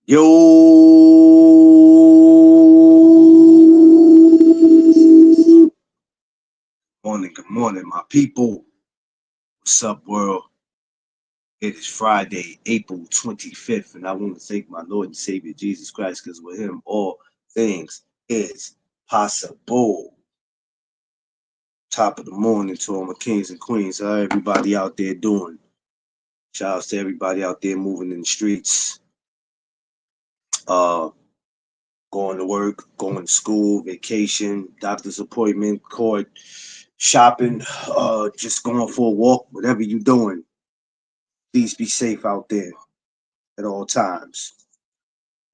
Yo, good morning, my people. What's up, world? It is Friday, April 25th, and I want to thank my Lord and Savior Jesus Christ because with Him, all things is possible. Top of the morning to all my kings and queens. How everybody out there doing? Shout outs to everybody out there moving in the streets, uh, going to work, going to school, vacation, doctor's appointment, court, shopping, just going for a walk, whatever you're doing. Please be safe out there at all times.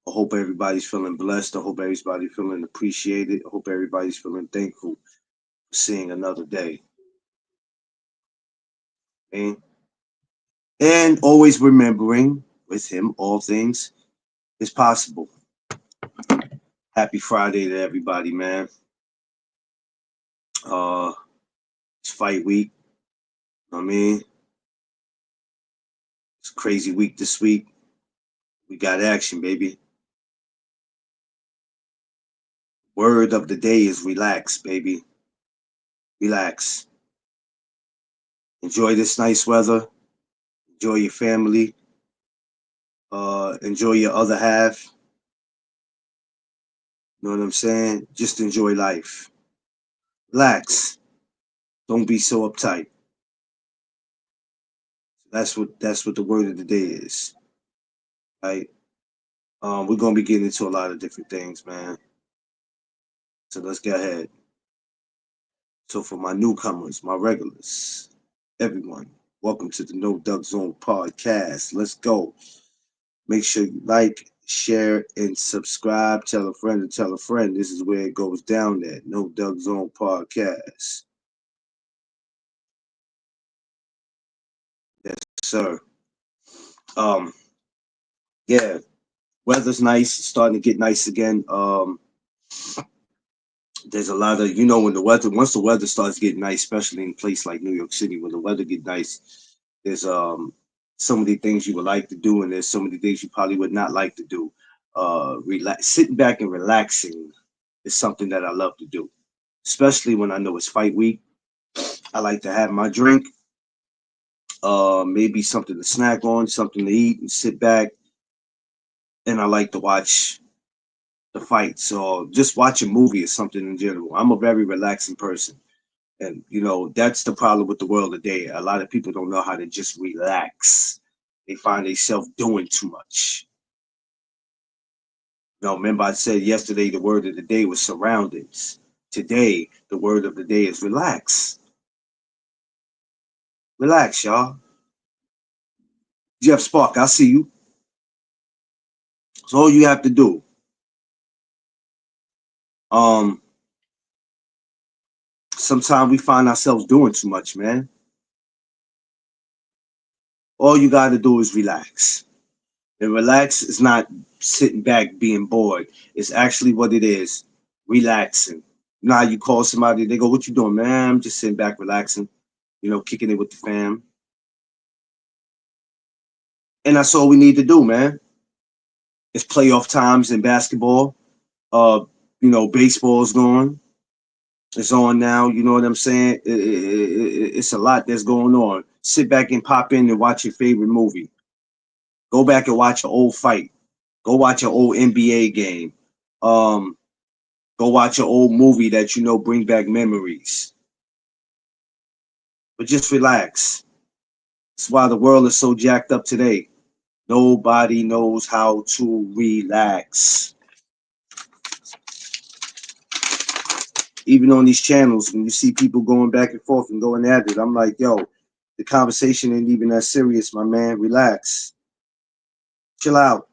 I hope everybody's feeling blessed. I hope everybody's feeling appreciated. I hope everybody's feeling thankful for seeing another day. And always remembering with Him, all things is possible. Happy Friday to everybody, man. It's fight week. I mean, it's a crazy week this week. We got action, baby. Word of the day is relax, baby. Relax. Enjoy this nice weather. Enjoy your family. Enjoy your other half. You know what I'm saying? Just enjoy life. Relax. Don't be so uptight. That's what the word of the day is. Right? We're gonna be getting into a lot of different things, man. So let's get ahead. So for my newcomers, my regulars, everyone, welcome to the No Duck Zone podcast. Let's go. Make sure you like, share, and subscribe. Tell a friend to tell a friend. This is where it goes down at No Duck Zone podcast. Yes, sir. Um, yeah, weather's nice. It's starting to get nice again. There's a lot of when once the weather starts getting nice, especially in a place like New York City, when the weather get nice, there's so many things you would like to do, and there's so many things you probably would not like to do. Relax, sitting back and relaxing is something that I love to do, especially when I know it's fight week. I like to have my drink, maybe something to snack on, something to eat, and sit back. And I like to watch the fight. So just watch a movie is something in general. I'm a very relaxing person. And that's the problem with the world today. A lot of people don't know how to just relax. They find themselves doing too much. Remember I said yesterday the word of the day was surroundings. Today, the word of the day is relax. Relax, y'all. Jeff Spark, I see you. That's all you have to do. Sometimes we find ourselves doing too much, man. All you got to do is relax. And relax is not sitting back being bored. It's actually what it is, relaxing. Now you call somebody, they go, "What you doing, man?" "I'm just sitting back relaxing, kicking it with the fam." And that's all we need to do, man. It's playoff times in basketball. Baseball's going. It's on now. You know what I'm saying? It's a lot that's going on. Sit back and pop in and watch your favorite movie. Go back and watch an old fight. Go watch an old NBA game. Um, Go watch an old movie that bring back memories. But just relax. That's why the world is so jacked up today. Nobody knows how to relax. Even on these channels, when you see people going back and forth and going at it, I'm like, yo, the conversation ain't even that serious, my man. Relax. Chill out.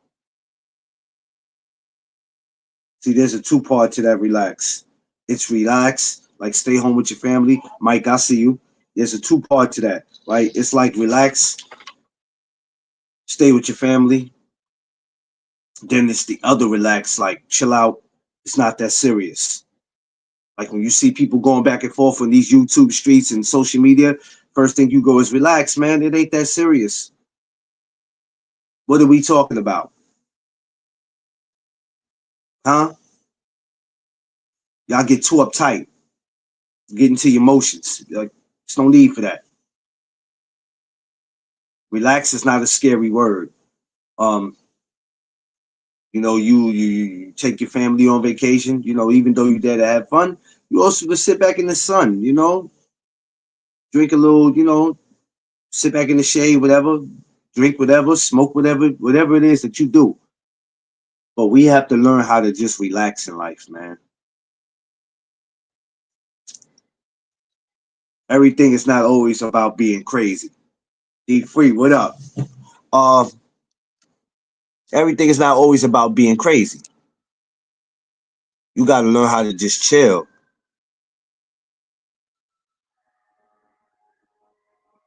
See, there's a two-part to that relax. It's relax, like stay home with your family. Mike, I see you. There's a two-part to that, right? It's like relax, stay with your family. Then it's the other relax, like chill out. It's not that serious. Like when you see people going back and forth on these YouTube streets and social media, first thing you go is relax, man. It ain't that serious. What are we talking about? Huh? Y'all get too uptight, get into your emotions. Like, there's no need for that. Relax is not a scary word. Um, you take your family on vacation. Even though you're there to have fun, you also just sit back in the sun. Drink a little. Sit back in the shade, whatever. Drink whatever, smoke whatever it is that you do. But we have to learn how to just relax in life, man. Everything is not always about being crazy. Be free. What up? Uh, Everything is not always about being crazy. You got to learn how to just chill.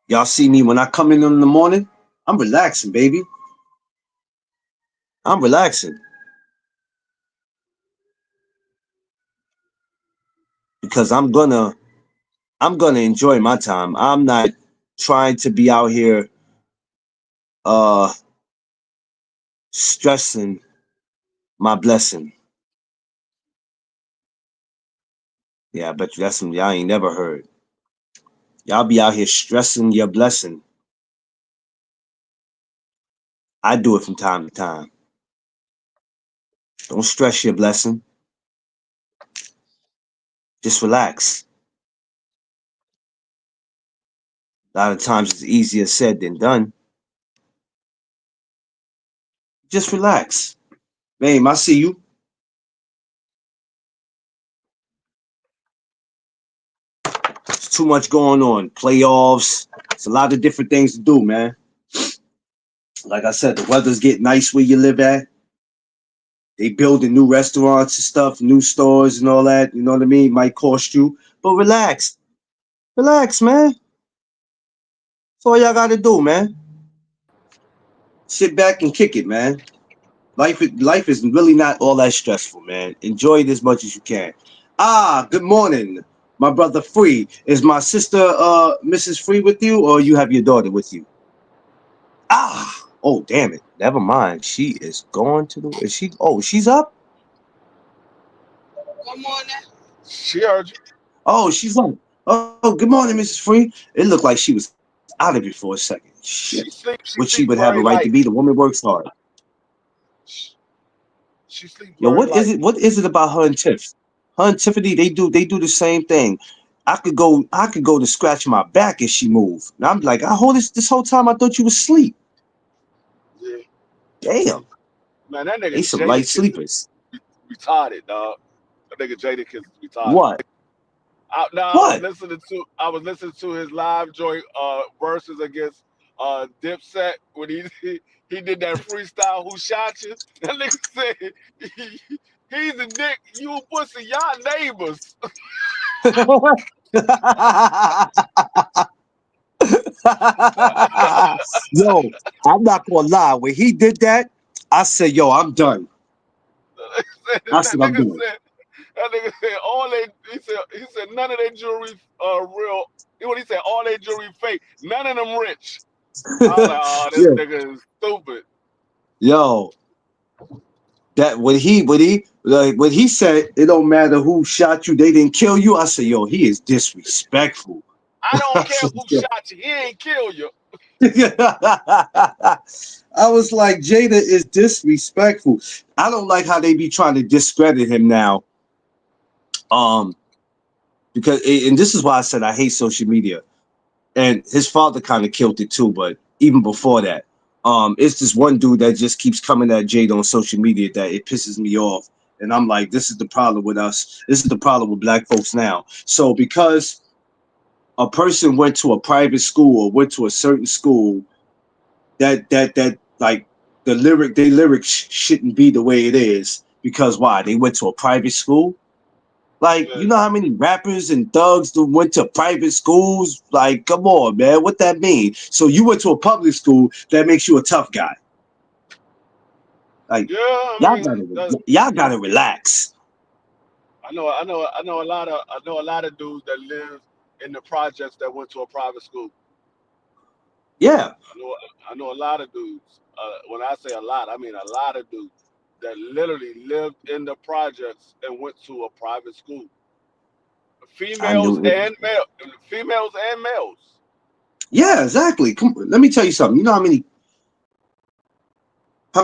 Y'all see me when I come in the morning? I'm relaxing, baby. I'm relaxing because I'm gonna enjoy my time. I'm not trying to be out here uh stressing my blessing. Yeah, I bet you that's something y'all ain't never heard. Y'all be out here stressing your blessing. I do it from time to time. Don't stress your blessing. Just relax. A lot of times it's easier said than done. Just relax. Man, I see you. There's too much going on. Playoffs. It's a lot of different things to do, man. Like I said, the weather's getting nice where you live at. They building new restaurants and stuff, new stores and all that. You know what I mean? Might cost you, but relax, relax, man. That's all y'all got to do, man. Sit back and kick it, man. Life is really not all that stressful, man. Enjoy it as much as you can. Good morning, my brother Free. Is my sister Mrs. Free with you, or you have your daughter with you? Oh damn it. Never mind. She is going to the. Is she? Oh, she's up. Good morning. She heard you. Oh, she's up. Oh, good morning, Mrs. Free. It looked like she was out of it for a second. Shit. She Which sleep. she She would have sleep a right to very be. The light. woman works hard. She, she sleep Yo, very what is light. it? What is it about her and Tiff? Her and Tiffany, they do the same thing. I could go to scratch my back if she moved. And I'm like, I hold this whole time. I thought you was asleep. Yeah. Damn, Man, that nigga they some light Jadakiss is sleepers. retarded, dog. That nigga Jadakiss is retarded. What? Now What? I was listening to his live joint verses against Dipset when he did that freestyle who shot you. That nigga said he's a dick, you a pussy, y'all neighbors. Yo, I'm not gonna lie. When he did that, I said, "Yo, I'm done." I that said, "I'm nigga done." said that nigga said he said none of their jewelry real. What he said, all their jewelry fake. None of them rich. I was like, oh, this Yeah. nigga is stupid. Yo, that when he said it don't matter who shot you, they didn't kill you. I said, "Yo, he is disrespectful." I don't I care said, who "Yo." shot you. He ain't kill you. I was like, Jada is disrespectful. I don't like how they be trying to discredit him now. Um, and this is why I said I hate social media. And his father kind of killed it too, but even before that, it's this one dude that just keeps coming at Jada on social media that it pisses me off. And I'm like, this is the problem with us. This is the problem with black folks now. So because a person went to a private school or went to a certain school, that like they lyrics shouldn't be the way it is because why? They went to a private school. Like, Yeah, you know how many rappers and thugs that went to private schools? Like, come on, man. What that mean? So you went to a public school, that makes you a tough guy. Like, yeah. I y'all mean, gotta y'all gotta relax. I know a lot of dudes that live in the projects that went to a private school. Yeah. I know I know a lot of dudes. When I say a lot, I mean a lot of dudes. that literally lived in the projects and went to a private school. I knew it. Females and males. Yeah, exactly. Come, let me tell you something. You know how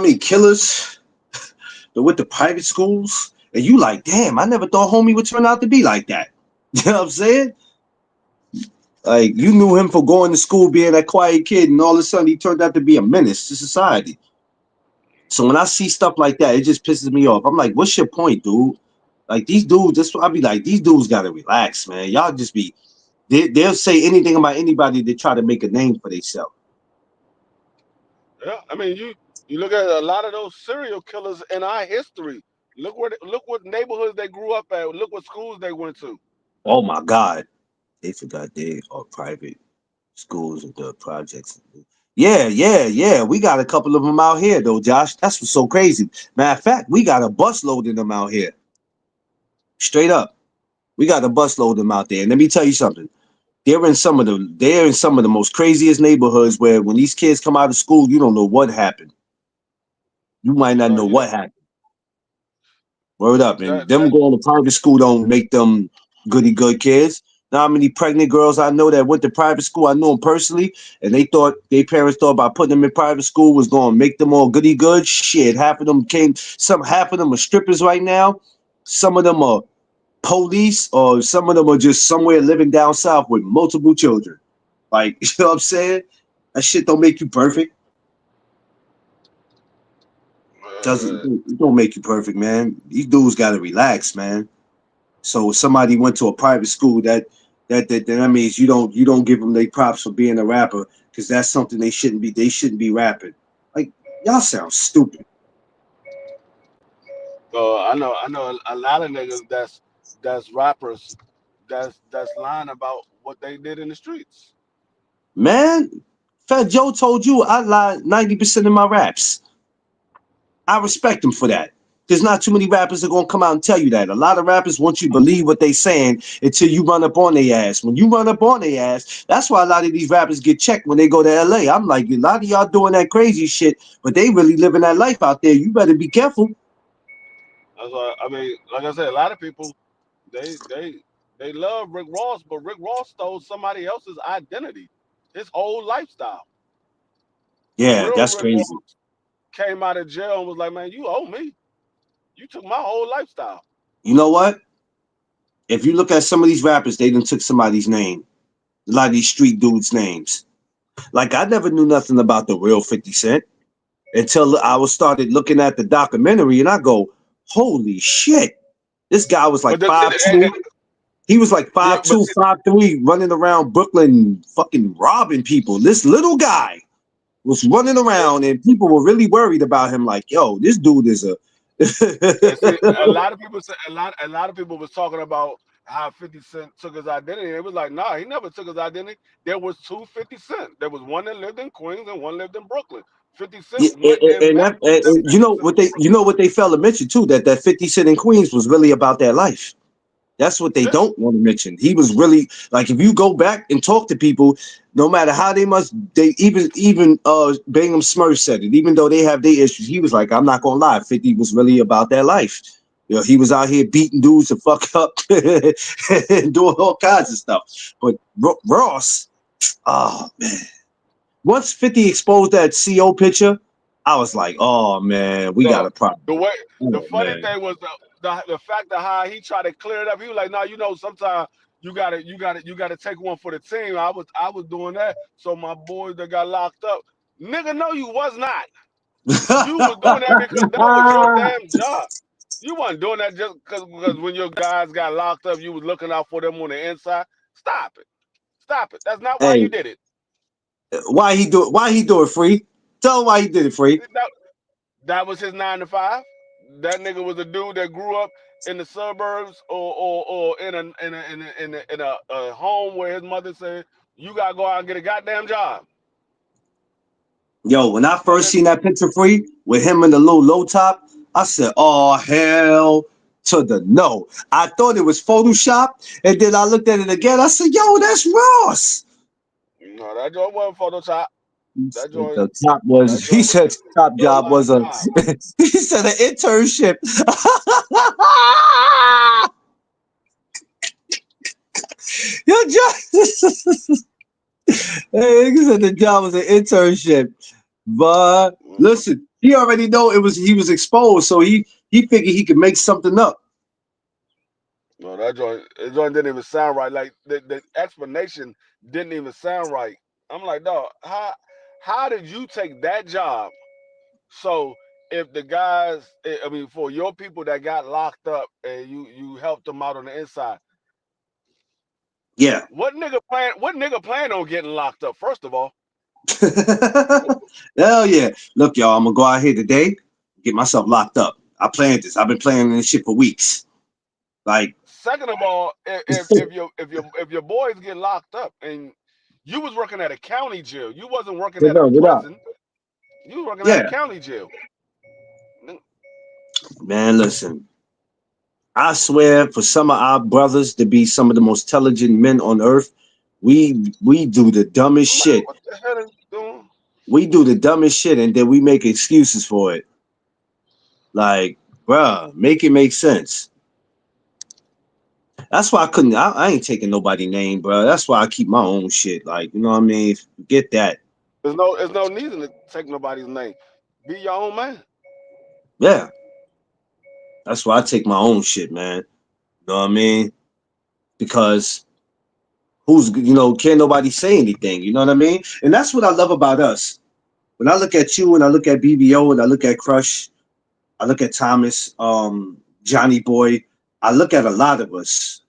many killers that went to private schools, and you like, damn, I never thought homie would turn out to be like that. You know what I'm saying? Like you knew him for going to school, being that quiet kid, and all of a sudden he turned out to be a menace to society. So when I see stuff like that, it just pisses me off. I'm like, what's your point, dude? Like these dudes, that's what I be like, these dudes gotta relax, man. Y'all just be they'll say anything about anybody to try to make a name for themselves. Yeah, I mean, you look at a lot of those serial killers in our history. Look what neighborhoods they grew up at. Look what schools they went to. Oh my God. They forgot they are private schools and the projects. Yeah. We got a couple of them out here though, Josh. That's what's so crazy. Matter of fact, we got a busload of them out here. Straight up. We got a busload of them out there. And let me tell you something. They're in some of the most craziest neighborhoods where when these kids come out of school, you don't know what happened. You might not know You know what happened. Word up. And that them that going to private school don't make them goody good kids. Now, how many pregnant girls I know that went to private school? I know them personally, and their parents thought by putting them in private school was going to make them all goody good. Shit, half of them are strippers right now. Some of them are police, or some of them are just somewhere living down south with multiple children. Like, you know what I'm saying? That shit don't make you perfect. uh, It don't make you perfect, man. These dudes gotta relax, man. So if somebody went to a private school, that means you don't give them their props for being a rapper, because that's something they shouldn't be rapping. Like y'all sound stupid. I know a lot of niggas that's rappers that's lying about what they did in the streets. Man, Fat Joe told you I lie 90% of my raps. I respect them for that. There's not too many rappers that are gonna come out and tell you that. A lot of rappers want you to believe what they saying until you run up on their ass. When you run up on their ass, that's why a lot of these rappers get checked when they go to LA. I'm like, a lot of y'all doing that crazy shit, but they really living that life out there. You better be careful. That's why I mean, like I said, a lot of people they they they love Rick Ross, but Rick Ross stole somebody else's identity, his whole lifestyle. The Yeah, real that's Rick Ross crazy. came out of jail and was like, "Man, you owe me. You took my whole lifestyle." You know what? If you look at some of these rappers, they done took somebody's name. A lot of these street dudes' names. Like I never knew nothing about the real 50 Cent until I was started looking at the documentary, and I go, holy shit. This guy was like But 5'2". He was like yeah, but 5'2", 5'3", running around Brooklyn, fucking robbing people. This little guy was running around, and people were really worried about him. Like, yo, this dude is a. and see, a lot of people say a lot of people was talking about how 50 Cent took his identity. It was like, nah, he never took his identity. There was two 50 Cent. There was one that lived in Queens and one lived in Brooklyn. 50 Cent Yeah, went and met them you know niggas in what they failed to mention too, that 50 Cent in Queens was really about their life. That's what they yeah. don't want to mention. He was really like, if you go back and talk to people, no matter how they even Bingham Smurf said it. Even though they have their issues, he was like, I'm not gonna lie, 50 was really about their life. You know, he was out here beating dudes to fuck up and doing all kinds of stuff. But Ross, oh man, once 50 exposed that CO picture, I was like, oh man, we got So a problem. the way the Oh funny man. thing was the fact of how he tried to clear it up. He was like, "No, sometimes you gotta take one for the team." I was doing that. So my boys that got locked up, nigga, no, you was not. You was doing that because that was your damn job. You wasn't doing that just because when your guys got locked up, you was looking out for them on the inside. Stop it. Stop it. That's not why you Hey, did it. why he do it free? Tell him why he did it free. That, that was his 9 to 5. That nigga was a dude that grew up in the suburbs or in a home where his mother said, "You gotta go out and get a goddamn job." Yo, when I That first nigga, seen that picture free with him in the little low top, I said, oh hell to the no. I thought it was Photoshop, and then I looked at it again. I said, yo, that's Ross. no, that joint wasn't Photoshop. That joint, The top was, that he joint said, was top real job life was a, time. he said an internship. Your job, hey, he said the job was an internship. But Mhm. listen, he already know he was exposed, so he figured he could make something up. No, that joint didn't even sound right. Like the explanation didn't even sound right. I'm like, dog, how did you take that job? So if the guys, I mean, for your people that got locked up and you helped them out on the inside, Yeah. what nigga plan on getting locked up? First of all, Hell yeah. Look, y'all, I'm gonna go out here today, get myself locked up. I planned this. I've been planning this shit for weeks. Like, second of all, if your boys get locked up and you was working at a county jail, you wasn't working at a what up? prison, you was working at a Yeah. county jail. Man, listen. I swear, for some of our brothers to be some of the most intelligent men on earth, we do the dumbest Man, shit. what the hell are you doing? We do the dumbest shit, and then we make excuses for it. Like, bruh, make it make sense. That's why I ain't taking nobody name, bro. That's why I keep my own shit. Like, you know what I mean? Get that. There's no need to take nobody's name. Be your own man. Yeah. That's why I take my own shit, man. You know what I mean? Because can't nobody say anything. You know what I mean? And that's what I love about us. When I look at you and I look at BBO and I look at Crush, I look at Thomas, Johnny Boy, I look at a lot of us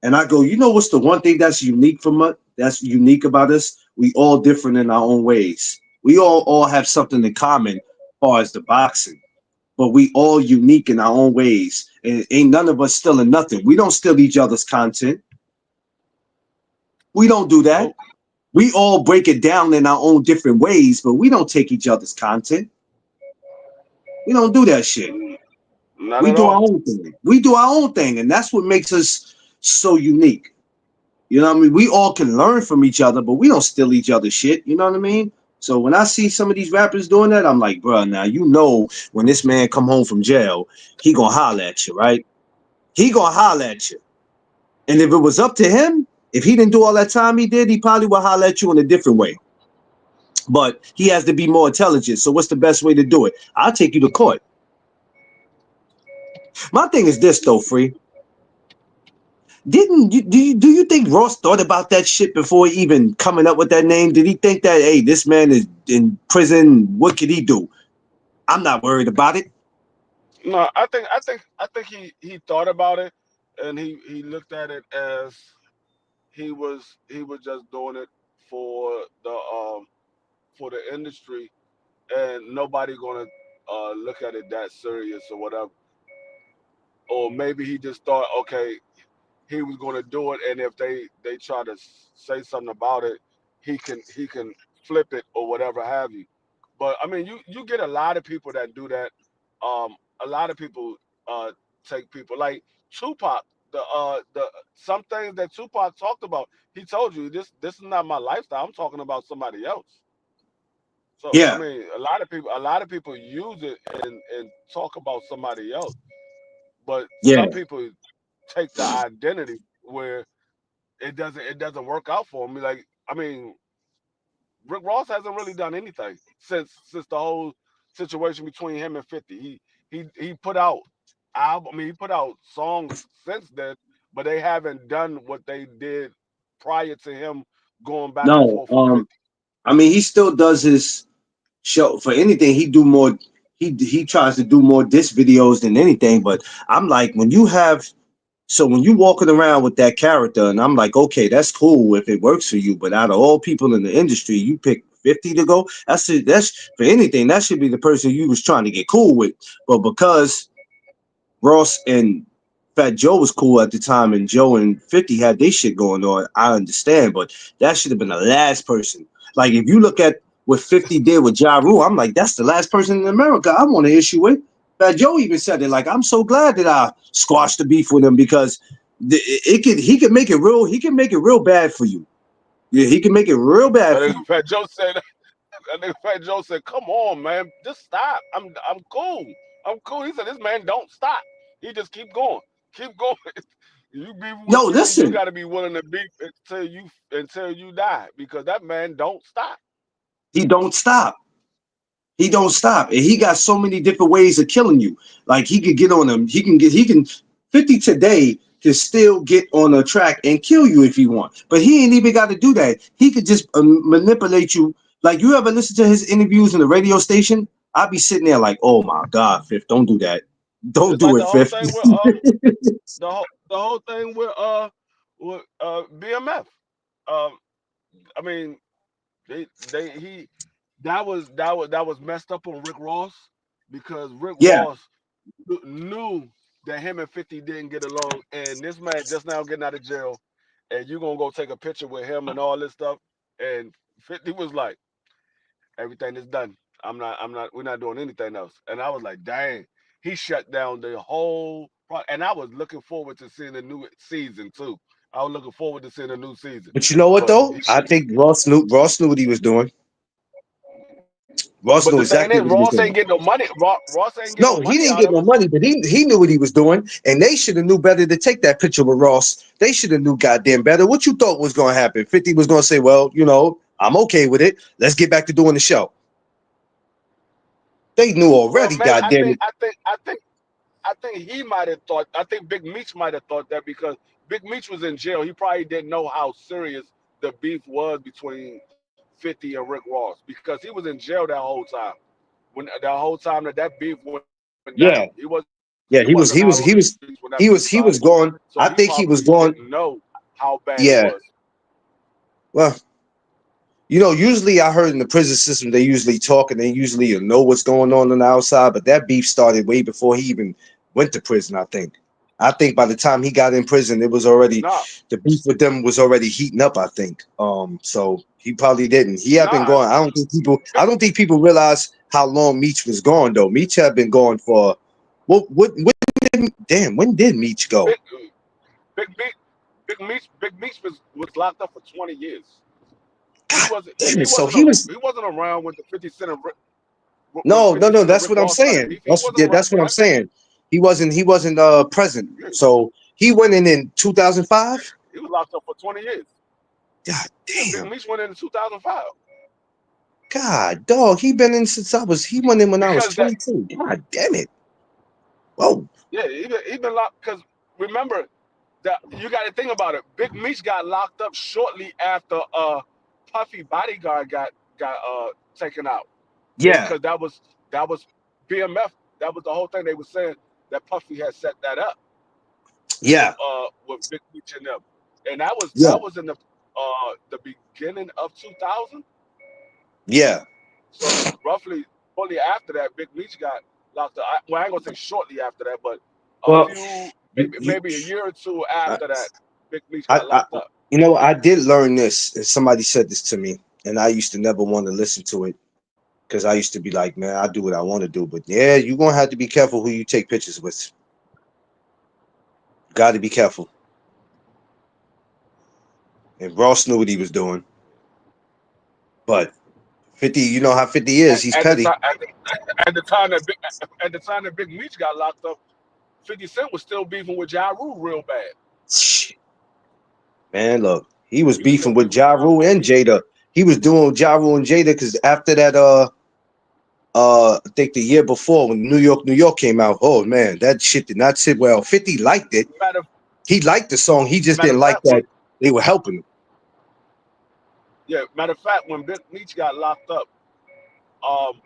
and I go, you know what's the one thing that's unique from us? That's unique about us? We all different in our own ways. We all have something in common as far as the boxing, but we all unique in our own ways. And ain't none of us stealing nothing. We don't steal each other's content. We don't do that. Nope, We all break it down in our own different ways, but we don't take each other's content. We don't do that shit. not We at do our all. own thing. We do our own thing, and that's what makes us so unique. You know what I mean? We all can learn from each other, but we don't steal each other's shit. You know what I mean? So when I see some of these rappers doing that, I'm like, bro, now you know when this man come home from jail, he gonna holler at you, right? He gonna holler at you. And if it was up to him, if he didn't do all that time he did, he probably would holler at you in a different way. But he has to be more intelligent. So what's the best way to do it? I'll take you to court. My thing is this though, Free. Didn't you do you think Ross thought about that shit before even coming up with that name? Did he think that, hey, this man is in prison? What could he do? I'm not worried about it. No, I think he thought about it, and he looked at it as he was just doing it for the industry, and nobody gonna look at it that serious or whatever. Or maybe he just thought, okay, he was going to do it, and if they try to say something about it, he can flip it or whatever have you. But I mean, you get a lot of people that do that. A lot of people take people like Tupac. The some things that Tupac talked about, he told you this is not my lifestyle. I'm talking about somebody else. So I Yeah, mean, a lot of people use it and talk about somebody else. But yeah. some people take the identity where it doesn't work out for me. Like I mean, Rick Ross hasn't really done anything since the whole situation between him and 50. He put out album. I mean, he put out songs since then, but they haven't done what they did prior to him going back and No, forth with 50. I mean, he still does his show. For anything, he do more. He tries to do more diss videos than anything. But I'm like, when you walking around with that character, and I'm like, okay, that's cool if it works for you. But out of all people in the industry, you pick 50 to go. That's it. That's for anything. That should be the person you was trying to get cool with. But because Ross and Fat Joe was cool at the time, and Joe and 50 had their shit going on, I understand. But that should have been the last person. Like if you look at what 50 did with Ja Rule, I'm like, that's the last person in America I want to issue with. Fat Joe even said it. Like, I'm so glad that I squashed the beef with him because he could make it real. He can make it real bad for you. Yeah, he can make it real bad for you. Fat Joe said that. That nigga Fat Joe said, "Come on, man, just stop. I'm cool. I'm cool." He said, "This man don't stop. He just keep going, keep going." You beefing with No, 50, you listen, got to be willing to beef until you die because that man don't stop. he don't stop. He don't stop, and he got so many different ways of killing you. Like he could get on him. He can 50 today can still get on a track and kill you if he want. But he ain't even got to do that. He could just manipulate you. Like you ever listen to his interviews in the radio station? I'd be sitting there like, oh my God, Fifth, don't do that. Don't Just do like it, the whole Fifth. thing with the whole thing with BMF. Um, I mean, he that was messed up on Rick Ross because Rick Yeah, Ross knew that him and 50 didn't get along, and this man just now getting out of jail, and you gonna go take a picture with him and all this stuff, and 50 was like, everything is done. We're not doing anything else. And I was like, dang, he shut down the whole and I was looking forward to seeing a new season too. I was looking forward to seeing a new season. but you know what But though? I think Ross knew what he was doing. Ross but knew the thing exactly is, what he was Ross doing. ain't getting no money. Ross ain't getting No, no he money didn't out get of no it. money, but he knew what he was doing, and they should have knew better to take that picture with Ross. They should have knew goddamn better. What you thought was going to happen? 50 was going to say, "Well, I'm okay with it. Let's get back to doing the show." They knew Well, already. man, I Goddamn think it! I think I think I think he might have thought. I think Big Meech might have thought that because Big Meech was in jail. He probably didn't know how serious the beef was between 50 and Rick Ross because he was in jail that whole time. When the whole time that beef went down, Yeah, he wasn't out on the yeah. streets when that beef started. He was So he going. I probably think he was didn't going. know how bad it was. Yeah. Well, usually I heard in the prison system they usually talk and they usually know what's going on the outside, but that beef started way before he even went to prison, I think. I think by the time he got in prison, it was already Nah, the beef with them was already heating up, I think. So he probably didn't. He had been nah. gone. I don't think people realize how long Meech was gone though. Meech had been gone for when did Meech go? Big, big Meech, Big Meech was locked up for 20 years. He God wasn't damn he it. So wasn't he a, was he wasn't around when the 50 Cent and when no, no, 50 no. Cent and That's Rick what I'm Ross started saying. beefing. He wasn't around That's for what I'm that. saying. He wasn't present. Yeah, So he went in 2005. he was locked up for 20 years. God Yeah, Big damn. Meech went in 2005 God dog. He went in when I was because that 22. God damn it. Whoa. yeah he been locked because remember that you got to think about it. Big Meech got locked up shortly after Puffy Bodyguard got taken out. Yeah. Because that was BMF. That was the whole thing. They were saying that Puffy had set that up Yeah. with Big Meech and them, and that was Yeah. that was in the beginning of 2000. Yeah. So roughly, shortly after that, Big Meech got locked up. Well, I ain't gonna say shortly after that, but a Well, few you, maybe a year or two I, after that, Big Meech I, got I, locked up. I did learn this, and somebody said this to me, and I used to never want to listen to it because I used to be like, man, I do what I want to do. But yeah, you're gonna have to be careful who you take pictures with. Got to be careful. And Ross knew what he was doing, but 50, you know how 50 is. At, He's at the petty. time, at the time that at the time that Big Meech got locked up, 50 Cent was still beefing with Ja Rule real bad. Shit, man, look, he was He was still beefing with beefing Ja with Ja Rule Rule. and Jada. He was doing Ja Rule and Jada because after that, I think the year before when New York came out, oh man, that shit did not sit well. 50 liked it. Matter He liked the song. He just matter didn't of like fact, that they were helping him. when Big Meech got locked up, um,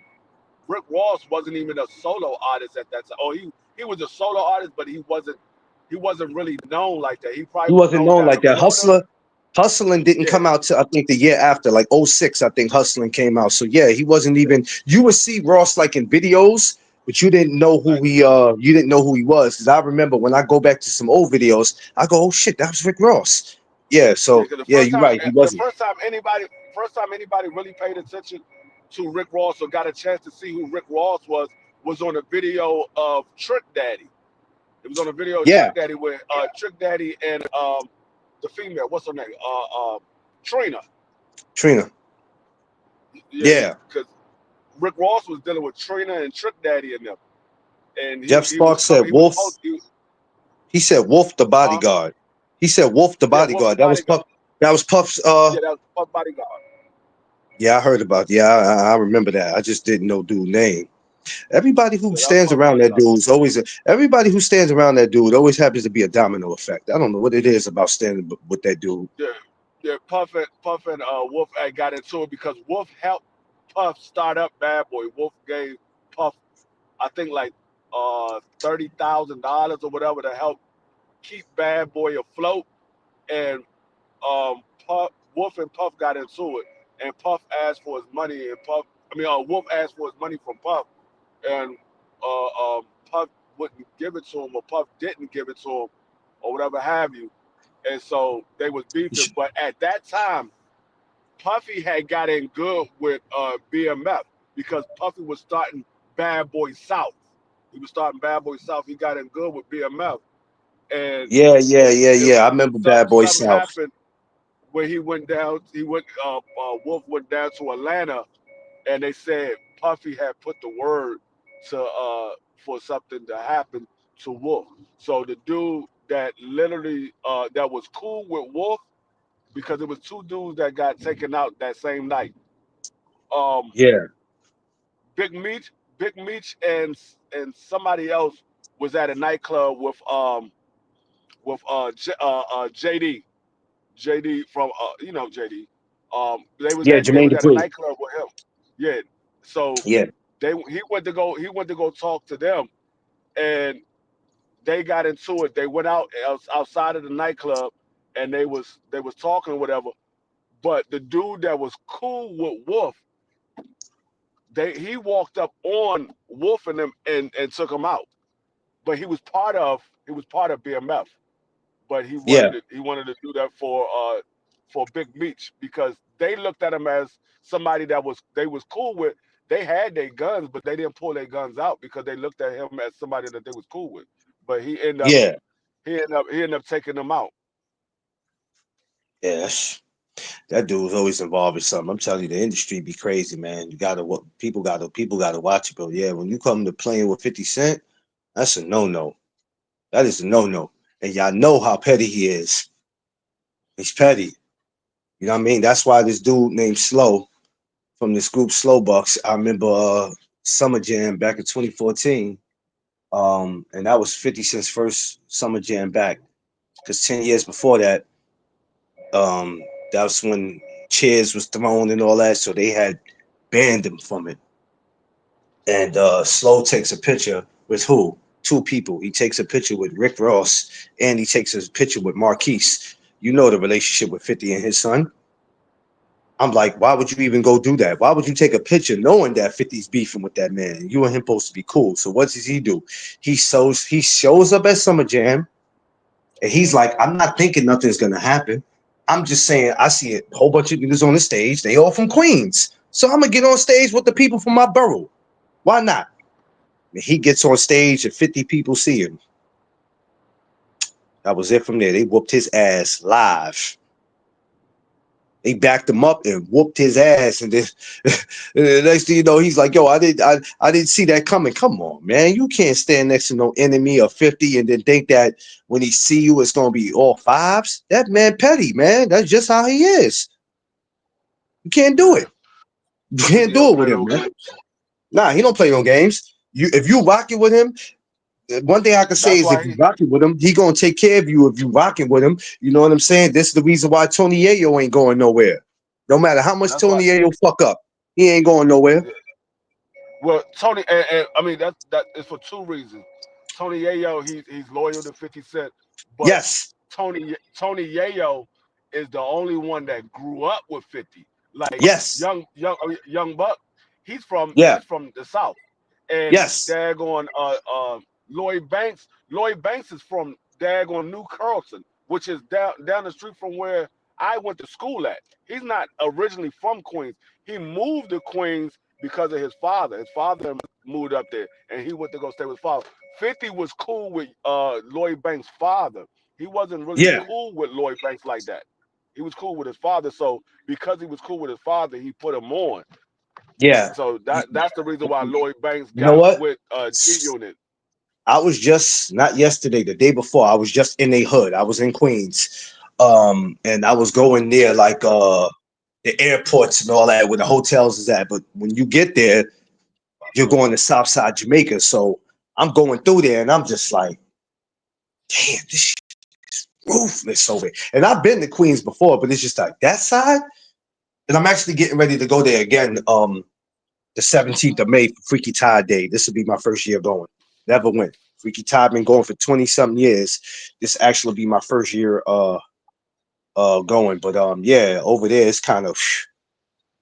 Rick Ross wasn't even a solo artist at that time. Oh, he was a solo artist, but he wasn't really known like that. He He probably was wasn't known known down like in that. Florida. Hustling didn't Yeah, come out to I think the year after, like '06. I think Hustling came out. So yeah, he wasn't even. You would see Ross like in videos, but you didn't know who right. you didn't know who he was. Because I remember when I go back to some old videos, I go, oh shit, that was Rick Ross. Yeah. Yeah, So because yeah, you're right. He the wasn't. first time anybody really paid attention to Rick Ross or got a chance to see who Rick Ross was on a video of Trick Daddy. It was on a video of Yeah, Trick Daddy with Trick Daddy and the female. What's her name? Trina. Trina. Yeah. because Rick Ross was dealing with Trina and Trick Daddy and them, and Jeff he was Sparks coming. said He was Wolf. supposed to, He said Wolf the huh? bodyguard. He said Wolf the Yeah, Wolf the bodyguard. That was bodyguard. Puff. That was Puff's. Yeah, that was Puff bodyguard. Yeah, I heard about. Yeah, I remember that. I just didn't know dude's name. Everybody who Yeah, that was stands Puff around that bodyguard. dude is always. Everybody who stands around that dude always happens to be a domino effect. I don't know what it is about standing with that dude. Yeah, yeah. Puff and Wolf had got into it because Wolf helped Puff start up Bad Boy. Wolf gave Puff, I think, like $30,000 or whatever to help keep Bad Boy afloat. And Wolf and Puff got into it, and Puff asked for his money, and Wolf asked for his money from Puff, and Puff wouldn't give it to him, or Puff didn't give it to him, or whatever have you. And so they was beefing. But at that time, Puffy had got in good with BMF because Puffy was starting Bad Boy South. He was starting Bad Boy South. He got in good with BMF, and Yeah, yeah, yeah, it, yeah. I remember Bad Boy something South. happened where he went down. Wolf went down to Atlanta, and they said Puffy had put the word to for something to happen to Wolf. So the dude that literally that was cool with Wolf, because it was two dudes that got taken out that same night. Um, Yeah, Big Meech, Big Meech, and somebody else was at a nightclub with JD, JD from JD. yeah. They Jermaine was at a Dupri. nightclub with him. Yeah. So Yeah, he went to go talk to them, and they got into it. They went outside of the nightclub, and they was talking or whatever. But the dude that was cool with Wolf, he walked up on Wolf and them and took him out. But he was part of BMF. But yeah, he wanted to do that for Big Meech because they looked at him as somebody that they was cool with. They had their guns, but they didn't pull their guns out because they looked at him as somebody that they was cool with. But yeah, he ended up taking them out. yeah. That dude was always involved in something. I'm telling you, the industry be crazy, man. You gotta what people gotta watch it. But yeah, when you come to playing with 50 Cent, that's a no no. That is a no no. And y'all know how petty he is. He's petty. You know what I mean? That's why this dude named Slow from this group Slow Bucks. I remember Summer Jam back in 2014. And that was 50 Cent's first Summer Jam back. Because 10 years before that, that was when chairs was thrown and all that. So they had banned him from it. And Slow takes a picture with who? Two people. He takes a picture with Rick Ross and he takes a picture with Marquise. You know the relationship with 50 and his son. I'm like, why would you even go do that? Why would you take a picture knowing that 50's beefing with that man? You and him supposed to be cool. So what does he do? He shows up at Summer Jam and he's like, I'm not thinking nothing's gonna happen. I'm just saying I see a whole bunch of niggas on the stage. They all from Queens. So I'm gonna get on stage with the people from my borough. Why not? And he gets on stage and 50 people see him. That was it from there. They whooped his ass live. They backed him up and whooped his ass, and then the next thing you know, he's like, "Yo, I didn't see that coming." Come on, man, you can't stand next to no enemy of 50 and then think that when he see you, it's gonna be all fives. That man petty, man. That's just how he is. You can't do Yeah, it. You 50 can't do don't it with play him, no man. games. Nah, he don't play no games. If you rocking with him, one thing I can say That's is if why you rocking with him, he gonna take care of you if you rocking with him. You know what I'm saying? This is the reason why Tony Yayo ain't going nowhere. No matter how much that's why. Tony Yayo fuck up, he ain't going nowhere. Yeah. Well, Tony, and I mean that is for two reasons. Tony Yayo, he's loyal to 50 Cent, but Yes, Tony Yayo is the only one that grew up with 50. Like yes, young Buck, yeah, he's from the South, and yes, daggone Lloyd Banks. Lloyd Banks is from daggone New Carlson, which is down the street from where I went to school at. He's not originally from Queens. He moved to Queens because of his father. His father moved up there, and he went to go stay with his father. 50 was cool with Lloyd Banks' father. He wasn't really yeah, cool with Lloyd Banks like that. He was cool with his father, so because he was cool with his father, he put him on. Yeah. So that's the reason why Lloyd Banks You know got what? with G Unit. I was just not yesterday, the day before. I was just in a hood. I was in Queens, and I was going near like the airports and all that, where the hotels is at. But when you get there, you're going to Southside Jamaica. So I'm going through there, and I'm just like, damn, this shit is ruthless over here. And I've been to Queens before, but it's just like that side. And I'm actually getting ready to go there again. The 17th of May for Freaky Tide Day. This will be my first year going. Never went. Freaky Tide been going for 20 something years. This actually be my first year going. But yeah, over there it's kind of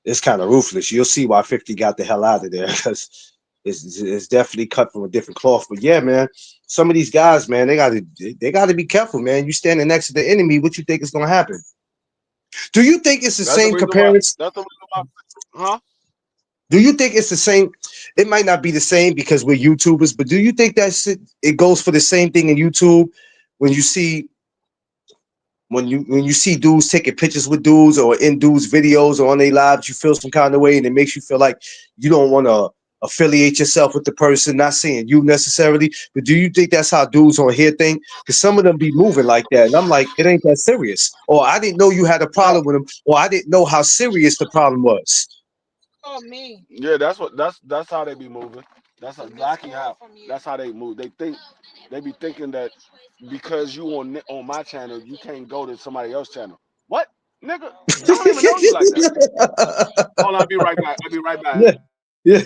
ruthless. You'll see why 50 got the hell out of there, because it's definitely cut from a different cloth. But yeah, man, some of these guys, man, they gotta be careful, man. You standing next to the enemy, what you think is gonna happen? Do you think it's the That's the same reason why. comparison? That's the reason why. Huh? Do you think it's the same? It might not be the same because we're YouTubers, but do you think it goes for the same thing in YouTube when you see when you see dudes taking pictures with dudes or in dudes' videos or on their lives, you feel some kind of way and it makes you feel like you don't want to affiliate yourself with the person, not saying you necessarily, but do you think that's how dudes on here think? Because some of them be moving like that, and I'm like, it ain't that serious. Or I didn't know you had a No. problem with them, or I didn't know how serious the problem was. Yeah, that's how they be moving. That's exactly how. That's how they move. They be thinking that because you on my channel, you can't go to somebody else's channel. What, nigga? I don't even know you like that. Hold on, I'll be right back. I'll be right back. Yeah, yeah.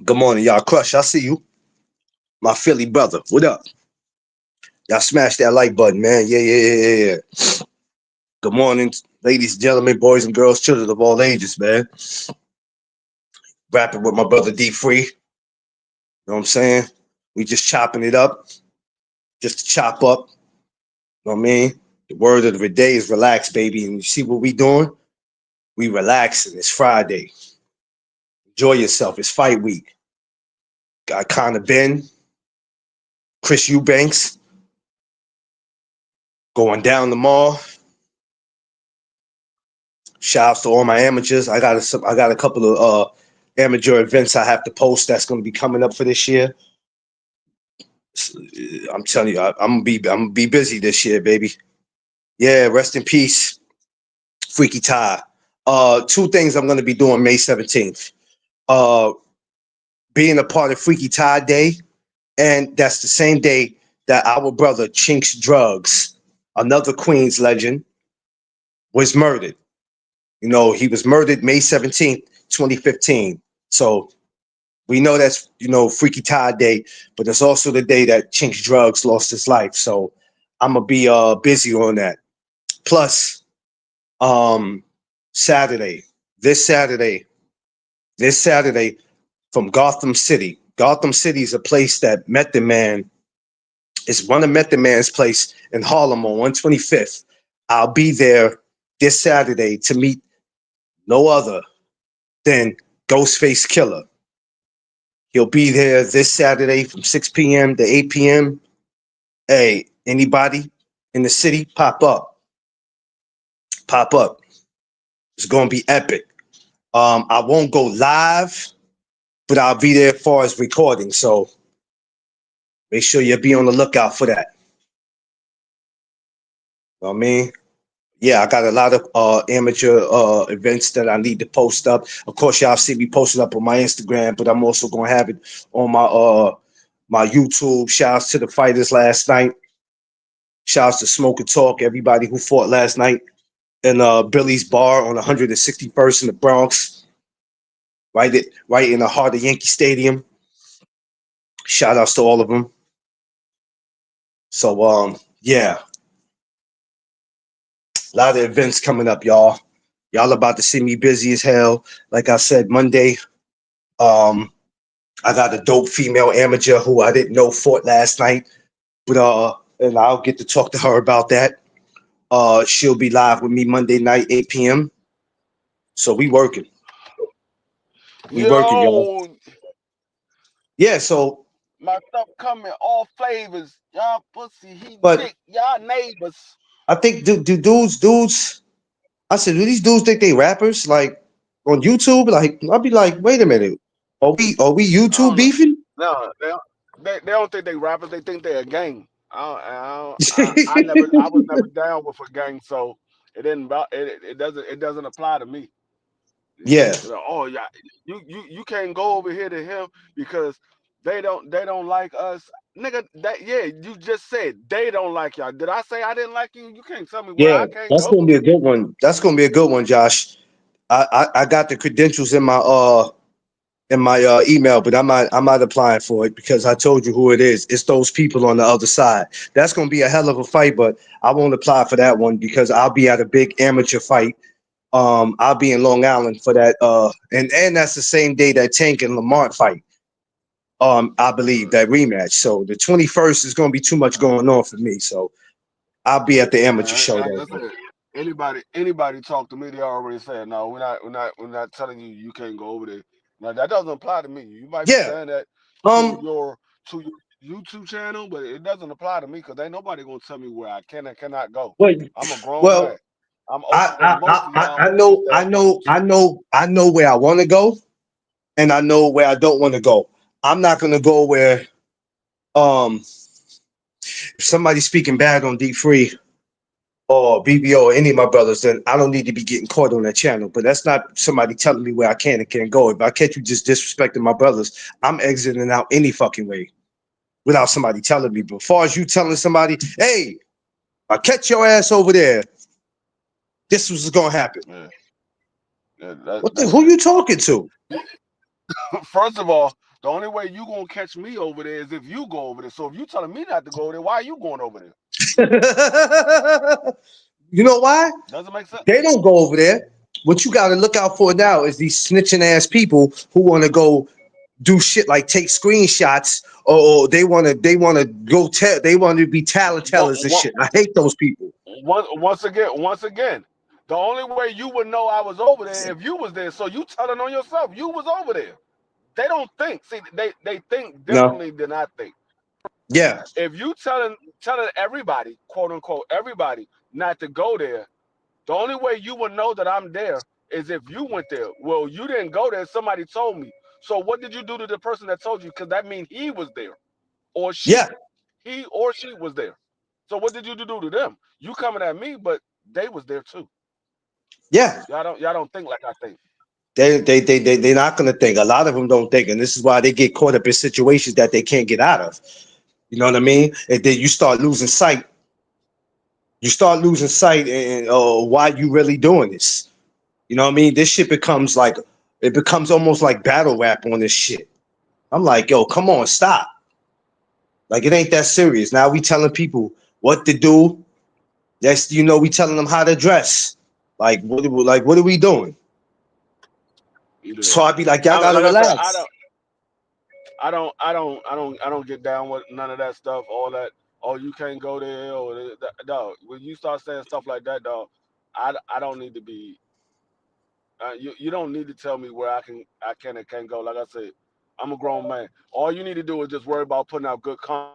Good morning, y'all. Crush, I see you. My Philly brother. What up? Y'all smash that like button, man. Yeah, yeah, yeah, yeah, yeah. Good morning, ladies and gentlemen, boys and girls, children of all ages, man. Rapping with my brother D Free. You know what I'm saying? We just chopping it up, just to chop up. You know what I mean? The word of the day is relax, baby. And you see what we doing? We relaxing. It's Friday. Enjoy yourself. It's fight week. Got Conor Ben, Chris Eubanks going down the mall. Shouts to all my amateurs. I got a couple of amateur events I have to post that's going to be coming up for this year. I'm telling you, I'm gonna be busy this year, baby. Yeah, rest in peace, Freaky Ty. Two things I'm going to be doing May 17th. Being a part of Freaky Ty Day, and that's the same day that our brother Chinks Drugs, another Queens legend, was murdered. You know, he was murdered May 17th, 2015. So we know that's, Freaky Ty Day, but it's also the day that Chinks Drugs lost his life. So I'm gonna be busy on that. Plus, Saturday, this Saturday, this Saturday from Gotham City. Gotham City is a place that Method Man is one of Method Man's place in Harlem on 125th. I'll be there this Saturday to meet no other than Ghostface Killer. He'll be there this Saturday from 6 p.m. to 8 p.m. Hey, anybody in the city, pop up. Pop up. It's going to be epic. I won't go live, but I'll be there as far as recording. So make sure you be on the lookout for that. You know what I mean? Yeah, I got a lot of amateur events that I need to post up. Of course, y'all see me posted up on my Instagram, but I'm also gonna have it on my YouTube. Shouts to the fighters last night. Shouts to Smoke and Talk, everybody who fought last night in Billy's Bar on 161st in the Bronx, right in the heart of Yankee Stadium. Shout outs to all of them. So yeah, a lot of events coming up, y'all. Y'all about to see me busy as hell. Like I said, Monday, I got a dope female amateur who I didn't know fought last night, but and I'll get to talk to her about that. She'll be live with me Monday night, 8 p.m. So we working. We working, y'all. Yo, Yeah, so my stuff coming all flavors. Y'all pussy, he but dick. Y'all neighbors. I think do dudes I said, do these dudes think they rappers? Like on YouTube? Like I'll be like, wait a minute. Are we I YouTube don't know. beefing? No, they don't think they rappers. They think they're a gang. I never I was never down with a gang, so it doesn't apply to me. Yeah. You know, oh yeah, you can't go over here to him because they don't like us, nigga. That yeah, you just said they don't like y'all. Did I say I didn't like you? You can't tell me where Yeah. I can't That's go. gonna be a good one. That's gonna be a good one, Josh. I got the credentials in my email, but I'm not applying for it because I told you who it is. It's those people on the other side. That's gonna be a hell of a fight, but I won't apply for that one because I'll be at a big amateur fight. I'll be in Long Island for that. And that's the same day that Tank and Lamont fight. I believe that rematch. So the 21st is gonna be too much going on for me. So I'll be at the amateur show Like that I day. said, anybody talk to me, they already said no. We're not telling you you can't go over there. Now that doesn't apply to me. You might be Yeah. saying that to Um. your to your YouTube channel, but it doesn't apply to me because ain't nobody gonna tell me where I can and cannot go. Well, I'm a grown man. well, I'm older I than I most I of I y'all I on this know I damn know stage. I know I know where I want to go, and I know where I don't want to go. I'm not gonna go where if somebody's speaking bad on D Free or BBO or any of my brothers, then I don't need to be getting caught on that channel. But that's not somebody telling me where I can and can't go. If I catch you just disrespecting my brothers, I'm exiting out any fucking way without somebody telling me. But as far as you telling somebody, hey, I catch your ass over there, this was gonna happen. Yeah, yeah. Who you talking to? First of all, the only way you gonna catch me over there is if you go over there. So if you telling me not to go there, why are you going over there? You know why? Doesn't make sense. They don't go over there. What you got to look out for now is these snitching ass people who want to go do shit like take screenshots or they want to go tell they want to be talent What, tellers and what, shit. I hate those people. once again, the only way you would know I was over there if you was there. So you telling on yourself you was over there. They don't think. See, they think No. differently than I think. Yeah. If you telling everybody, quote unquote, everybody not to go there, the only way you would know that I'm there is if you went there. Well, you didn't go there. Somebody told me. So what did you do to the person that told you? Because that means he was there or Yeah. she. He or she was there. So what did you do to them? You coming at me, but they was there too. Yeah. Y'all don't think like I think. They're not gonna think. A lot of them don't think, and this is why they get caught up in situations that they can't get out of. You know what I mean? And then you start losing sight. You start losing sight and why you really doing this. You know what I mean? This shit becomes like it becomes almost like battle rap on this shit. I'm like, yo, come on, stop. Like it ain't that serious. Now we telling people what to do. Next, we telling them how to dress. What are we doing? Either So I'd be like, y'all I gotta like I said, I relax. don't I don't I don't I don't I don't get down with none of that stuff. All that. Oh, you can't go there. Or dog. When you start saying stuff like that, dog, I don't need to be. You don't need to tell me where I can and can't go. Like I said, I'm a grown man. All you need to do is just worry about putting out good content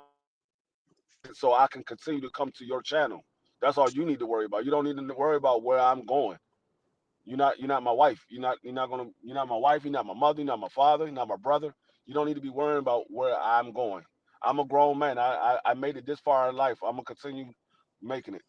so I can continue to come to your channel. That's all you need to worry about. You don't need to worry about where I'm going. You're not my wife. You're not my wife. You're not my mother. You're not my father. You're not my brother. You don't need to be worrying about where I'm going. I'm a grown man. I made it this far in life. I'm gonna continue making it.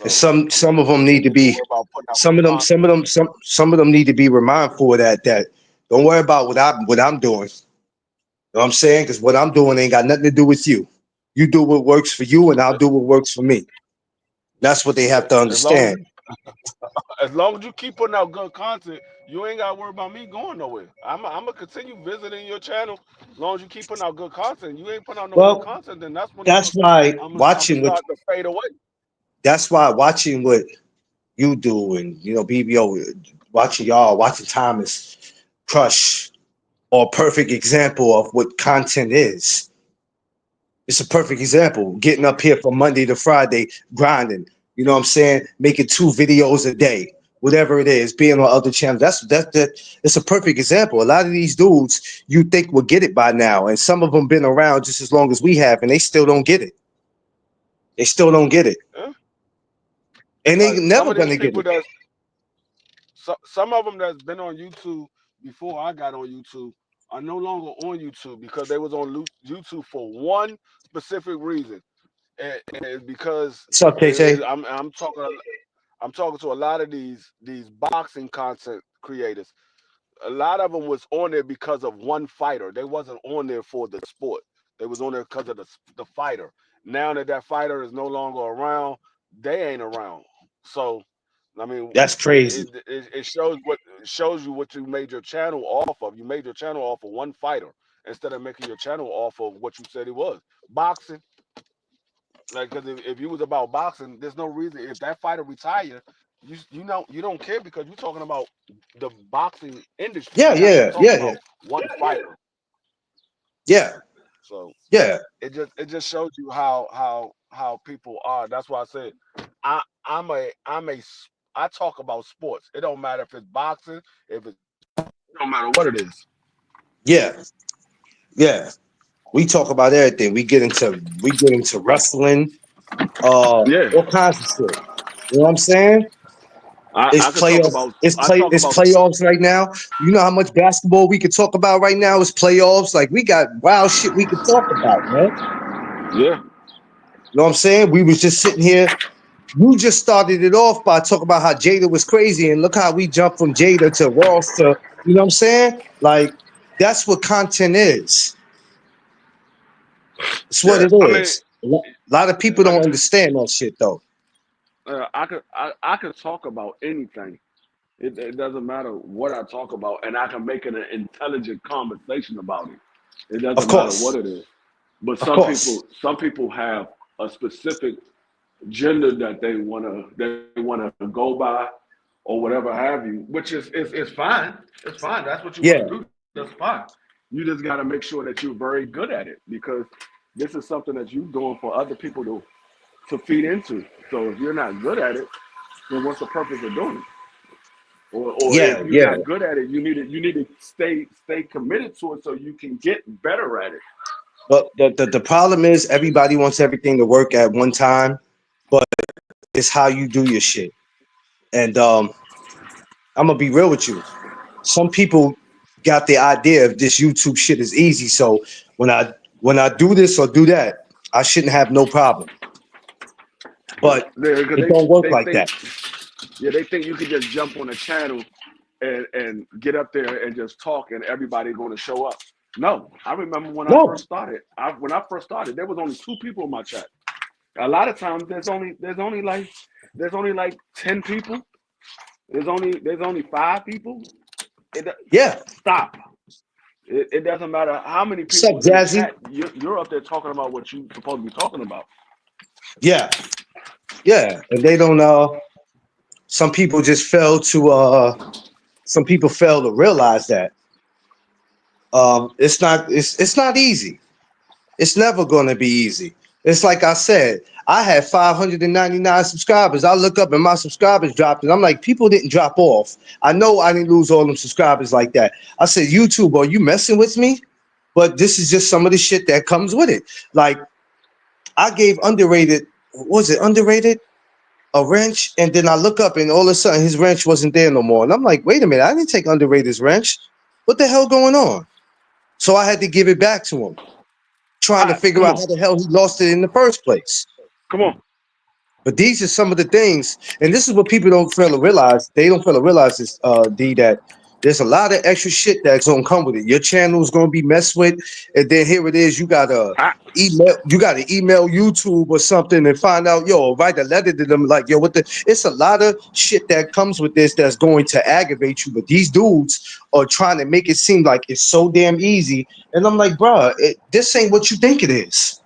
And So some of them you need just to need to be worry about putting out some good of them some of content. them some of them need to be remindful of that don't worry about what I'm doing. You know what I'm saying? Because what I'm doing ain't got nothing to do with you. You do what works for you, and I'll do what works for me. That's what they have Yeah. to As long as understand. you keep putting out good content, you ain't gotta worry about me going nowhere. I'm gonna continue visiting your channel as long as you keep putting out good content. You ain't putting out no good Well, content, then that's when that's why I'm start to fade away. watching what you do and BBO watching y'all watching Thomas Crush or a perfect example of what content is. It's a perfect example. Getting up here from Monday to Friday, grinding. You know what I'm saying? Making 2 videos a day, whatever it is, being on other channels. That. It's a perfect example. A lot of these dudes you think will get it by now, and some of them been around just as long as we have, and they still don't get it. They still don't get it. Huh? and they Some never of these gonna get people it. that some of them that's been on YouTube before I got on YouTube are no longer on YouTube because they was on YouTube for one specific reason, and because What's up, KJ? I'm talking to a lot of these boxing content creators. A lot of them was on there because of one fighter. They wasn't on there for the sport. They was on there because of the fighter. Now that that fighter is no longer around, they ain't around. So, I mean, That's crazy. it shows you what you made your channel off of. You made your channel off of one fighter instead of making your channel off of what you said it was. Boxing, like, because if you was about boxing, there's no reason if that fighter retire, you don't care because you're talking about the boxing industry. Yeah, You're not just yeah, talking yeah, yeah, about one fighter. yeah, So yeah, it just shows you how people are. That's why I said I talk about sports. It don't matter if it's boxing, if it don't matter what it is. yeah, yeah. We talk about everything. We get into wrestling, Yeah, all kinds of shit. You know what I'm saying? It's I could talk playoff. about It's playoffs right now. You know how much basketball we could talk about right now? It's playoffs. Like we got wild shit we could talk about, man. yeah. You know what I'm saying? We was just sitting here. You just started it off by talking about how Jada was crazy, and look how we jumped from Jada to Ross to, you know what I'm saying? Like that's what content is. It's what Yeah, it I mean, is. A lot of people like don't understand that shit though. I could talk about anything. It doesn't matter what I talk about, and I can make it an intelligent conversation about it. It Of doesn't matter what course. it is. But Of course. some people have a specific gender that they wanna go by, or whatever have you, which is fine. It's fine. That's what you want to Yeah. do. That's fine. You just got to make sure that you're very good at it because this is something that you're doing for other people to feed into. So if you're not good at it, then what's the purpose of doing it? Or Yeah. if you're Yeah. not good at it, you need to stay committed to it so you can get better at it. But the problem is everybody wants everything to work at one time, but it's how you do your shit. And I'm gonna be real with you. Some people got the idea of this YouTube shit is easy. So when I when I do this or do that, I shouldn't have no problem. But Because it don't work they like think that. yeah, they think you can just jump on a channel and get up there and just talk and everybody's going to show up. No, I remember when I No. first started. When I first started, there was only two people in my chat. A lot of times there's only like 10 people. There's only 5 people. It Yeah. stop. It doesn't matter how many What's up, people in the Jazzy? chat. You're up there talking about what you supposed to be talking about. Yeah. Yeah. And they don't some people just fail to some people fail to realize that it's not easy. It's never going to be easy. It's like I said, I had 599 subscribers. I look up and my subscribers dropped, and I'm like, people didn't drop off. I know I didn't lose all them subscribers like that. I said, YouTube, are you messing with me? But this is just some of the shit that comes with it. Like I gave underrated, was it underrated? A wrench, and then I look up and all of a sudden his wrench wasn't there no more. And I'm like, wait a minute, I didn't take underrated's wrench. What the hell going on? So I had to give it back to him, All trying to right, figure come out on, how the hell he lost it in the first place. come on. But these are some of the things, and this is what people don't fail to realize. They don't fail to realize this, D, that there's a lot of extra shit that's gonna come with it. Your channel is gonna be messed with, and then here it is. I, You gotta email YouTube or something and find out, yo, write a letter to them like, yo, what the it's a lot of shit that comes with this that's going to aggravate you. But these dudes are trying to make it seem like it's so damn easy. And I'm like, bro, this ain't what you think it is.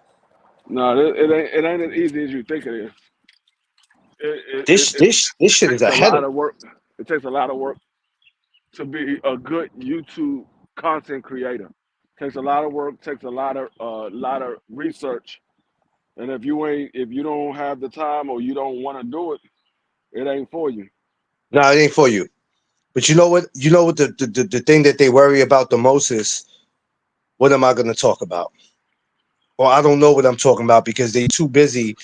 no, it ain't as easy as you think it is. This shit is Takes a a lot headache. of work. It takes a lot of work to be a good YouTube content creator. Takes a lot of work. Takes a lot of research. And if you don't have the time or you don't want to do it, it ain't for you. No, it ain't for you. But you know what? You know what the thing that they worry about the most is what am I gonna talk about? Or I don't know what I'm talking about because they too busy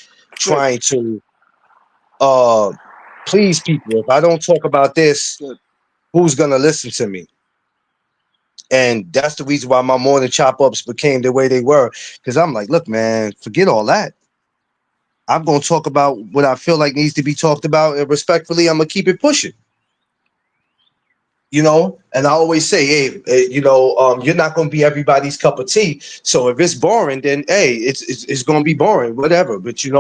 Look, trying to uh please, people, if I don't talk about this, Good. who's gonna listen to me? And that's the reason why my morning chop ups became the way they were. Because I'm like, look, man, forget all that. I'm gonna talk about what I feel like needs to be talked about, and respectfully, I'm gonna keep it pushing. You know, and I always say, hey, you're not going to be everybody's cup of tea. So if it's boring, then hey, it's going to be boring, whatever. But as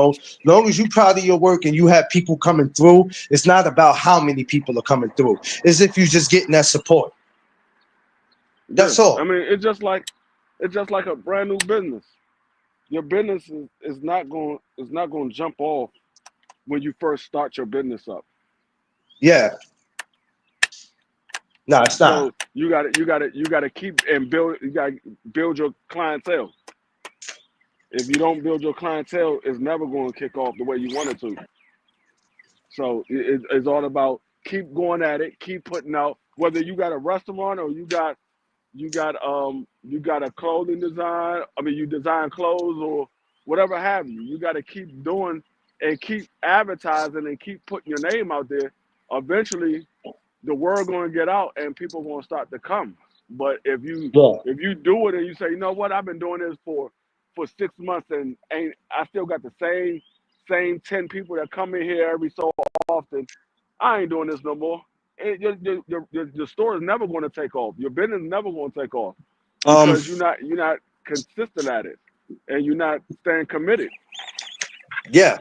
long as you're proud of your work and you have people coming through, it's not about how many people are coming through. It's if you're just getting that support. That's Yeah, I all. mean, it's just like a brand new business. Your business is not going to jump off when you first start your business up. Yeah. No, it's not. So you got to keep and build. You got to build your clientele. If you don't build your clientele, it's never going to kick off the way you want it to. So it's all about keep going at it, keep putting out. Whether you got a restaurant or you got a clothing design. I mean, you design clothes or whatever have you. You got to keep doing and keep advertising and keep putting your name out there. Eventually, the word going to get out and people going to start to come. But if you Yeah. do it and you say, you know what, I've been doing this for 6 months and I still got the same 10 people that come in here every so often, I ain't doing this no more. Your store is never going to take off. Your business is never going to take off Um. because you're not consistent at it and you're not staying committed. Yeah.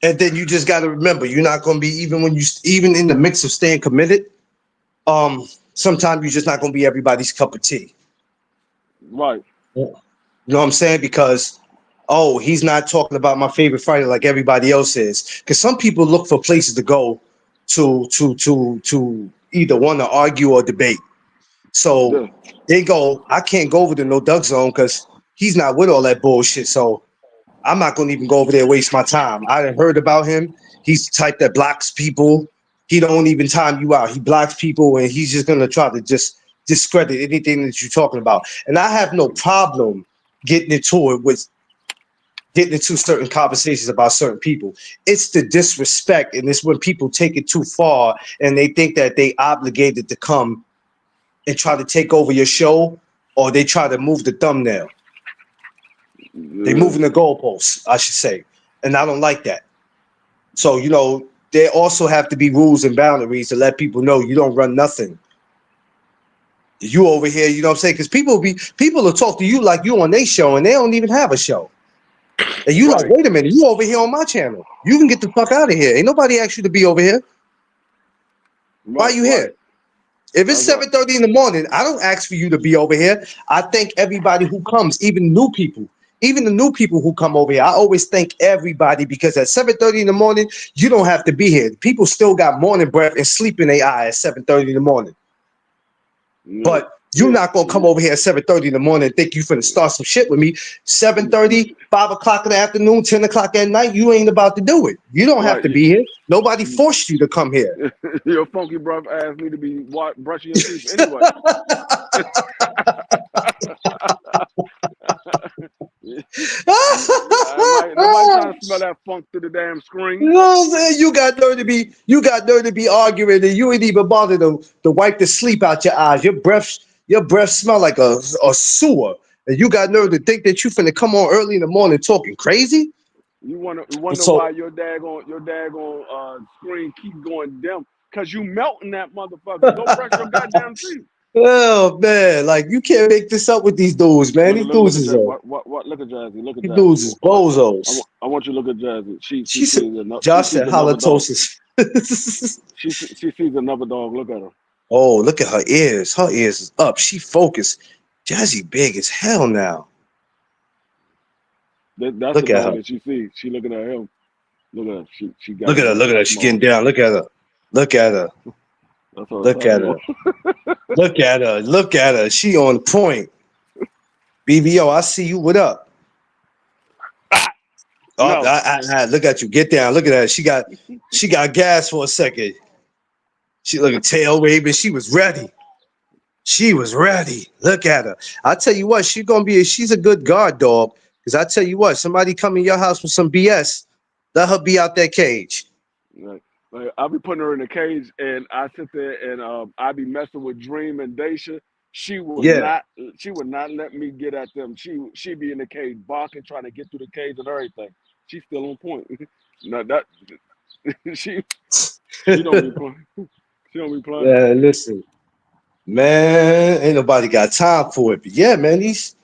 And then you just got to remember, you're not going to be even in the mix of staying committed. Sometimes you're just not going to be everybody's cup of tea. Right. You know what I'm saying? Because he's not talking about my favorite fighter like everybody else is. Because some people look for places to go to either want to argue or debate. So Yeah. they go, I can't go over to No Duck Zone because he's not with all that bullshit. So I'm not going to even go over there and waste my time. I done heard about him. He's the type that blocks people. He don't even time you out. He blocks people, and he's just going to try to just discredit anything that you're talking about. And I have no problem getting into certain conversations about certain people. It's the disrespect, and it's when people take it too far and they think that they obligated to come and try to take over your show, or they try to move the thumbnail. They moving the goalposts, I should say. And I don't like that. So, there also have to be rules and boundaries to let people know you don't run nothing. You over here, you know what I'm saying? Because people will talk to you like you on their show and they don't even have a show. And you like, Right. wait a minute, you over here on my channel. You can get the fuck out of here. Ain't nobody asked you to be over here. Why are you here? If it's 7:30 in the morning, I don't ask for you to be over here. I thank everybody who comes, even new people. Even the new people who come over here, I always thank everybody because at 7:30 in the morning, you don't have to be here. People still got morning breath and sleep in their eye at 7:30 in the morning. But you're not going to come over here at 7:30 in the morning and think you finna start some shit with me. 7:30, 5 o'clock in the afternoon, 10 o'clock at night, you ain't about to do it. You don't have to be here. Nobody forced you to come here. Your funky breath asked me to be brushing your teeth anyway. Nobody trying to smell that funk through the damn screen. You know what I'm saying? You got nerve to be arguing, and you ain't even bother to wipe the sleep out your eyes. Your breath smell like a sewer, and you got nerve to think that you finna come on early in the morning talking crazy. You wonder why your daggone screen keep going dim? Cause you melting that motherfucker. Go brush your goddamn teeth. Oh man, like you can't make this up with these dudes, man. These dudes is what look at Jazzy. Look at these Jazzy. dudes is bozos. I want you to look at Jazzy. She Said, sees Josh said halitosis. She sees another dog. Look at her. Oh, look at her ears. Her ears is up. She focused. Jazzy big as hell now. That's look the at dog her. that she sees. She looking at him. Look at her. She got Look at her. Look at her. She getting down. Look at her. Look at her. Look at her. Look at her. Look at her. She on point. BBO, I see you. What up? Oh, no. Look at you. Get down. Look at her. She got gas for a second. She look at tail waving. She was ready. She was ready. Look at her. I tell you what, she's a good guard dog. Because I tell you what, somebody come in your house with some BS, let her be out that cage. Right. Like I'll be putting her in a cage, and I sit there and I be messing with Dream and Daisha. She will Yeah. not. She would not let me get at them. She be in the cage barking, trying to get through the cage and everything. She's still on point. No, that she she don't be playing. She don't be playing. Yeah, listen, man, ain't nobody got time for it. But yeah, man, it's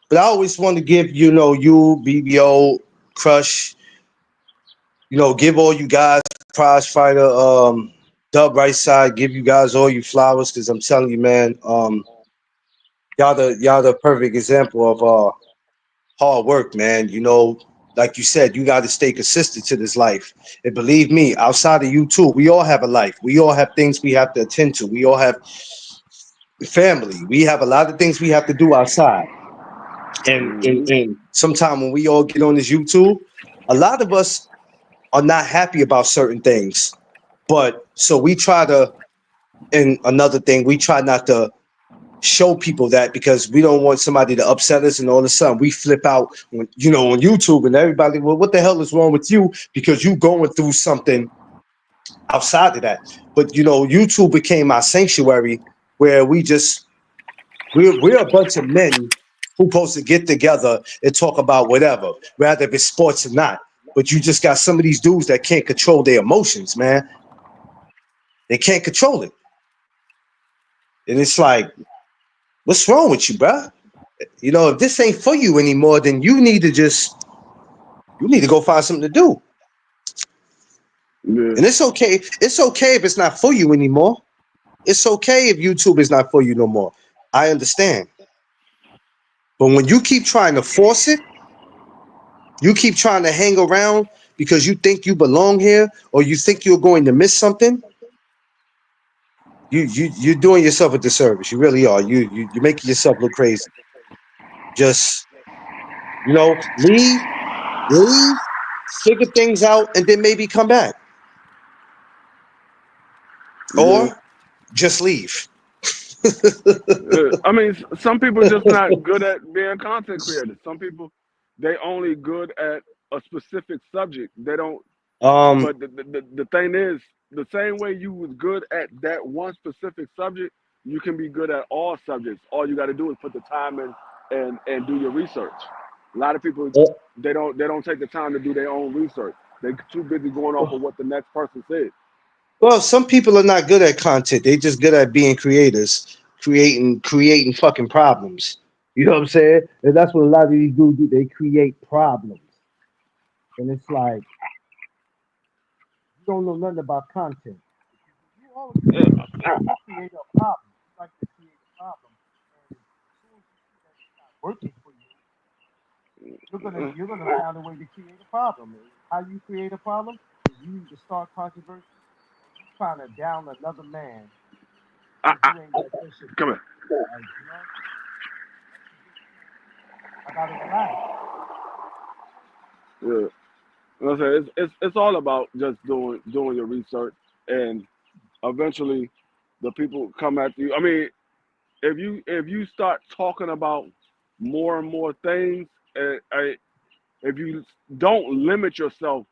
but I always want to give, you, BBO, Crush, give all you guys, prize fighter, Dub Right Side, give you guys all you flowers, because I'm telling you, man, y'all the perfect example of hard work, man. Like you said, you got to stay consistent to this life. And believe me, outside of you too, we all have a life. We all have things we have to attend to. We all have family. We have a lot of things we have to do outside. And Hmm. sometime when we all get on this YouTube, a lot of us are not happy about certain things. But so we try to, and another thing, we try not to show people that, because we don't want somebody to upset us, and all of a sudden we flip out when, on YouTube, and everybody, well, what the hell is wrong with you, because you going through something outside of that. But YouTube became our sanctuary, where we're a bunch of men who supposed to get together and talk about whatever, rather if it's sports or not. But you just got some of these dudes that can't control their emotions, man. They can't control it. And it's like, what's wrong with you, bruh? If this ain't for you anymore, then you need to go find something to do. Yeah. And it's okay. It's okay if it's not for you anymore. It's okay if YouTube is not for you no more. I understand. But when you keep trying to force it, you keep trying to hang around because you think you belong here, or you think you're going to miss something, you're doing yourself a disservice. You really are. You're making yourself look crazy. Just leave, figure things out, and then maybe come back, Yeah. or just leave. I mean, some people just not good at being content creators. Some people, they only good at a specific subject. They don't. um, But the thing is, the same way you was good at that one specific subject, you can be good at all subjects. All you got to do is put the time in and do your research. A lot of people, they don't take the time to do their own research. They're too busy going off of what the next person said. well, some people are not good at content. They just good at being creators, creating fucking problems. You know what I'm saying? And that's what a lot of these dudes do. They create problems, and it's like you don't know nothing about content. You always you create a problem. You like to create a problem, and as soon as you see that it's not working for you, you're gonna find a way to create a problem. And how you create a problem is you either start controversy, or you trying to down another man I, because I, you ain't got that shit come together. here. Like, that's a big thing. I gotta relax. Yeah. You know what I'm saying? It's all about just doing your research, and eventually the people come after you. I mean, if you start talking about more and more things, if you don't limit yourself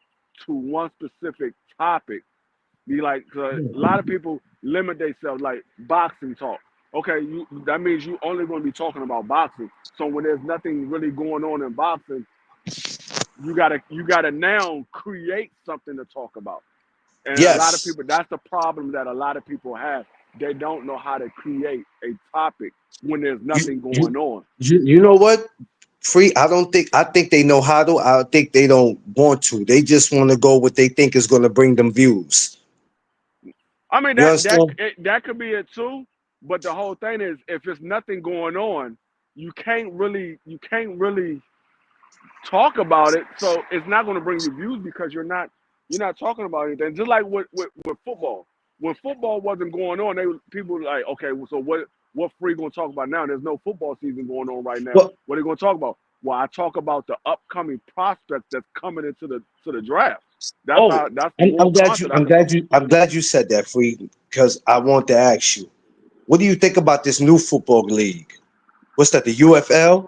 to one specific topic, be like, 'cause a lot of people limit themselves, like boxing talk. Okay, that means you only going to be talking about boxing. So when there's nothing really going on in boxing, you gotta now create something to talk about. And a lot of Yes, people, that's the problem that a lot of people have. They don't know how to create a topic when there's you nothing you going on. you know what? Free. I think they know how to. I think they don't want to. They just want to go what they think is going to bring them views. I mean You that understand? that could be it too. But the whole thing is, if there's nothing going on, you can't really talk about it. So it's not going to bring you views because you're not talking about anything. Just like with football. When football wasn't going on, people were like, okay, so what Free going to talk about now? There's no football season going on right now. Well, What are you going to talk about? Well, I talk about the upcoming prospects that's coming into the draft. That's oh, how that's the more I'm glad you. content I can talk. I'm glad you said that, Free, because I want to ask you, what do you think about this new football league? What's that? The UFL?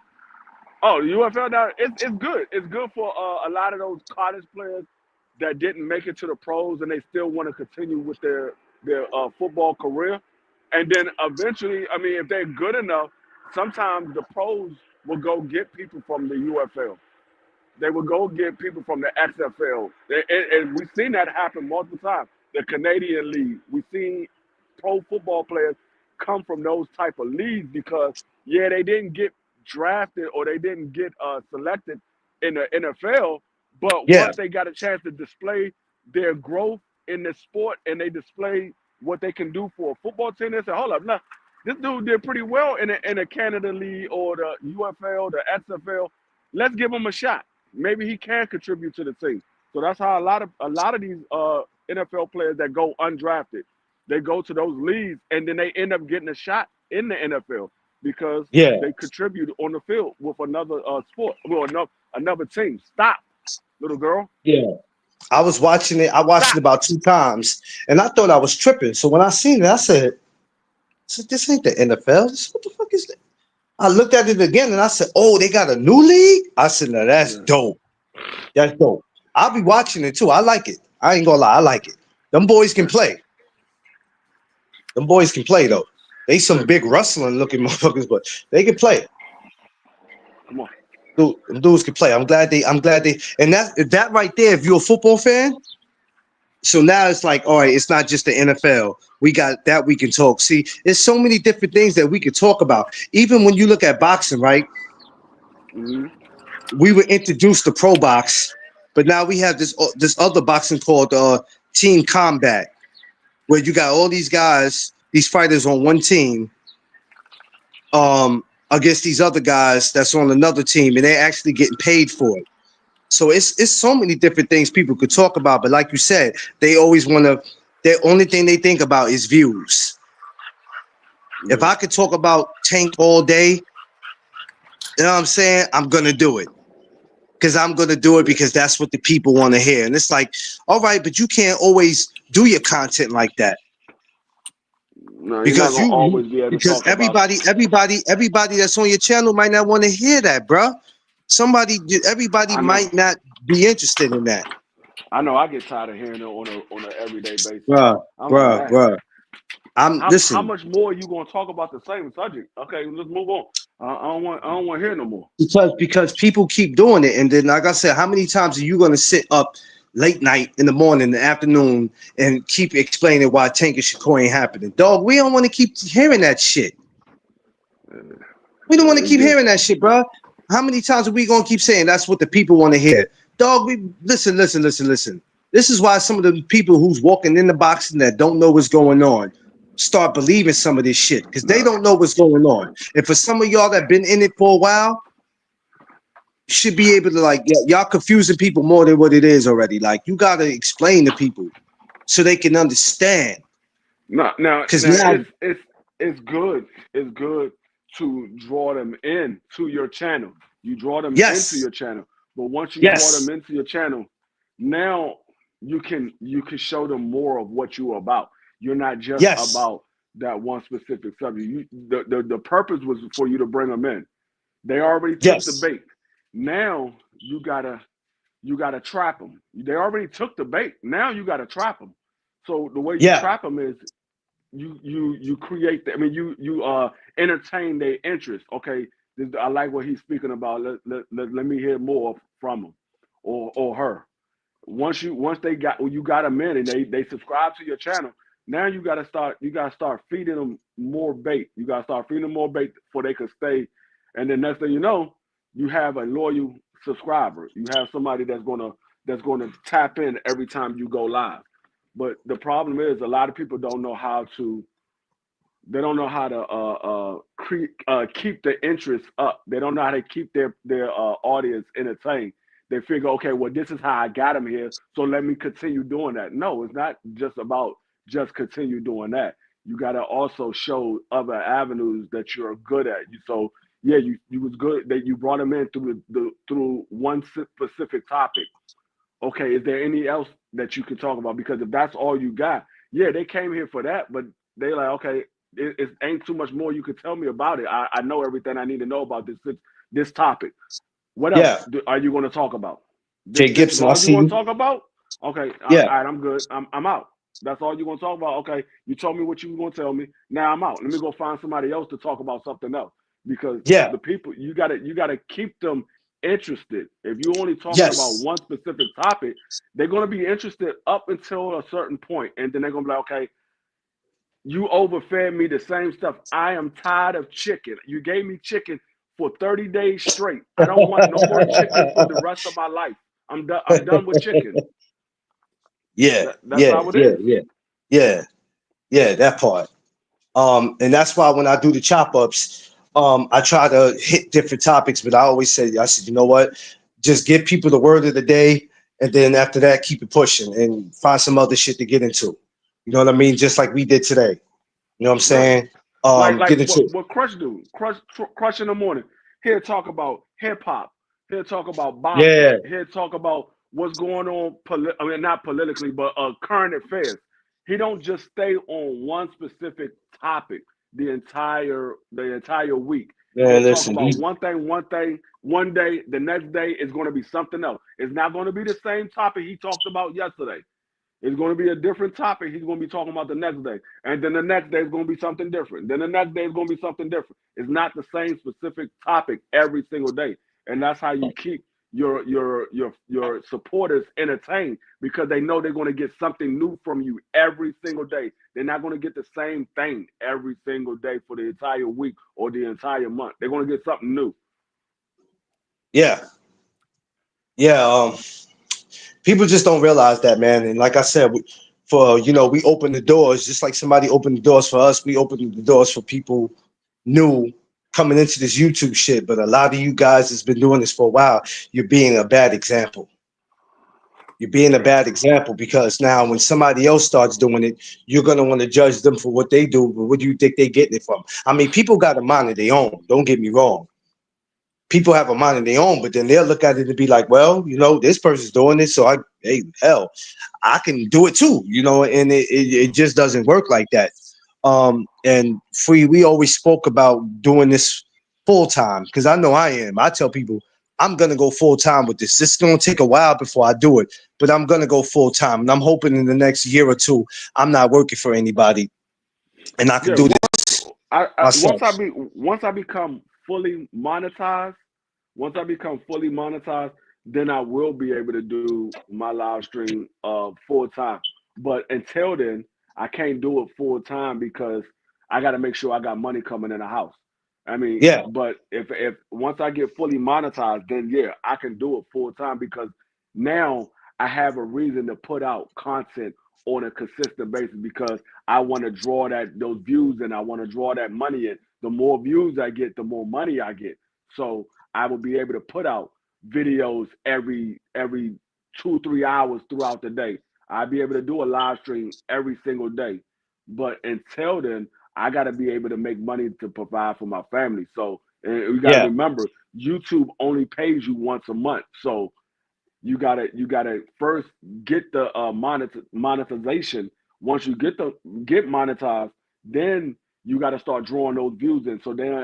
Oh, the UFL now it's good. It's good for a lot of those college players that didn't make it to the pros and they still want to continue with their football career. And then eventually, I mean, if they're good enough, sometimes the pros will go get people from the UFL. They would go get people from the XFL, and we've seen that happen multiple times. The Canadian League, we've seen pro football players come from those type of leagues because yeah, they didn't get drafted or they didn't get selected in the NFL, but Yeah, once they got a chance to display their growth in the sport and they display what they can do for a football team, they say, hold up, now this dude did pretty well in the Canada League or the UFL, the XFL. Let's give him a shot. Maybe he can contribute to the team. So that's how a lot of these NFL players that go undrafted, they go to those leagues and then they end up getting a shot in the NFL because yeah, they contribute on the field with another sport, well, another team. Stop, little girl. yeah. I was watching it. I watched it Stop. about 2 times, and I thought I was tripping. So when I seen it, I said, "This ain't the NFL. What the fuck is that?" I looked at it again, and I said, "Oh, they got a new league." I said, "No, that's Yeah. dope. That's dope." I'll be watching it too. I like it. I ain't gonna lie. I like it. Them boys can play. Them boys can play though. They some big rustling looking motherfuckers, but they can play. Come on. Them dudes can play. I'm glad they. I'm glad they. And that right there. If you're a football fan, so now it's like, all right, it's not just the NFL. We got that we can talk. See, there's so many different things that we could talk about. Even when you look at boxing, right? Hmm. We were introduced to pro box, but now we have this other boxing called Team Combat, where you got all these guys, these fighters on one team, against these other guys that's on another team, and they're actually getting paid for it. So it's so many different things people could talk about, but like you said, they always want to. The only thing they think about is views. If Yeah. I could talk about Tank all day, you know what I'm saying? I'm gonna do it because I'm gonna do it Yeah. because that's what the people want to hear. And it's like, all right, but you can't always do your content like that No, you're not because gonna always be able to because talk about it. everybody that's on your channel might not want to hear that, bruh. Everybody I know. might not be interested in that. I know. I get tired of hearing it on an everyday basis. Bruh, I'm like, bruh, man, bruh. I'm how listen much more are you gonna talk about the same subject? Okay, let's move on. I don't want to hear no more. because people keep doing it, and then like I said, how many times are you gonna sit up late night in the morning, in the afternoon, and keep explaining why Tank and Shakur ain't happening? Dog, we don't want to keep hearing that shit. We don't want to It keep gets hearing that shit, bruh. How many times are we gonna keep saying that's what the people want to hear? Dog, we listen. This is why some of the people who's walking in the boxing that don't know what's going on start believing some of this shit because they no. don't know what's going on. And for some of y'all that been in it for a while, should be able to like y'all confusing people more than what it is already. Like you gotta explain to people so they can understand. No, Cause now now, it's good. It's good to draw them in to your channel. You draw them into yes, your channel, but once you draw them yes, into your channel, now you can show them more of what you're about. You're not just yes, about that one specific subject. The purpose was for you to bring them in. They already took the yes, bait. Now you gotta trap them. They already took the bait. Now you gotta trap them. So the way you yeah, trap them is you create. I mean you entertain their interest. Okay, I like what he's speaking about. Let me hear more from him or her. Once you got them in and they subscribe to your channel. Now you gotta start feeding them more bait. You gotta start feeding them more bait before they can stay. And then next thing you know, you have a loyal subscriber. You have somebody that's gonna tap in every time you go live. But the problem is a lot of people don't know how to they don't know how to keep the interest up. They don't know how to keep their audience entertained. They figure, okay, well, this is how I got them here, so let me continue doing that. No, it's not just about just continue doing that. You got to also show other avenues that you're good at. So yeah, you was good that you brought them in through one specific topic. Okay, is there any else that you can talk about? Because if that's all you got, yeah, they came here for that, but they like, okay, it ain't too much more you could tell me about it. I know everything I need to know about this topic. What else yeah. are you going to talk about? Jay This is Gibson, I all you see want to you. talk about? Okay, all Yeah, right, I'm good. I'm out. That's all you're gonna talk about. Okay, you told me what you were gonna tell me. Now I'm out. Let me go find somebody else to talk about something else because yeah, the people you gotta keep them interested. If you're only talking about yes. one specific topic, they're gonna be interested up until a certain point, and then they're gonna be like, okay, you overfed me the same stuff. I am tired of chicken. You gave me chicken for 30 days straight. I don't want no more chicken for the rest of my life. I'm done. I'm done with chicken. Yeah, That's yeah, how it yeah, is. yeah, yeah, yeah, that part. And that's why when I do the chop ups, I try to hit different topics, but I always say, I said, you know what? Just give people the word of the day, and then after that, keep it pushing and find some other shit to get into. You know what I mean? Just like we did today. You know what I'm Right. saying? Like Get into what Crush do? Crush in the morning. He'll talk about hip hop. He'll talk about boxing. yeah, He'll talk about what's going on. I mean, not politically, but current affairs. He don't just stay on one specific topic the entire week. He'll man. talk Listen, about one thing, one day. The next day is going to be something else. It's not going to be the same topic he talked about yesterday. It's going to be a different topic he's going to be talking about the next day. And then the next day is going to be something different. Then the next day is going to be something different. It's not the same specific topic every single day. And that's how you keep your supporters entertained because they know they're going to get something new from you every single day. They're not going to get the same thing every single day for the entire week or the entire month. They're going to get something new. yeah, yeah. People just don't realize that, man. And like I said, for we open the doors just like somebody opened the doors for us. We opened the doors for people new coming into this YouTube shit. But a lot of you guys that's been doing this for a while, you're being a bad example. You're being a bad example because now when somebody else starts doing it, you're gonna want to judge them for what they do. But what do you think they getting it from? I mean, people got a mind of their own. Don't get me wrong. People have a mind of their own, but then they'll look at it and be like, well, this person's doing this, so hey, hell, I can do it too, and it just doesn't work like that. And Free, we always spoke about doing this full time because I know I am. I tell people I'm gonna go full time with this. This is gonna take a while before I do it, but I'm gonna go full time, and I'm hoping in the next year or two I'm not working for anybody, and I can Yeah, do this myself. once I become fully monetized, then I will be able to do my live stream full time. But until then, I can't do it full time because I got to make sure I got money coming in the house. I mean, Yeah, but if once I get fully monetized, then yeah, I can do it full time because now I have a reason to put out content on a consistent basis because I want to draw those views and I want to draw that money in. The more views I get, the more money I get. So I will be able to put out videos every 2-3 hours throughout the day. I'll be able to do a live stream every single day. But until then, I got to be able to make money to provide for my family. So and we got to yeah, remember, YouTube only pays you once a month. So you gotta first get the monetization. Once you get monetized, then you gotta start drawing those views in. So then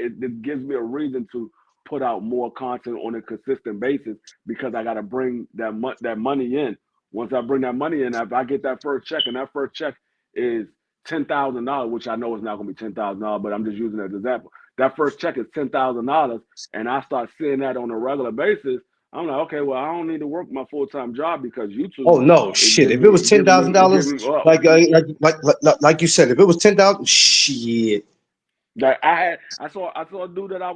it gives me a reason to put out more content on a consistent basis because I gotta bring that money in. Once I bring that money in, if I get that first check and that first check is $10,000, which I know is not gonna be $10,000, but I'm just using it as an example. That first check is $10,000, and I start seeing that on a regular basis. I'm like, okay, well, I don't need to work my full time job because oh YouTube no, is shit. giving If it me, was ten thousand it giving dollars, me well, like you said, if it was 10,000, shit. that I saw a dude that I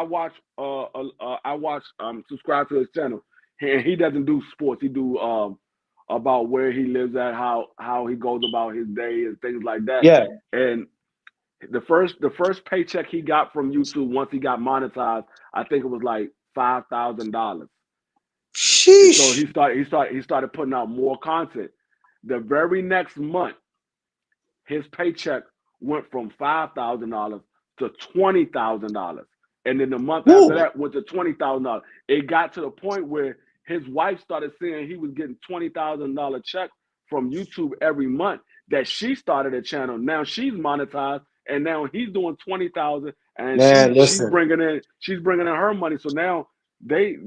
watch I watch subscribe to his channel. He doesn't do sports. He do about where he lives at, how he goes about his day and things like that. Yeah, And the first paycheck he got from YouTube once he got monetized, I think it was like $5,000. So sheesh. he started putting out more content. The very next month, his paycheck went from $5,000 to $20,000, and then the month after Woo, that went to $20,000. It got to the point where his wife started seeing he was getting $20,000 check from YouTube every month. That she started a channel. Now she's monetized, and now he's doing 20,000, and man. she's Listen, bringing in her money. So now He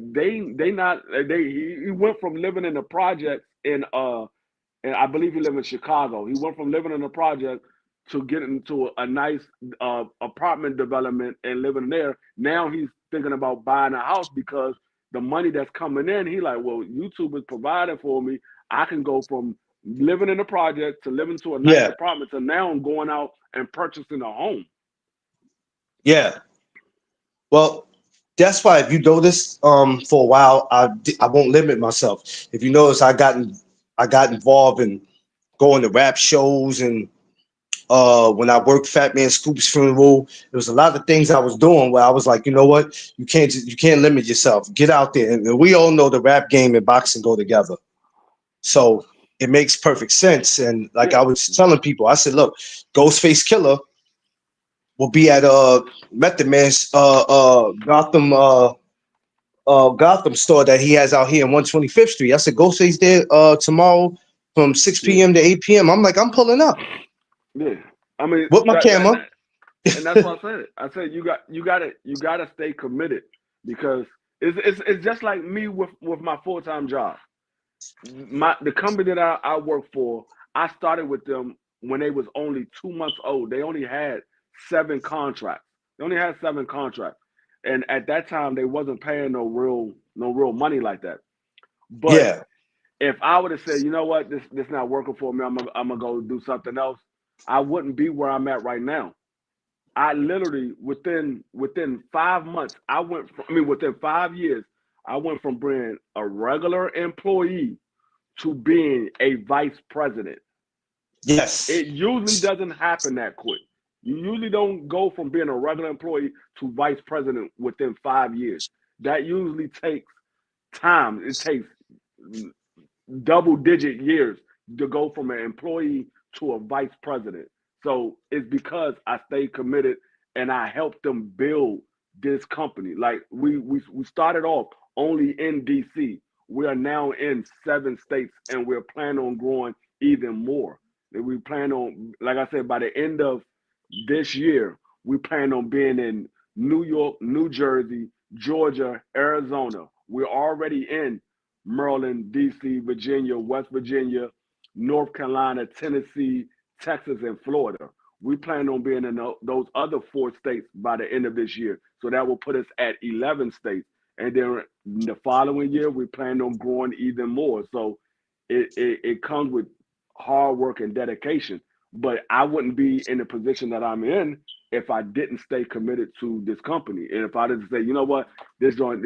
went from living in the projects and I believe he lived in Chicago. He went from living in a project to getting into a nice apartment development and living there. Now he's thinking about buying a house because the money that's coming in, he like, well, YouTube is providing for me. I can go from living in a project to living to a nice Yeah, apartment to now I'm going out and purchasing a home. yeah. Well, that's why if you notice, for a while, I won't limit myself. If you notice, I got involved in going to rap shows and when I worked Fat Man Scoop's funeral, there was a lot of things I was doing where I was like, you know what, you can't limit yourself. Get out there, and we all know the rap game and boxing go together. So it makes perfect sense. And like Yeah, I was telling people, I said, look, Ghostface Killer will be at Method Man's Gotham store that he has out here in 125th Street. I said, Ghostface there tomorrow from 6 yeah, p.m. to 8 p.m. I'm like, I'm pulling up yeah. I mean with my that, camera. and that's what I said. I said you gotta stay committed because it's just like me with my full-time job. The company that I work for, I started with them when they was only 2 months old. They only had 7 contracts. They only had 7 contracts, and at that time they wasn't paying no real money like that. But Yeah. if I would have said, you know what, this not working for me, I'm gonna go do something else, I wouldn't be where I'm at right now. I literally within 5 months, within 5 years, I went from being a regular employee to being a vice president. Yes. It usually doesn't happen that quick. You usually don't go from being a regular employee to vice president within 5 years. That usually takes time. It takes double digit years to go from an employee to a vice president. So it's because I stayed committed and I helped them build this company. Like we started off only in DC. We are now in 7 states and we're planning on growing even more. And we plan on, like I said, by the end of this year, we plan on being in New York, New Jersey, Georgia, Arizona. We're already in Maryland, DC, Virginia, West Virginia, North Carolina, Tennessee, Texas, and Florida. We plan on being in those other 4 states by the end of this year. So that will put us at 11 states. And then the following year, we plan on growing even more. So it comes with hard work and dedication. But I wouldn't be in the position that I'm in if I didn't stay committed to this company. And if I didn't say, you know what, this joint,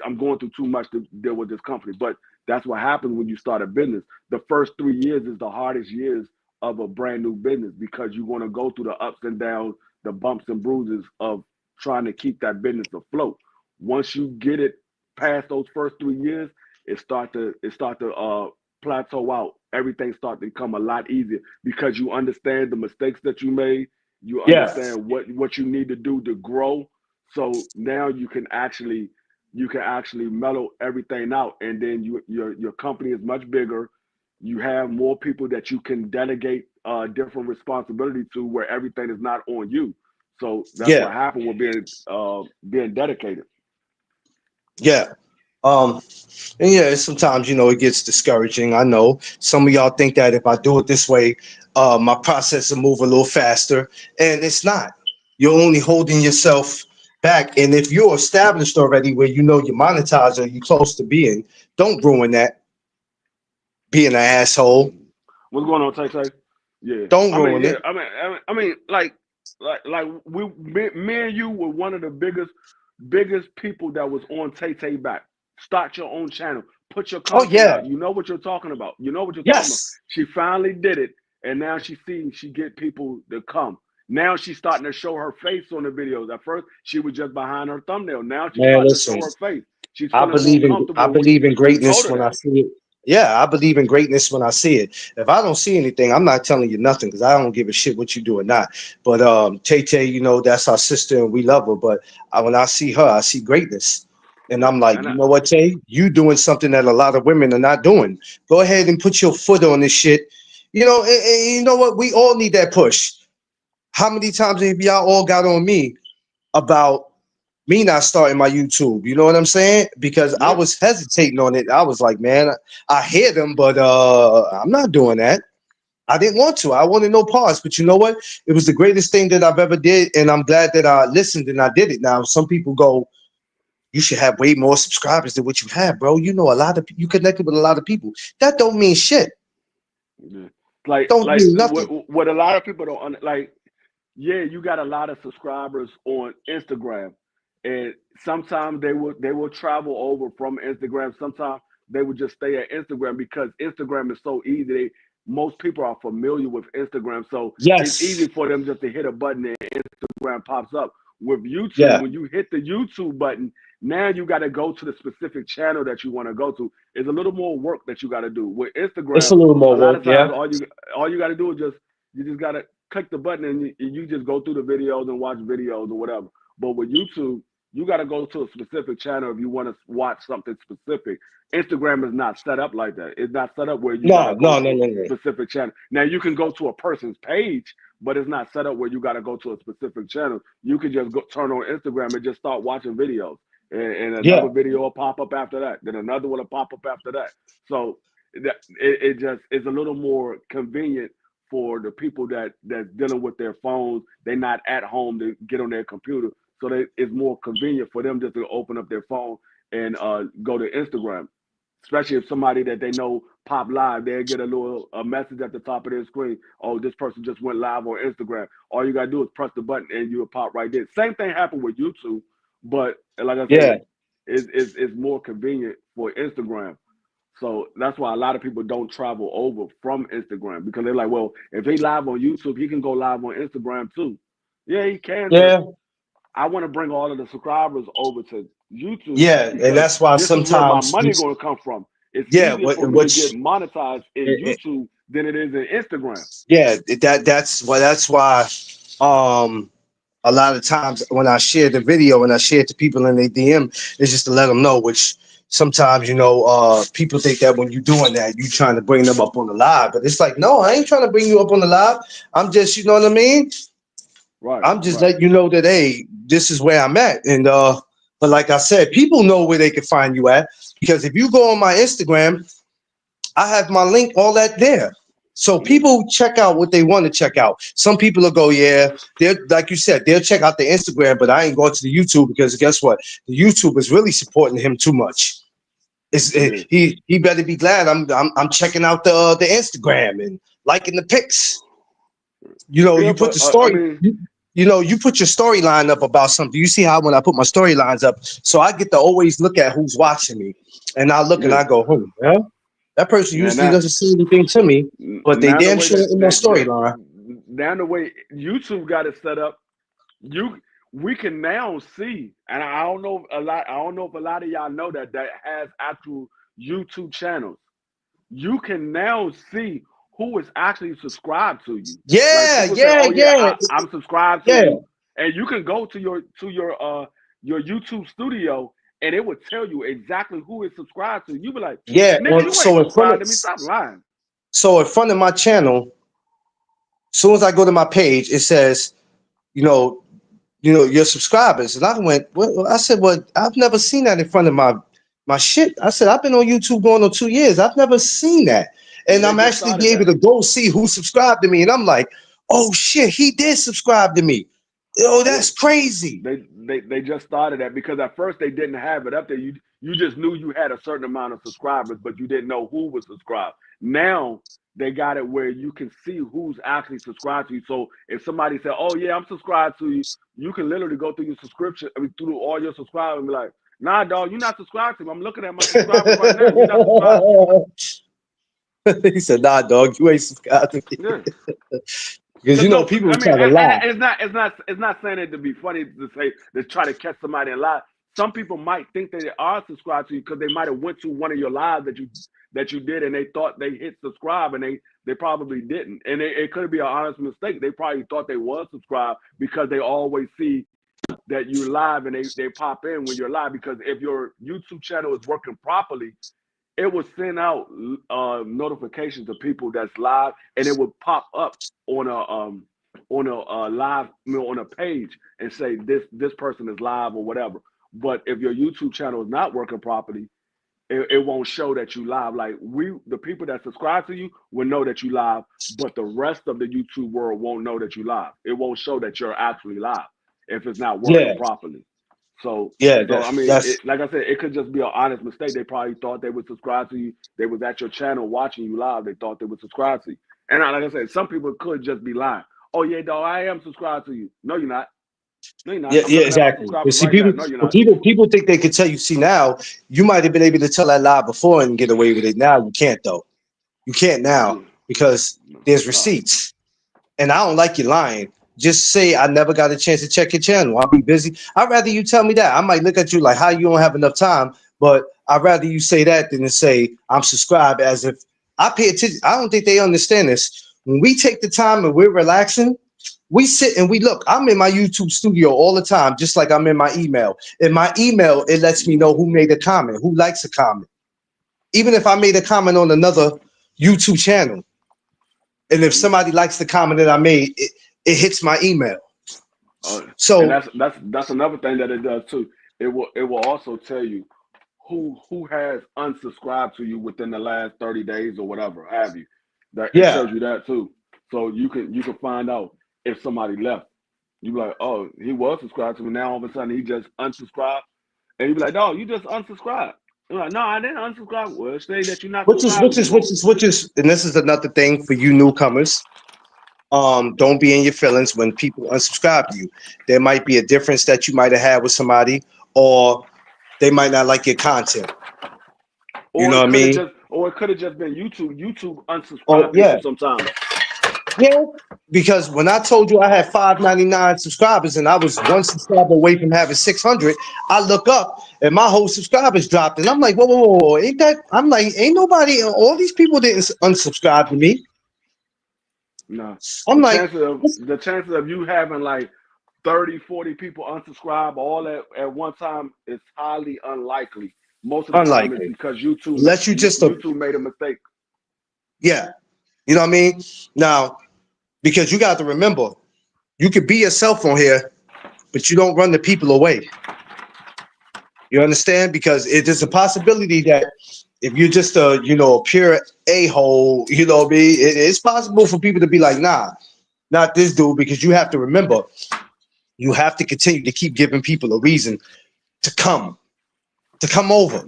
I'm going through too much to deal with this company. But that's what happens when you start a business. The first 3 years is the hardest years of a brand new business because you're going to go through the ups and downs, the bumps and bruises of trying to keep that business afloat. Once you get it past those first 3 years, it start to plateau out. Everything start to become a lot easier because you understand the mistakes that you made. You Yeah. understand what you need to do to grow. So now you can actually mellow everything out, and then your company is much bigger. You have more people that you can delegate different responsibility to, where everything is not on you. So that's Yeah. what happened with being dedicated. Yeah. Um, and yeah, sometimes it gets discouraging. I know some of y'all think that if I do it this way, my process will move a little faster, and it's not. You're only holding yourself back. And if you're established already, where you're monetized or you're close to being, don't ruin that. Being an asshole, What's going on, Tay Tay? Yeah, don't I mean, ruin yeah, it. I mean, like me and you were one of the biggest people that was on Tay Tay back. Start your own channel, put your Oh content yeah, out. You know what you're talking about. You know what you're talking about. yes, She finally did it, and now she get people to come. Now she's starting to show her face on the videos. At first, she was just behind her thumbnail. Now she's man. starting to show Listen, her face. She's I feeling more believe in I comfortable, and we believe in we told greatness her when I that. see it. Yeah, I believe in greatness when I see it. If I don't see anything, I'm not telling you nothing because I don't give a shit what you do or not. But Tay Tay, that's our sister and we love her. But when I see her, I see greatness. And Yeah, I'm like, and you know what, Tay? You doing something that a lot of women are not doing. Go ahead and put your foot on this shit. And you know what? We all need that push. How many times have y'all all got on me about me not starting my YouTube. You know what I'm saying? Because I Yeah. was hesitating on it. I was like, man, I hear them, but I'm not doing that. I didn't want to. I wanted no parts. But you know what? It was the greatest thing that I've ever did, and I'm glad that I listened and I did it. Now, some people go, you should have way more subscribers than what you have, bro. You know, a lot of you connected with a lot of people. That don't mean shit. Yeah. Like Don't mean nothing. what a lot of people don't like. Yeah, you got a lot of subscribers on Instagram, and sometimes they will travel over from Instagram. Sometimes they would just stay at Instagram because Instagram is so easy. Most people are familiar with Instagram, so it's easy Yes. for them just to hit a button and Instagram pops up. With YouTube, Yeah. when you hit the YouTube button, now you got to go to the specific channel that you want to go to. It's a little more work that you got to do. With It's Instagram, a little a more lot work. of times Yeah. all you got to do is you just got to click the button and you just go through the videos and watch videos or whatever. But with YouTube, you got to go to a specific channel if you want to watch something specific. Instagram is not set up like that. It's not set up where you got to No, go no, no, to a no, no. specific channel. Now you can go to a person's page, but it's not set up where you got to go to a specific channel. You can just go turn on Instagram and just start watching videos, and Yeah. another video will pop up after that. Then another one will pop up after that. So it just is a little more convenient for the people that's dealing with their phones. They're not at home to get on their computer, so it's more convenient for them just to open up their phone and go to Instagram. Especially if somebody that they know pop live, they'll get a message at the top of their screen. Oh, this person just went live on Instagram. All you gotta do is press the button and you'll pop right there. Same thing happened with YouTube, but like I Yeah. say, it's more convenient for Instagram. So that's why a lot of people don't travel over from Instagram because they're like, well, if he live on YouTube, he can go live on Instagram too. Yeah, he can, but Yeah. I want to bring all of the subscribers over to YouTube Yeah. And because that's why this is where my sometimes money going to come from. It's yeah, easier for me to get which monetized in YouTube than it is in Instagram. yeah, that's why um a lot of times when I share the video and I share it to people in their DM, it's just to let them know, which sometimes, people think that when you're doing that, you trying to bring them up on the live. But it's like, no, I ain't trying to bring you up on the live. I'm just, you know what I mean? Right, I'm just right. letting you know that, hey, this is where I'm at. And but like I said, people know where they can find you at. Because if you go on my Instagram, I have my link, all that there. So Yeah. people check out what they want to check out. Some people will go, yeah, they're like you said, they'll check out the Instagram, but I ain't going to the YouTube because guess what? The YouTube is really supporting him too much. Yeah. He better be glad I'm checking out the Instagram and liking the pics. Yeah, You put but the I story. mean, You put your storyline up about something. You see how when I put my storylines up, so I get to always look at who's watching me, and I look and yeah. I go, yeah, that person Now, usually doesn't say anything to me, but they now the damn way sure that in my storyline. now the way YouTube got it set up, you we can now see, and I don't know a lot. I don't know if a lot of y'all know that has actual YouTube channels. You can now see who is actually subscribed to you. Like Yeah, people say, yeah, "Oh yeah, yeah, I'm subscribed to yeah, you," and you can go to your YouTube studio, and it would tell you exactly who is subscribed to you. You be like, yeah. "Nigga, you ain't subscribed to me. Stop lying." In front of my channel, as soon as I go to my page, it says, you know, your subscribers, and I went, well, I said, well, I've never seen that in front of my shit. I said, I've been on YouTube going on 2 years. I've never seen that. And They I'm just actually started be able that. to go see who subscribed to me. And I'm like, oh shit, he did subscribe to me. Oh, Yeah. that's crazy. They just started that because at first they didn't have it up there. You just knew you had a certain amount of subscribers, but you didn't know who was subscribed. Now they got it where you can see who's actually subscribed to you. So if somebody said, "Oh yeah, I'm subscribed to you," you can literally go through your subscription, through all your subscribers and be like, "Nah, dog, you're not subscribed to me. I'm looking at my subscribers right now. You're not subscribed to me." He said, nah, dog, you ain't subscribed to me. Yeah. Because Cause no, people I mean, try to lie. and it's not saying it to be funny to say to try to catch somebody in lie. Some people might think they are subscribed to you because they might have went to one of your lives that you did and they thought they hit subscribe and they probably didn't, and it could be an honest mistake. They probably thought they was subscribed because they always see that you're live and they pop in when you're live. Because if your YouTube channel is working properly, it will send out notifications to people that's live, and it will pop up on on a live, on a page and say this person is live or whatever. But if your YouTube channel is not working properly, it won't show that you live. Like the people that subscribe to you will know that you live, but the rest of the YouTube world won't know that you live. It won't show that you're actually live if it's not working properly. So I mean, like I said, it could just be an honest mistake. They probably thought they would subscribe to you. They was at your channel watching you live. They thought they would subscribe to you. And like I said, some people could just be lying. Oh yeah, dog, I am subscribed to you. No, you're not. No, you're not. Yeah, exactly. But see, people think they could tell you. See, now you might have been able to tell that lie before and get away with it. Now you can't, though. You can't now because there's receipts, and I don't like you lying. Just say I never got a chance to check your channel. I'll be busy. I'd rather you tell me that. I might look at you like how you don't have enough time, but I'd rather you say that than to say I'm subscribed, as if I pay attention. I don't think they understand this. When we take the time and we're relaxing, we sit and we look. I'm in my YouTube studio all the time, just like I'm in my email. In my email, it lets me know who made a comment, who likes a comment. Even if I made a comment on another YouTube channel, and if somebody likes the comment that I made, it hits my email. So and that's another thing that it does too. It will also tell you who has unsubscribed to you within the last 30 days or whatever have you. That it shows you that too. So you can find out if somebody left. You be like, oh, he was subscribed to me. Now all of a sudden he just unsubscribed, and you be like, no, you just unsubscribed. You're like, no, I didn't unsubscribe. Well, say that you're not. Which is, and this is another thing for you newcomers. Don't be in your feelings when people unsubscribe to you. There might be a difference that you might have had with somebody, or they might not like your content. You know what I mean? Or it could have just been YouTube. YouTube unsubscribe people sometimes. Yeah, because when I told you I had 599 subscribers and I was one subscriber away from having 600, I look up and my whole subscribers dropped, and I'm like, whoa, ain't that? I'm like, ain't nobody. All these people didn't unsubscribe to me. No, I'm the chances of you having like 30, 40 people unsubscribe all at one time is highly unlikely. Most of the time it's because YouTube made a mistake. Yeah. You know what I mean? Now, because you got to remember, you could be yourself on here, but you don't run the people away. You understand? Because it is a possibility that if you're just a pure a-hole, you know what I mean? It's possible for people to be like, nah, not this dude, because you have to remember, you have to continue to keep giving people a reason to come over.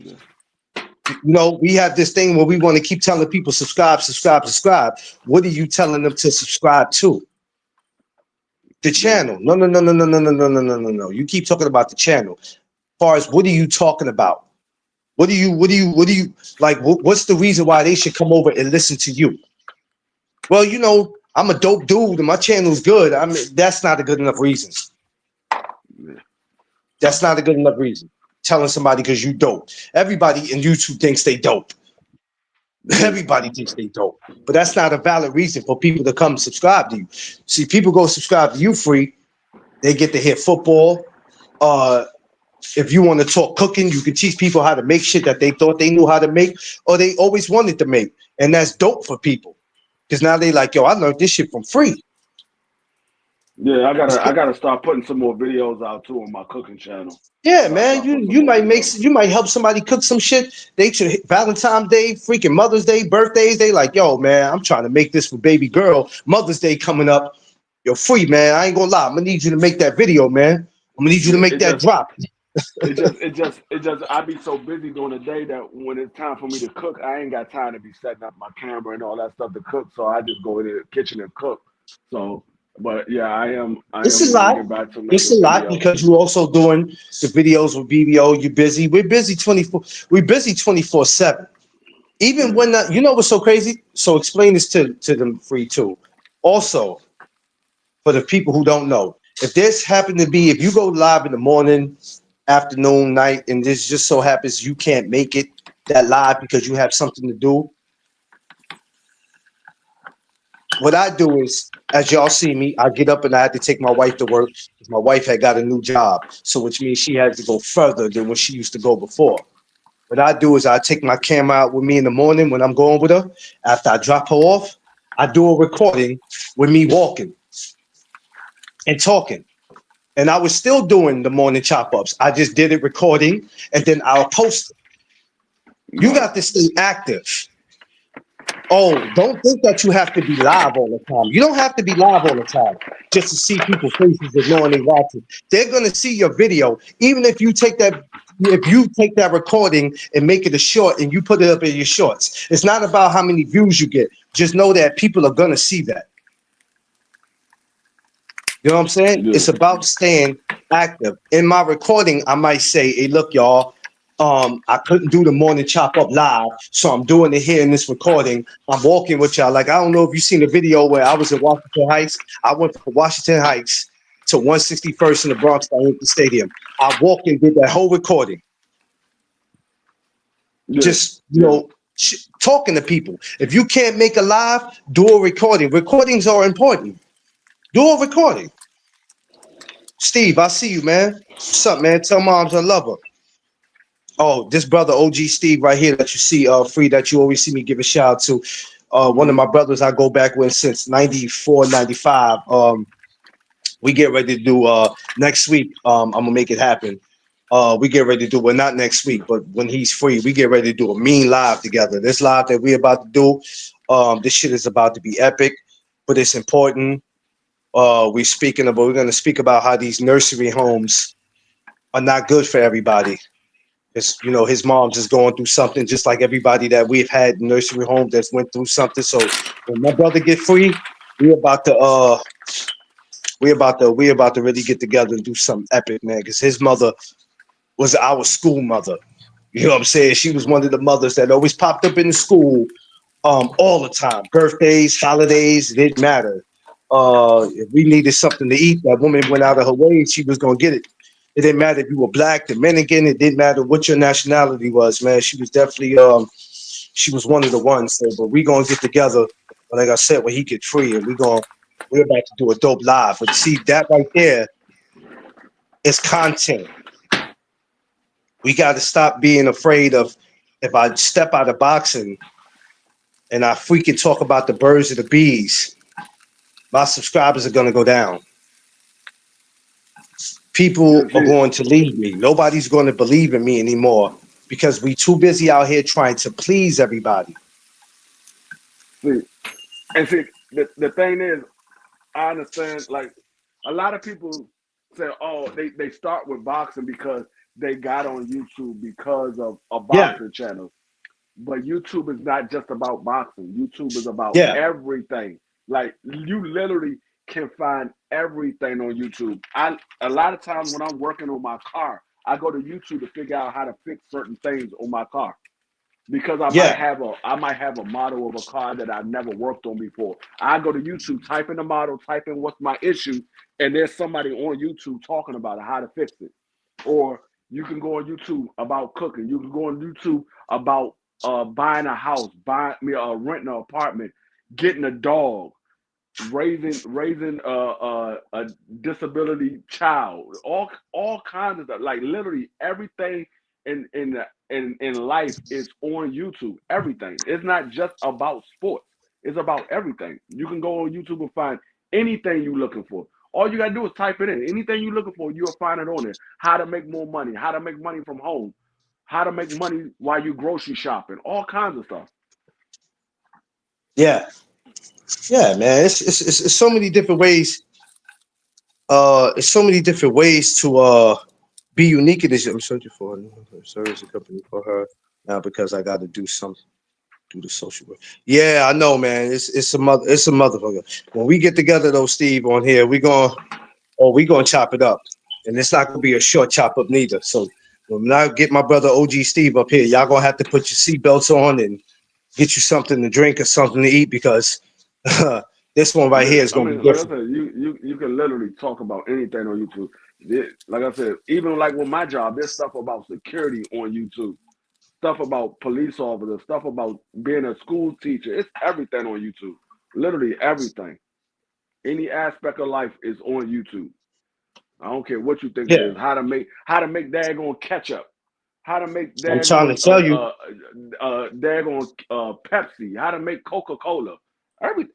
You know, we have this thing where we want to keep telling people subscribe. What are you telling them to subscribe to? The channel. No. You keep talking about the channel. As far as what are you talking about? What do you like? What's the reason why they should come over and listen to you? Well, I'm a dope dude and my channel's good. I mean, that's not a good enough reason. That's not a good enough reason. Telling somebody because you dope. Everybody in YouTube thinks they dope. Everybody thinks they dope. But that's not a valid reason for people to come subscribe to you. See, people go subscribe to you free. They get to hear football. If you want to talk cooking, you can teach people how to make shit that they thought they knew how to make or they always wanted to make. And that's dope for people. Because now they like, yo, I learned this shit from free. Yeah, I gotta start putting some more videos out too on my cooking channel. Yeah, man, you might help somebody cook some shit. They should Valentine's Day, freaking Mother's Day, birthdays. They like, yo, man, I'm trying to make this for baby girl. Mother's Day coming up. You're free, man. I ain't gonna lie. I'm gonna need you to make that video, man. I'm gonna need you to make that drop. It just I be so busy during the day that when it's time for me to cook, I ain't got time to be setting up my camera and all that stuff to cook. So I just go in the kitchen and cook. So. But yeah, I am. It's a lot because you're also doing the videos with BBO. You're busy. We're busy 24. We're busy 24/7. Even when you know what's so crazy. So explain this to them free too. Also, for the people who don't know, if this happened to be, if you go live in the morning, afternoon, night, and this just so happens you can't make it that live because you have something to do. What I do is, as y'all see me, I get up and I had to take my wife to work because my wife had got a new job. So which means she had to go further than when she used to go before. What I do is I take my camera out with me in the morning when I'm going with her. After I drop her off, I do a recording with me walking. and talking. And I was still doing the morning chop ups. I just did it recording, and then I'll post it. You got to stay active. Oh, don't think that you have to be live all the time. You don't have to be live all the time just to see people's faces and knowing they watching. They're gonna see your video, even if you take that recording and make it a short and you put it up in your shorts. It's not about how many views you get. Just know that people are gonna see that. You know what I'm saying? Yeah. It's about staying active. In my recording, I might say, hey, look, y'all, I couldn't do the morning chop up live, so I'm doing it here in this recording. I'm walking with y'all. Like, I don't know if you've seen the video where I was in Washington Heights. I went from Washington Heights to 161st in the Bronx by Yankee Stadium. I walked and did that whole recording. Yeah. Just, you know, talking to people. If you can't make a live, do a recording. Recordings are important. Do a recording. Steve, I see you, man. What's up, man? Tell moms I love her. Oh, this brother OG Steve right here that you see, free, that you always see me give a shout out to. One of my brothers I go back with since 94, 95. We get ready to do next week. I'm gonna make it happen. We get ready to do, well, not next week, but when he's free, we get ready to do a mean live together. This live that we're about to do, this shit is about to be epic, but it's important. We're going to speak about how these nursery homes are not good for everybody. It's, you know, his mom's is going through something just like everybody that we've had in nursery homes that's went through something. So when my brother get free, we're about to really get together and do something epic, man. Because his mother was our school mother. You know what I'm saying? She was one of the mothers that always popped up in the school all the time. Birthdays, holidays, it didn't matter. If we needed something to eat, that woman went out of her way and she was gonna get it. It didn't matter if you were black, Dominican, it didn't matter what your nationality was, man. She was definitely she was one of the ones. So, but we gonna get together, like I said, when he get free, and we're about to do a dope live. But see, that right there is content. We got to stop being afraid of, if I step out of boxing and I freaking talk about the birds or the bees, my subscribers are going to go down. People are going to leave me. Nobody's going to believe in me anymore because we too busy out here trying to please everybody. See, the thing is, I understand, like, a lot of people say, oh, they start with boxing because they got on YouTube because of a boxing channel. But YouTube is not just about boxing. YouTube is about everything. Like, you literally can find everything on YouTube. A lot of times when I'm working on my car, I go to YouTube to figure out how to fix certain things on my car. Because I might have a model of a car that I've never worked on before. I go to YouTube, type in the model, type in what's my issue, and there's somebody on YouTube talking about it, how to fix it. Or you can go on YouTube about cooking. You can go on YouTube about buying a house, renting an apartment, getting a dog, raising a disability child, all kinds of stuff. Like, literally everything in life is on YouTube. Everything. It's not just about sports. It's about everything. You can go on YouTube and find anything you're looking for. All you gotta do is type it in. Anything you're looking for, you'll find it on there. How to make more money, how to make money from home, how to make money while you grocery shopping, all kinds of stuff. Yeah, man. It's so many different ways. It's so many different ways to be unique in this. I'm searching for a service company for her now because I got to do something. Do the social work. Yeah, I know, man. It's a motherfucker. When we get together though, Steve, on here, we gonna chop it up. And it's not gonna be a short chop up neither. So when I get my brother OG Steve up here, y'all gonna have to put your seatbelts on and get you something to drink or something to eat because this one right here is gonna be different. Like I said, you can literally talk about anything on YouTube. Like I said, even like with my job, there's stuff about security on YouTube. Stuff about police officers, stuff about being a school teacher. It's everything on YouTube. Literally everything. Any aspect of life is on YouTube. I don't care what you think it is. How to make daggone ketchup. How to make daggone I'm trying to tell you. Daggone Pepsi. How to make Coca-Cola.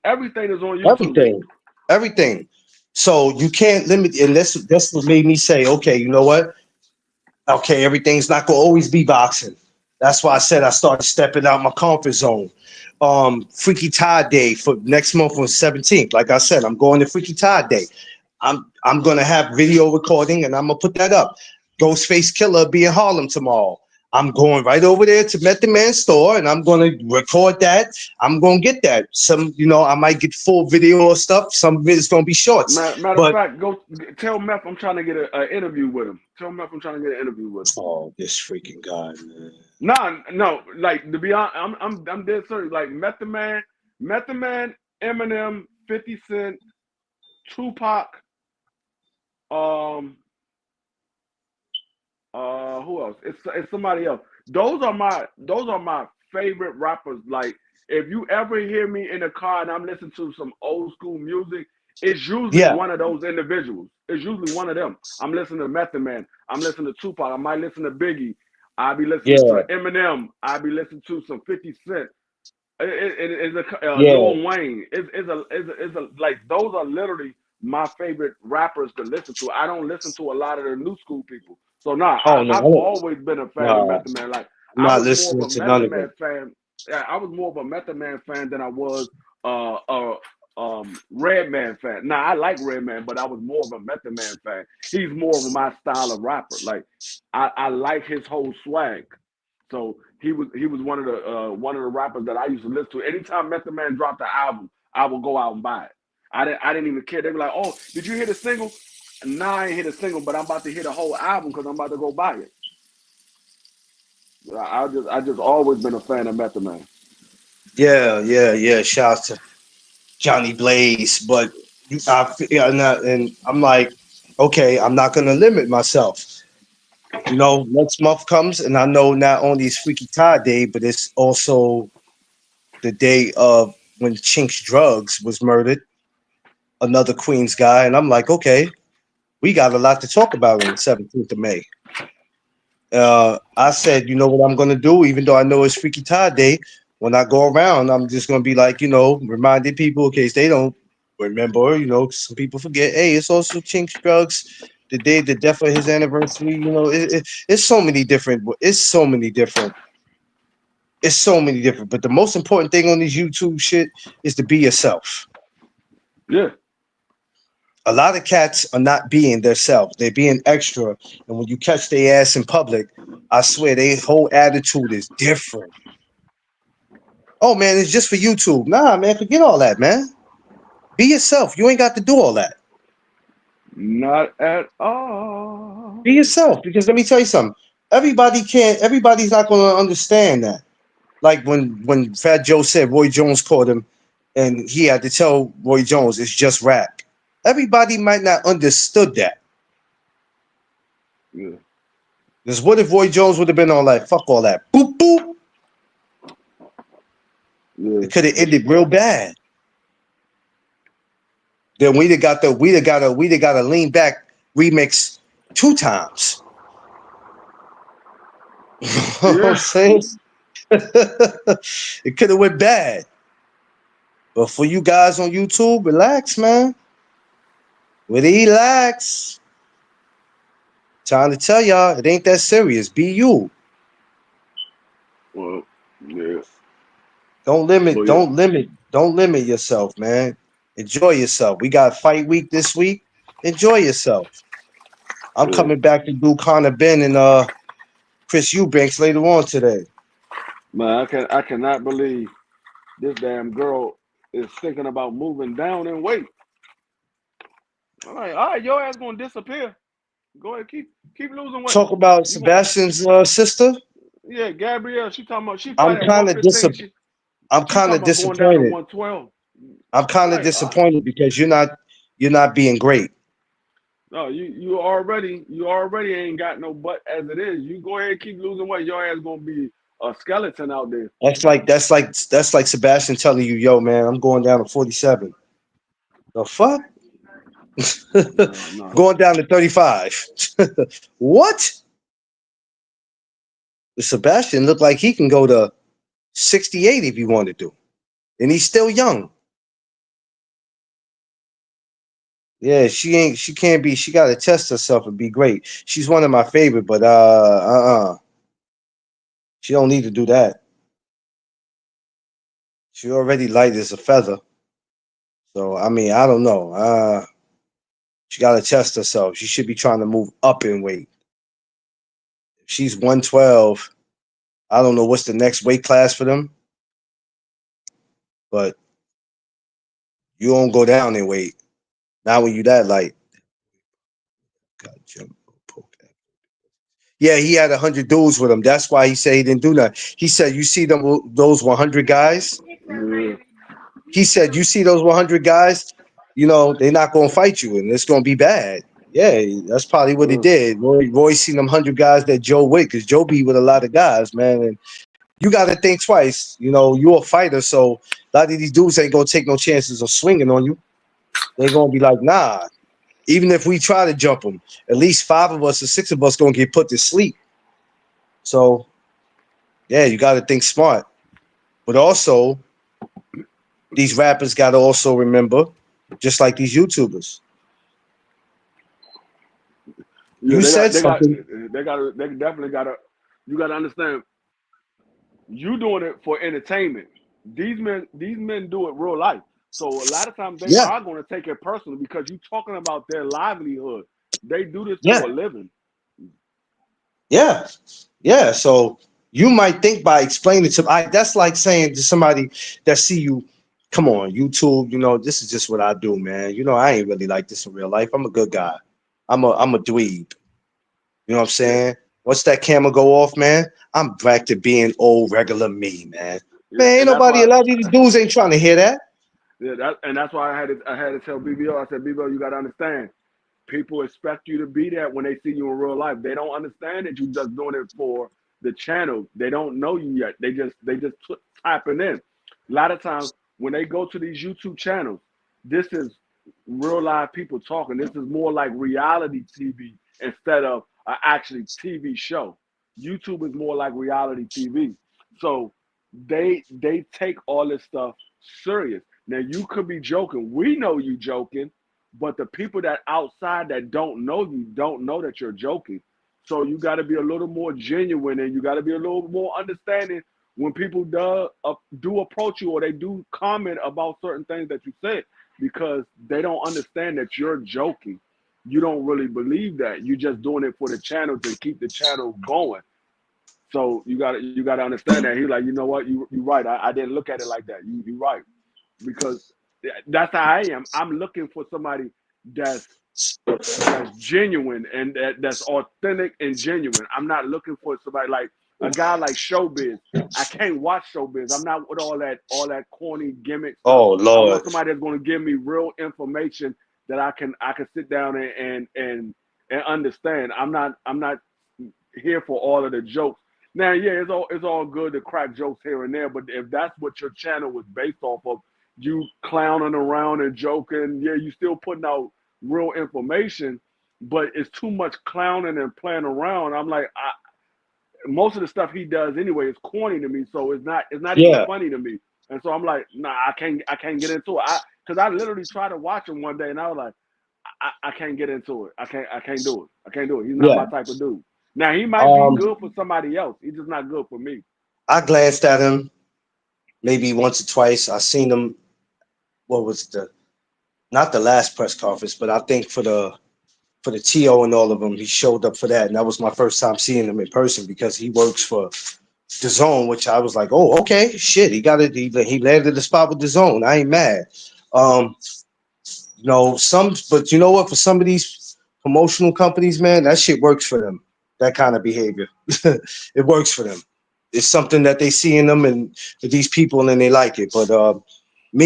Everything is on YouTube. Everything. So you can't limit, and that's what made me say, okay, you know what? Okay, everything's not gonna always be boxing. That's why I said I started stepping out my comfort zone. Freaky Tie Day for next month on 17th. Like I said, I'm going to Freaky Tie Day. I'm gonna have video recording and I'm gonna put that up. Ghostface Killer be in Harlem tomorrow. I'm going right over there to Method Man store and I'm gonna record that. I'm gonna get that. Some, I might get full video or stuff. Some of it's gonna be shorts. Matter of But fact, go tell Meth I'm trying to get an interview with him. Tell Meth I'm trying to get an interview with him. oh, this freaking guy, man. No, like to be honest, I'm dead serious. Like Method Man, Eminem, 50 Cent, Tupac, who else? It's somebody else. Those are my favorite rappers. Like if you ever hear me in a car and I'm listening to some old school music, it's usually one of those individuals. It's usually one of them. I'm listening to Method Man. I'm listening to Tupac. I might listen to Biggie. I'll be listening to Eminem. I'll be listening to some 50 Cent. It's a Lil Wayne. It's a like those are literally my favorite rappers to listen to. I don't listen to a lot of the new school people. So I've always been a fan of Method Man. Like I was more of a Method Man fan. Yeah, I was more of a Method Man fan than I was Redman fan. Now I like Redman, but I was more of a Method Man fan. He's more of my style of rapper. Like I like his whole swag. So he was one of the rappers that I used to listen to. Anytime Method Man dropped an album, I would go out and buy it. I didn't even care. They were like, "Oh, did you hear the single?" Nah, I ain't hear the single, but I'm about to hear the whole album because I'm about to go buy it. I just always been a fan of Method Man. Yeah. Shout out to Johnny Blaze, but and I'm like, okay, I'm not gonna limit myself. Next month comes, and I know not only is Freaky Tie Day, but it's also the day of when Chinx Drugs was murdered, another Queens guy, and I'm like, okay, we got a lot to talk about on the 17th of May. I said, you know what I'm gonna do, even though I know it's Freaky Tie Day. When I go around, I'm just gonna be like, reminding people in case they don't remember. Some people forget. Hey, it's also Chinx Drugs, the day, the death of his anniversary. It's so many different. It's so many different. It's so many different. But the most important thing on this YouTube shit is to be yourself. Yeah. A lot of cats are not being themselves. They're being extra. And when you catch their ass in public, I swear their whole attitude is different. Oh, man, it's just for YouTube. Nah, man, forget all that, man. Be yourself. You ain't got to do all that. Not at all. Be yourself. Because let me tell you something. Everybody's not going to understand that. Like when Fat Joe said Roy Jones called him and he had to tell Roy Jones it's just rap. Everybody might not understood that. Yeah. Because what if Roy Jones would have been all like, fuck all that. Boop, boop. Yeah. It could have ended real bad. Then we'd have got a lean back remix 2 times. You know what I'm saying? It could have went bad. But for you guys on YouTube, relax, man. Relax. Trying to tell y'all, it ain't that serious. Be you. Well, yeah. Don't limit yourself, man. Enjoy yourself. We got fight week this week. Enjoy yourself. I'm coming back to do Conor Ben and Chris Eubanks later on today. Man, I cannot believe this damn girl is thinking about moving down in weight. I'm like, all right, your ass gonna disappear. Go ahead, keep losing weight. Talk about Sebastian's sister. Yeah, Gabrielle. She talking about she I'm fight at kind of 115. I'm kind of disappointed. Going down to 112. I'm kind of disappointed because you're not being great. No, you already ain't got no butt as it is. You go ahead and keep losing weight. Your ass gonna be a skeleton out there. That's like Sebastian telling you, yo, man, I'm going down to 47. The fuck? No. Going down to 35. What? Sebastian looked like he can go to 68 if he wanted to. And he's still young. Yeah, she can't be. She got to test herself and be great. She's one of my favorite, but she don't need to do that. She already light as a feather. So I mean, I don't know. She got to test herself. She should be trying to move up in weight. If she's 112, I don't know what's the next weight class for them, but you don't go down in weight. Not when you that light. God, Jim, poke that. Yeah, he had 100 dudes with him. That's why he said he didn't do that. He said, "You see them those 100 guys." Yeah. He said, "You see those 100 guys. You know they're not gonna fight you, and it's gonna be bad." Yeah, that's probably what he did. Roy seen them 100 guys that Joe with, because Joe be with a lot of guys, man. And you got to think twice. You know, you're a fighter, so a lot of these dudes ain't gonna take no chances of swinging on you. They're gonna be like, nah. Even if we try to jump them, at least 5 of us or 6 of us gonna get put to sleep. So yeah, you got to think smart. But also, these rappers got to also remember, just like these YouTubers. Yeah, You said something. they definitely got to. You got to understand. You doing it for entertainment. These men do it real life. So a lot of times they Yeah, are going to take it personally because you're talking about their livelihood. They do this yeah, for a living. yeah, yeah. So you might think by explaining to that's like saying to somebody that see you, come on, YouTube, this is just what I do, man. I ain't really like this in real life. I'm a good guy. I'm a dweeb. You know what I'm Yeah, saying? Once that camera go off, man, I'm back to being old regular me, man. yeah, Man, ain't and that's nobody, why. a lot of these dudes ain't trying to hear that. Yeah, that's why I had to tell BBO. I said, BBO, you got to understand. People expect you to be that when they see you in real life. They don't understand that you just doing it for the channel. They don't know you yet. They just typing in. A lot of times when they go to these YouTube channels, this is real live people talking. This is more like reality TV instead of an actually TV show. YouTube is more like reality TV. So they take all this stuff serious. Now you could be joking. We know you joking, but the people that outside that don't know you don't know that you're joking. So you got to be a little more genuine, and you got to be a little more understanding when people do approach you or they do comment about certain things that you said, because they don't understand that you're joking. You don't really believe that. You're just doing it for the channel to keep the channel going. So you gotta understand that. He's like, you know what, you right. I didn't look at it like that. You right, because that's how I am. I'm looking for somebody that's that's genuine and that's authentic and genuine. I'm not looking for somebody like a guy like Showbiz. I can't watch Showbiz. I'm not with all that corny gimmick stuff. Oh I want Lord. somebody that's going to give me real information that I can sit down and understand. I'm not here for all of the jokes. Now, yeah, it's all good to crack jokes here and there, but if that's what your channel was based off of, you clowning around and joking, yeah, you still putting out real information, but it's too much clowning and playing around. I'm like, most of the stuff he does anyway is corny to me, so it's not even Yeah. funny to me. And so I'm like, nah, I can't get into it. Because I literally tried to watch him one day, and I was like, I can't get into it. I can't do it. I can't do it. He's not Yeah. my type of dude. Now he might be Um, good for somebody else. He's just not good for me. I glanced at him maybe once or twice. I seen him. What was the not the last press conference, but I think for the TO and all of them, he showed up for that, and that was my first time seeing him in person because he works for the Zone, which I was like, oh, okay, shit, he got it. He landed the spot with the Zone. I ain't mad. Um, but you know what? For some of these promotional companies, man, that shit works for them. That kind of behavior, it works for them. It's something that they see in them and these people, and they like it. But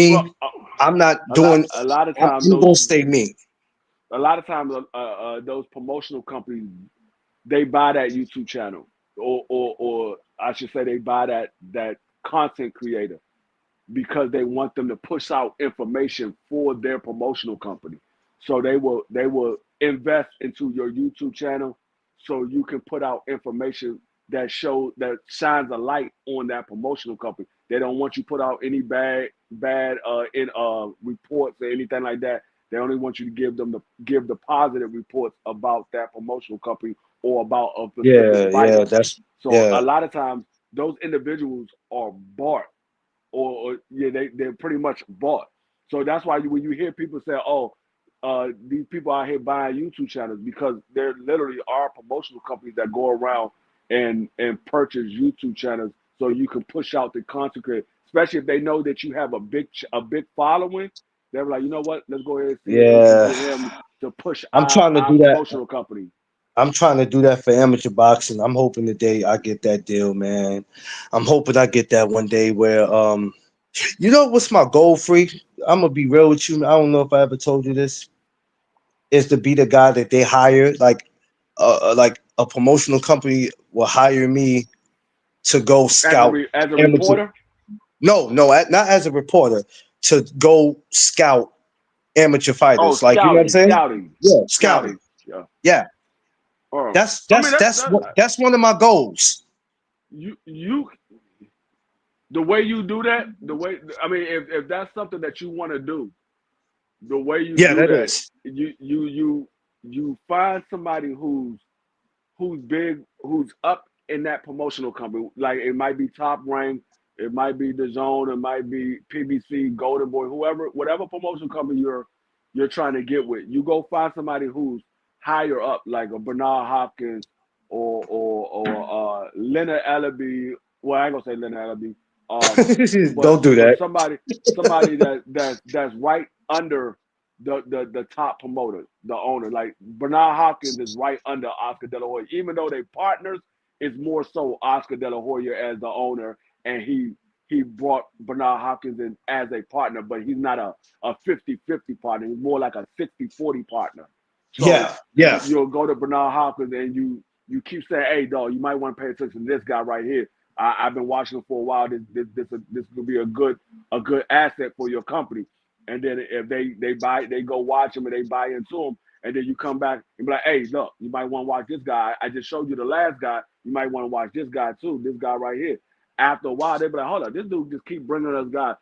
Well, me, I'm not a lot doing. a lot of times I'm those gonna stay me. a lot of times those promotional companies, they buy that YouTube channel, or I should say they buy that content creator because they want them to push out information for their promotional company. So they will invest into your YouTube channel so you can put out information that shines a light on that promotional company. They don't want you put out any bad in reports or anything like that. They only want you to give the positive reports about that promotional company or about a specific fighter. So a lot of times those individuals are bought, or they're pretty much bought. So that's why when you hear people say, "Oh, these people out here buying YouTube channels," because there literally are promotional companies that go around and purchase YouTube channels so you can push out the content creator, especially if they know that you have a big following. They're like, you know what? Let's go ahead and see if we can get him to push I'm trying to our do that. promotional company. I'm trying to do that for amateur boxing. I'm hoping today I get that deal, man. I'm hoping I get that one day where you know what's my goal, Freak? I'm gonna be real with you. I don't know if I ever told you this. Is to be the guy that they hire, like a promotional company will hire me to go scout as a amateur. reporter. No, not as a reporter, to go scout amateur fighters. Oh, Like, you know what I'm saying? Yeah, scouting. Yeah. That's one of my goals. You the way you do that, if that's something that you want to do, the way you do that, you find somebody who's big, who's up in that promotional company. Like, it might be Top Rank, it might be The Zone, it might be PBC, Golden Boy, whatever promotional company you're trying to get with. You go find somebody who's higher up, like a Bernard Hopkins or Leonard Ellaby. Well, I ain't gonna say Leonard Ellaby. Don't do that. Somebody that's right under the top promoter, the owner. Like Bernard Hopkins is right under Oscar De La Hoya. Even though they partners, it's more so Oscar De La Hoya as the owner, and he brought Bernard Hopkins in as a partner, but he's not a 50-50 partner. He's more like a 60-40 partner. So you'll go to Bernard Hopkins and you keep saying, "Hey, dog, you might want to pay attention to this guy right here. I've been watching him for a while. This will be a good asset for your company." And then if they go watch him and they buy into him, and then you come back and be like, "Hey, look, you might want to watch this guy. I just showed you the last guy. You might want to watch this guy too. This guy right here." After a while, they be like, "Hold up, this dude just keep bringing us guys.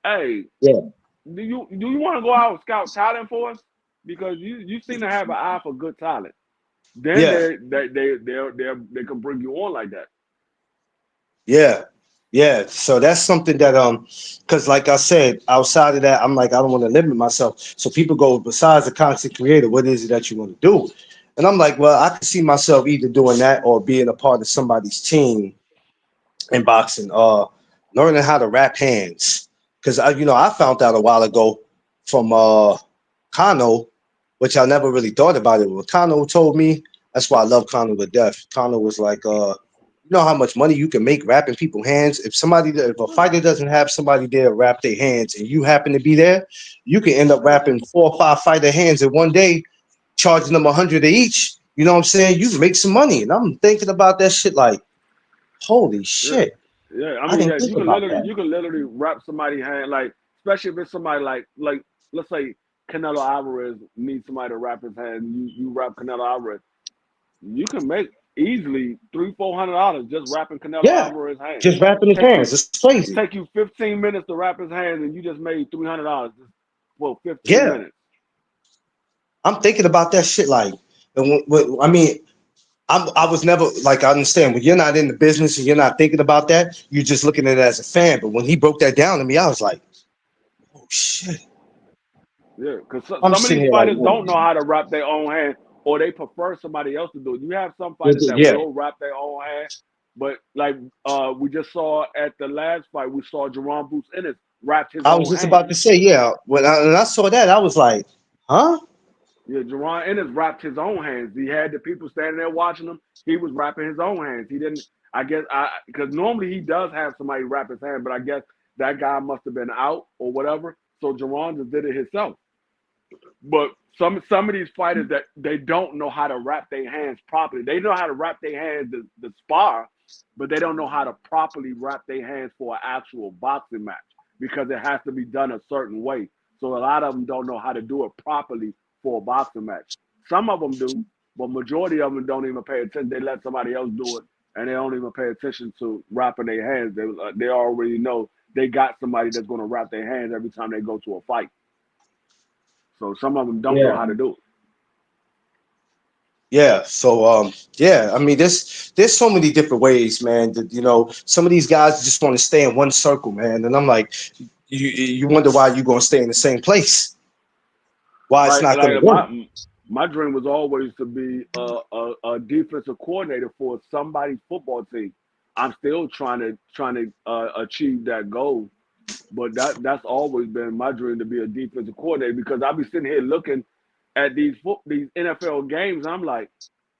Hey, do you want to go out and scout talent for us? Because you seem to have an eye for good talent. Then they can bring you on like that." Yeah. So that's something that because like I said, outside of that, I'm like, I don't want to limit myself. So people go, besides the content creator, what is it that you want to do? And I'm like, well, I can see myself either doing that or being a part of somebody's team in boxing, learning how to wrap hands. Because I found out a while ago from Kano, which I never really thought about it. What Kano told me, that's why I love Kano to death. Kano was like, you know how much money you can make wrapping people's hands? If a fighter doesn't have somebody there to wrap their hands and you happen to be there, you can end up wrapping 4 or 5 fighter hands in one day, charging them $100 each. You know what I'm saying? You can make some money. And I'm thinking about that shit like, holy shit. Yeah. You can literally wrap somebody's hand, like, especially if it's somebody like let's say Canelo Alvarez needs somebody to wrap his hand. You wrap Canelo Alvarez, you can make easily $300-$400 just wrapping Canelo Alvarez's hands. Just wrapping his hands. It's crazy. Take you 15 minutes to wrap his hands, and you just made $300 for 15 minutes. I'm thinking about that shit like, I mean, I was never like, I understand when you're not in the business and you're not thinking about that, you're just looking at it as a fan. But when he broke that down to me, I was like, oh shit. Yeah, because some of these fighters don't know how to wrap their own hand, or they prefer somebody else to do it. You have some fighters that will wrap their own hand, but like we just saw at the last fight, we saw Jerome Boots Ennis wrap his own hand. I was just about to say, when I saw that, I was like, huh? Yeah, Jerome Ennis wrapped his own hands. He had the people standing there watching him. He was wrapping his own hands. He didn't, I guess, because normally he does have somebody wrap his hand, but I guess that guy must have been out or whatever. So Jerome just did it himself. But some of these fighters that they don't know how to wrap their hands properly. They know how to wrap their hands to spar, but they don't know how to properly wrap their hands for an actual boxing match because it has to be done a certain way. So a lot of them don't know how to do it properly for a boxing match. Some of them do, but majority of them don't even pay attention. They let somebody else do it, and they don't even pay attention to wrapping their hands. They already know they got somebody that's going to wrap their hands every time they go to a fight. So some of them don't know how to do it. Yeah. So yeah, I mean there's so many different ways, man, that some of these guys just want to stay in one circle, man. And I'm like, you wonder why you're gonna stay in the same place. Why it's not gonna Like work. my dream was always to be a defensive coordinator for somebody's football team. I'm still trying to achieve that goal, but that's always been my dream, to be a defensive coordinator, because I'll be sitting here looking at these NFL games. I'm like,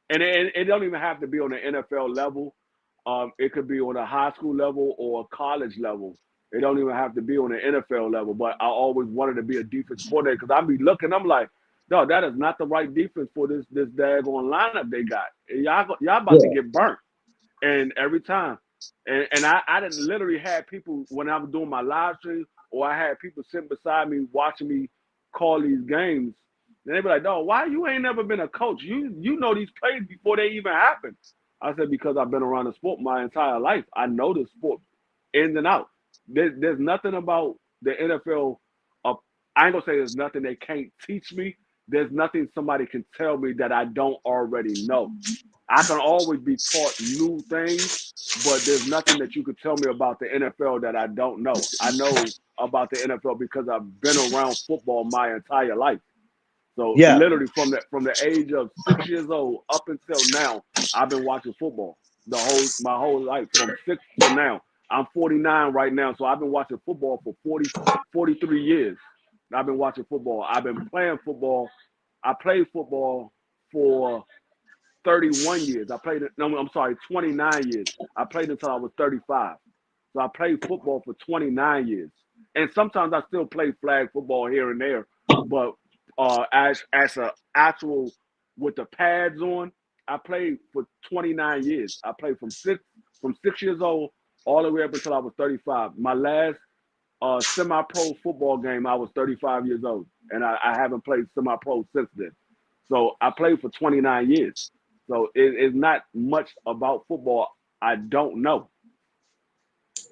and it don't even have to be on the NFL level. It could be on a high school level or a college level. It don't even have to be on the NFL level. But I always wanted to be a defense coordinator, because I be looking, I'm like, no, that is not the right defense for this daggone lineup they got. Y'all about to Yeah. get burnt. And every time. And I didn't literally have people when I was doing my live stream, or I had people sitting beside me watching me call these games. And they be like, "No, why you ain't never been a coach? You know these plays before they even happen." I said, because I've been around the sport my entire life. I know the sport ins and out. There's nothing about the NFL. I ain't gonna say there's nothing they can't teach me. There's nothing somebody can tell me that I don't already know. I can always be taught new things, but there's nothing that you could tell me about the NFL that I don't know. I know about the NFL because I've been around football my entire life. So Yeah. literally from the age of 6 years old up until now, I've been watching football my whole life, from 6 to now. I'm 49 right now, so I've been watching football for 43 years. I've been watching football. I've been playing football. I played football for 31 years. 29 years. I played until I was 35. So I played football for 29 years. And sometimes I still play flag football here and there, but as a actual with the pads on, I played for 29 years. I played from 6 years old all the way up until I was 35. My last semi-pro football game, I was 35 years old, and I haven't played semi-pro since then. So I played for 29 years. So it's not much about football I don't know.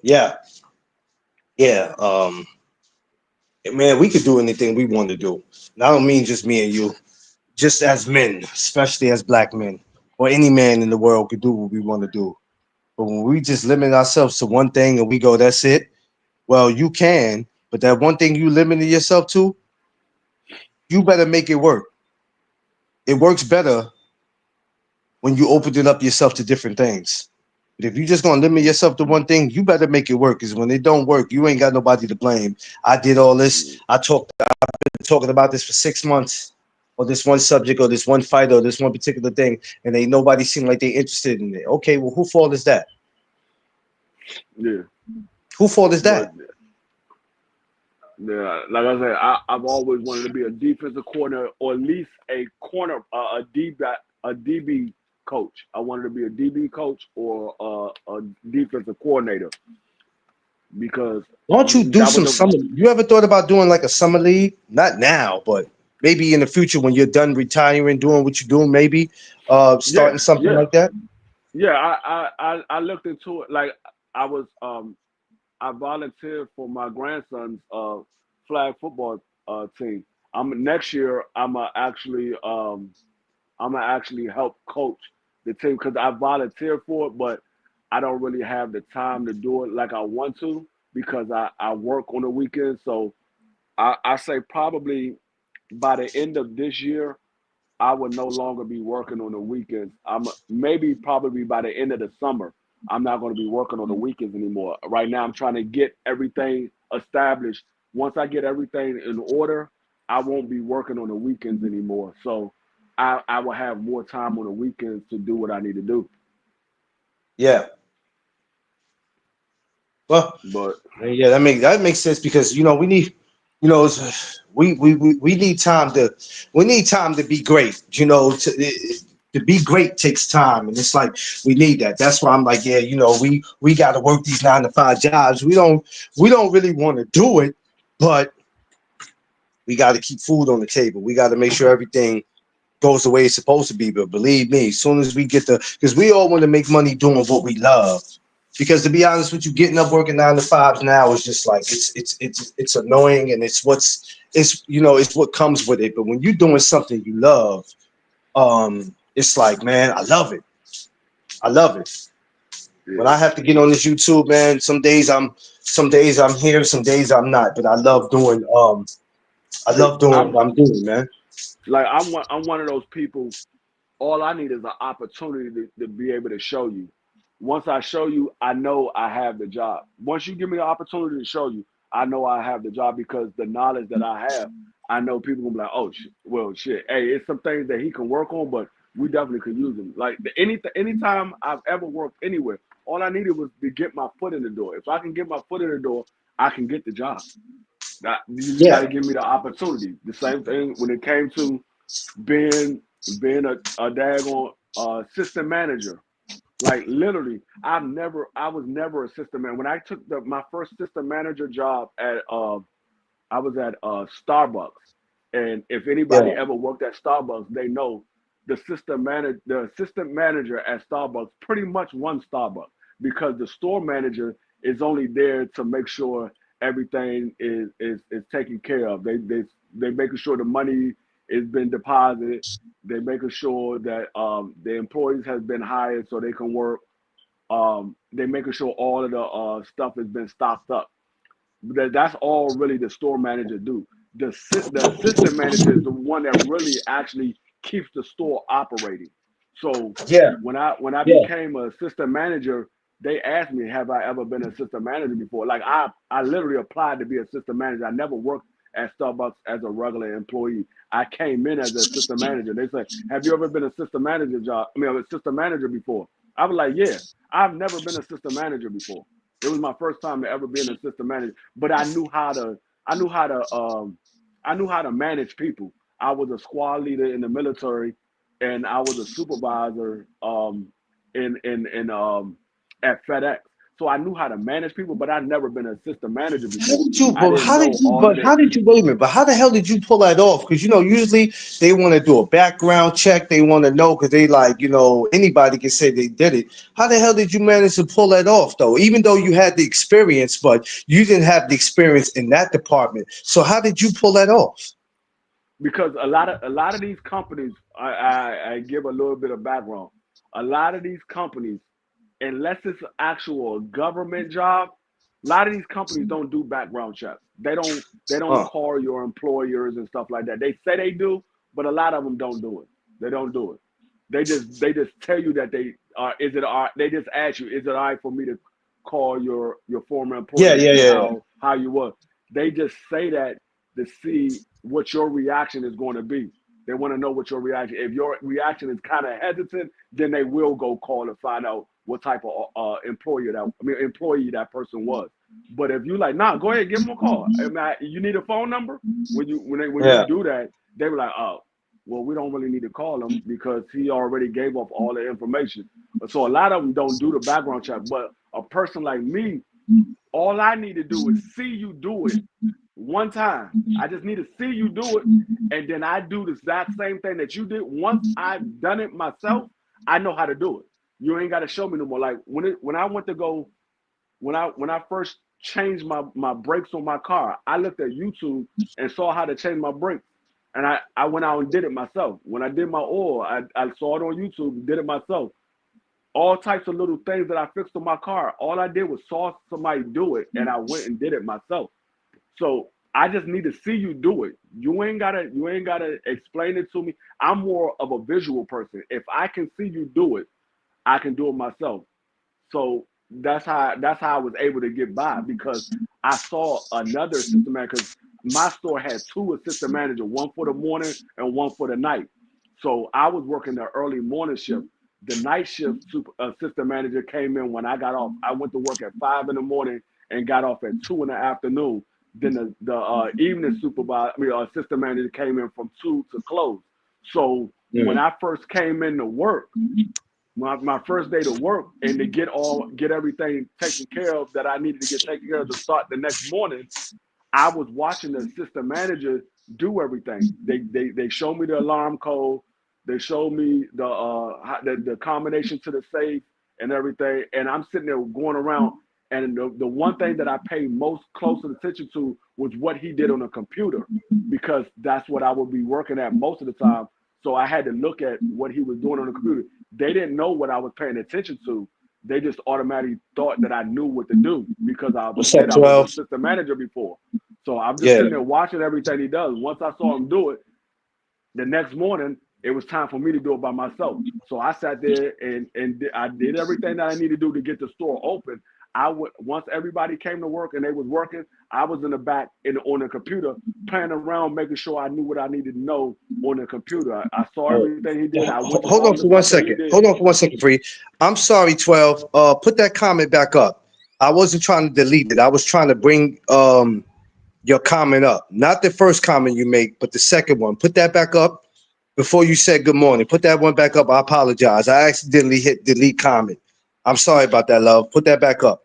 Yeah. Yeah. Man, we could do anything we want to do. And I don't mean just me and you, just as men, especially as black men, or any man in the world could do what we want to do. But when we just limit ourselves to one thing and we go, that's it. Well, you can, but that one thing you limited yourself to, you better make it work. It works better when you open it up yourself to different things. But if you're just gonna limit yourself to one thing, you better make it work. Because when it don't work, you ain't got nobody to blame. I did all this. I've been talking about this for 6 months, or this one subject, or this one fight, or this one particular thing, and ain't nobody seem like they interested in it. Okay, well, who fault is that? Yeah. Who fault is that? But yeah, like I said, I've always wanted to be a defensive coordinator, or at least a DB coach. I wanted to be a DB coach or a defensive coordinator, because Why don't you do that some was summer? You ever thought about doing like a summer league? Not now, but maybe in the future when you're done retiring, doing what you're doing, maybe starting something like that. I looked into it. Like I was I volunteered for my grandson's flag football team. Next year. I'm gonna actually help coach the team, because I volunteer for it, but I don't really have the time to do it like I want to, because I work on the weekends. So I say probably by the end of this year, I would no longer be working on the weekends. I'm maybe probably by the end of the summer, I'm not going to be working on the weekends anymore. Right now, I'm trying to get everything established. Once I get everything in order, I won't be working on the weekends anymore. So I will have more time on the weekends to do what I need to do. Yeah. Well, But yeah, that makes sense because we need, we need time to be great. To be great takes time, and it's like we need that. That's why I'm like, yeah, we got to work these 9 to 5 jobs. We don't really want to do it, but we got to keep food on the table. We got to make sure everything goes the way it's supposed to be. But believe me, as soon as we get because we all want to make money doing what we love. Because to be honest with you, getting up working 9 to 5s now is just like it's annoying, and it's what comes with it. But when you're doing something you love, it's like, man, I love it. I love it. When Yeah. I have to get on this YouTube, man, some days I'm here, some days I'm not. But I love doing I'm what I'm doing, man. like I'm one of those people. All I need is an opportunity to be able to show you. Once I show you, I know I have the job. Once you give me the opportunity to show you, I know I have the job because the knowledge that I have, I know people gonna be like, oh, well, shit. Hey, it's some things that he can work on, but we definitely could use him. Like anytime I've ever worked anywhere, all I needed was to get my foot in the door. If I can get my foot in the door, I can get the job. You just got Yeah, to give me the opportunity. The same thing when it came to being a daggone system manager. Like literally, I was never a system man. When I took my first system manager job I was at Starbucks, and if anybody yeah, ever worked at Starbucks, they know the assistant manager at Starbucks pretty much runs Starbucks because the store manager is only there to make sure everything is taken care of. They making sure the money is been deposited. They making sure that the employees has been hired so they can work. They making sure all of the stuff has been stocked up. That's all really the store manager do. The assistant manager is the one that really actually keeps the store operating. So yeah, when I yeah. became an assistant manager, they asked me, have I ever been an assistant manager before? Like I literally applied to be assistant manager. I never worked at Starbucks as a regular employee. I came in as an assistant manager. They said, have you ever been an assistant manager assistant manager before? I was like, yeah, I've never been an assistant manager before. It was my first time to ever be an assistant manager, but I knew how to I knew how to manage people. I was a squad leader in the military, and I was a supervisor in at FedEx. So I knew how to manage people, but I'd never been an assistant manager How before. did you? I But didn't how did know you? all of But the how did you? Wait a minute. But how the hell did you pull that off? Because usually they want to do a background check. They want to know because they like anybody can say they did it. How the hell did you manage to pull that off though? Even though you had the experience, but you didn't have the experience in that department. So how did you pull that off? because a lot of these companies, I give a little bit of background. A lot of these companies, unless it's an actual government job, a lot of these companies don't do background checks. They don't Huh? call your employers and stuff like that. They say they do, but a lot of them don't do it. They don't do it. They just tell you that they are. Is it all right? They just ask you, is it all right for me to call your former employer Yeah, to yeah, see yeah. how you were? They just say that to see what your reaction is going to be. They want to know what your reaction. If your reaction is kind of hesitant, then they will go call and find out what type of employee that person was. But if you like, nah, go ahead, give them a call. You need a phone number. When you Yeah. do that, they were like, oh, well, we don't really need to call him because he already gave up all the information. So a lot of them don't do the background check. But a person like me, all I need to do is see you do it one time. I just need to see you do it. And then I do the exact same thing that you did. Once I've done it myself, I know how to do it. You ain't got to show me no more. Like when I went to go, when I first changed my brakes on my car, I looked at YouTube and saw how to change my brakes. And I went out and did it myself. When I did my oil, I saw it on YouTube and did it myself. All types of little things that I fixed on my car. All I did was saw somebody do it and I went and did it myself. So I just need to see you do it. You ain't gotta explain it to me. I'm more of a visual person. If I can see you do it, I can do it myself. So that's how I was able to get by because I saw another assistant manager because my store had two assistant managers, one for the morning and one for the night. So I was working the early morning shift. The night shift assistant manager came in when I got off. I went to work at 5 in the morning and got off at 2 in the afternoon. Then the evening assistant manager came in from 2 to close. So when Mm. I first came in to work, my first day to work and to get everything taken care of that I needed to get taken care of to start the next morning, I was watching the assistant manager do everything. They showed me the alarm code. They showed me the combination to the safe and everything. And I'm sitting there going around, and the one thing that I paid most close attention to was what he did on the computer, because that's what I would be working at most of the time. So I had to look at what he was doing on the computer. They didn't know what I was paying attention to. They just automatically thought that I knew what to do because I was an assistant manager before. So I'm just sitting there watching everything he does. Once I saw him do it, the next morning, it was time for me to do it by myself. So I sat there and I did everything that I needed to do to get the store open. Once everybody came to work and they was working, I was in the back on the computer playing around, making sure I knew what I needed to know on the computer. I saw everything he did. Hold on for 1 second. Hold on for 1 second, Free. I'm sorry, 12. Put that comment back up. I wasn't trying to delete it. I was trying to bring your comment up. Not the first comment you make, but the second one. Put that back up before you said good morning. Put that one back up. I apologize. I accidentally hit delete comment. I'm sorry about that, love. Put that back up.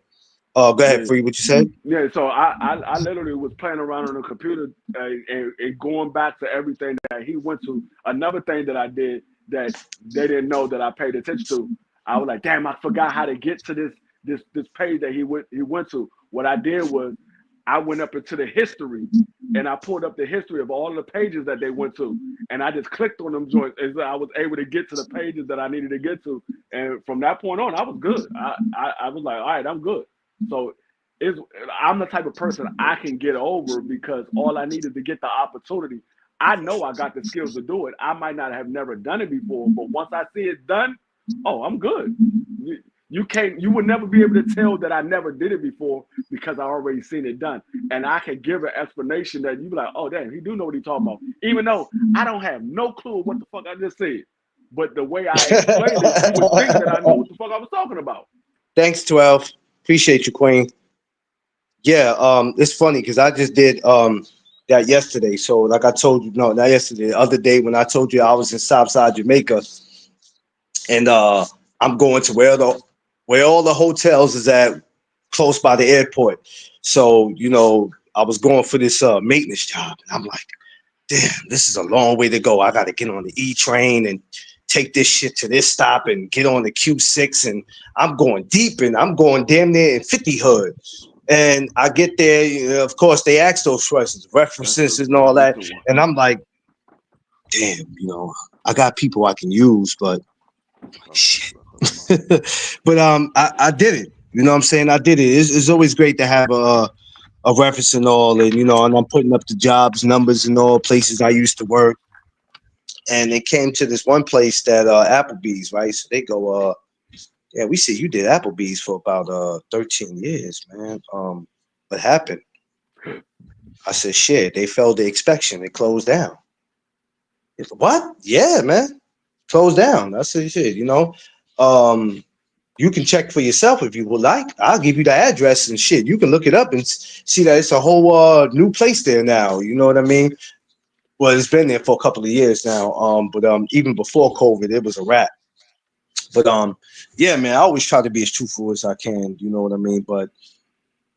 Go ahead, Free. What you said? Yeah, so I literally was playing around on the computer and going back to everything that he went to. Another thing that I did that they didn't know that I paid attention to, I was like, damn, I forgot how to get to this page that he went to. What I did was I went up into the history and I pulled up the history of all the pages that they went to, and I just clicked on them joints, and I was able to get to the pages that I needed to get to. And from that point on, I was good. I was like, all right, I'm good. So I'm the type of person I can get over because all I needed to get the opportunity. I know I got the skills to do it. I might not have never done it before, but once I see it done, oh, I'm good. You would never be able to tell that I never did it before because I already seen it done. And I can give an explanation that you be like, oh, damn, he do know what he's talking about. Even though I don't have no clue what the fuck I just said. But the way I explained it, you would think that I know what the fuck I was talking about. Thanks, 12. Appreciate you, Queen. Yeah, it's funny because I just did that yesterday. So like I told you, no, not yesterday, the other day when I told you I was in Southside Jamaica, and I'm going to where all the hotels is at, close by the airport. So, I was going for this maintenance job, and I'm like, damn, this is a long way to go. I got to get on the E train and take this shit to this stop and get on the Q6, and I'm going deep, and I'm going damn near in 50 hood. And I get there, of course, they ask those questions, references and all that. And I'm like, damn, I got people I can use, but shit. But I did it. You know what I'm saying? I did it. It's always great to have a reference and all, and and I'm putting up the jobs numbers and all places I used to work. And it came to this one place that Applebee's, right? So they go, yeah, we see you did Applebee's for about 13 years, man. What happened? I said, shit, they failed the inspection. They closed down. Said, what? Yeah, man. Closed down. I said, shit, you can check for yourself if you would like. I'll give you the address and shit. You can look it up and see that it's a whole new place there now. You know what I mean? Well, it's been there for a couple of years now. But even before COVID, it was a wrap. But yeah, man, I always try to be as truthful as I can. You know what I mean? But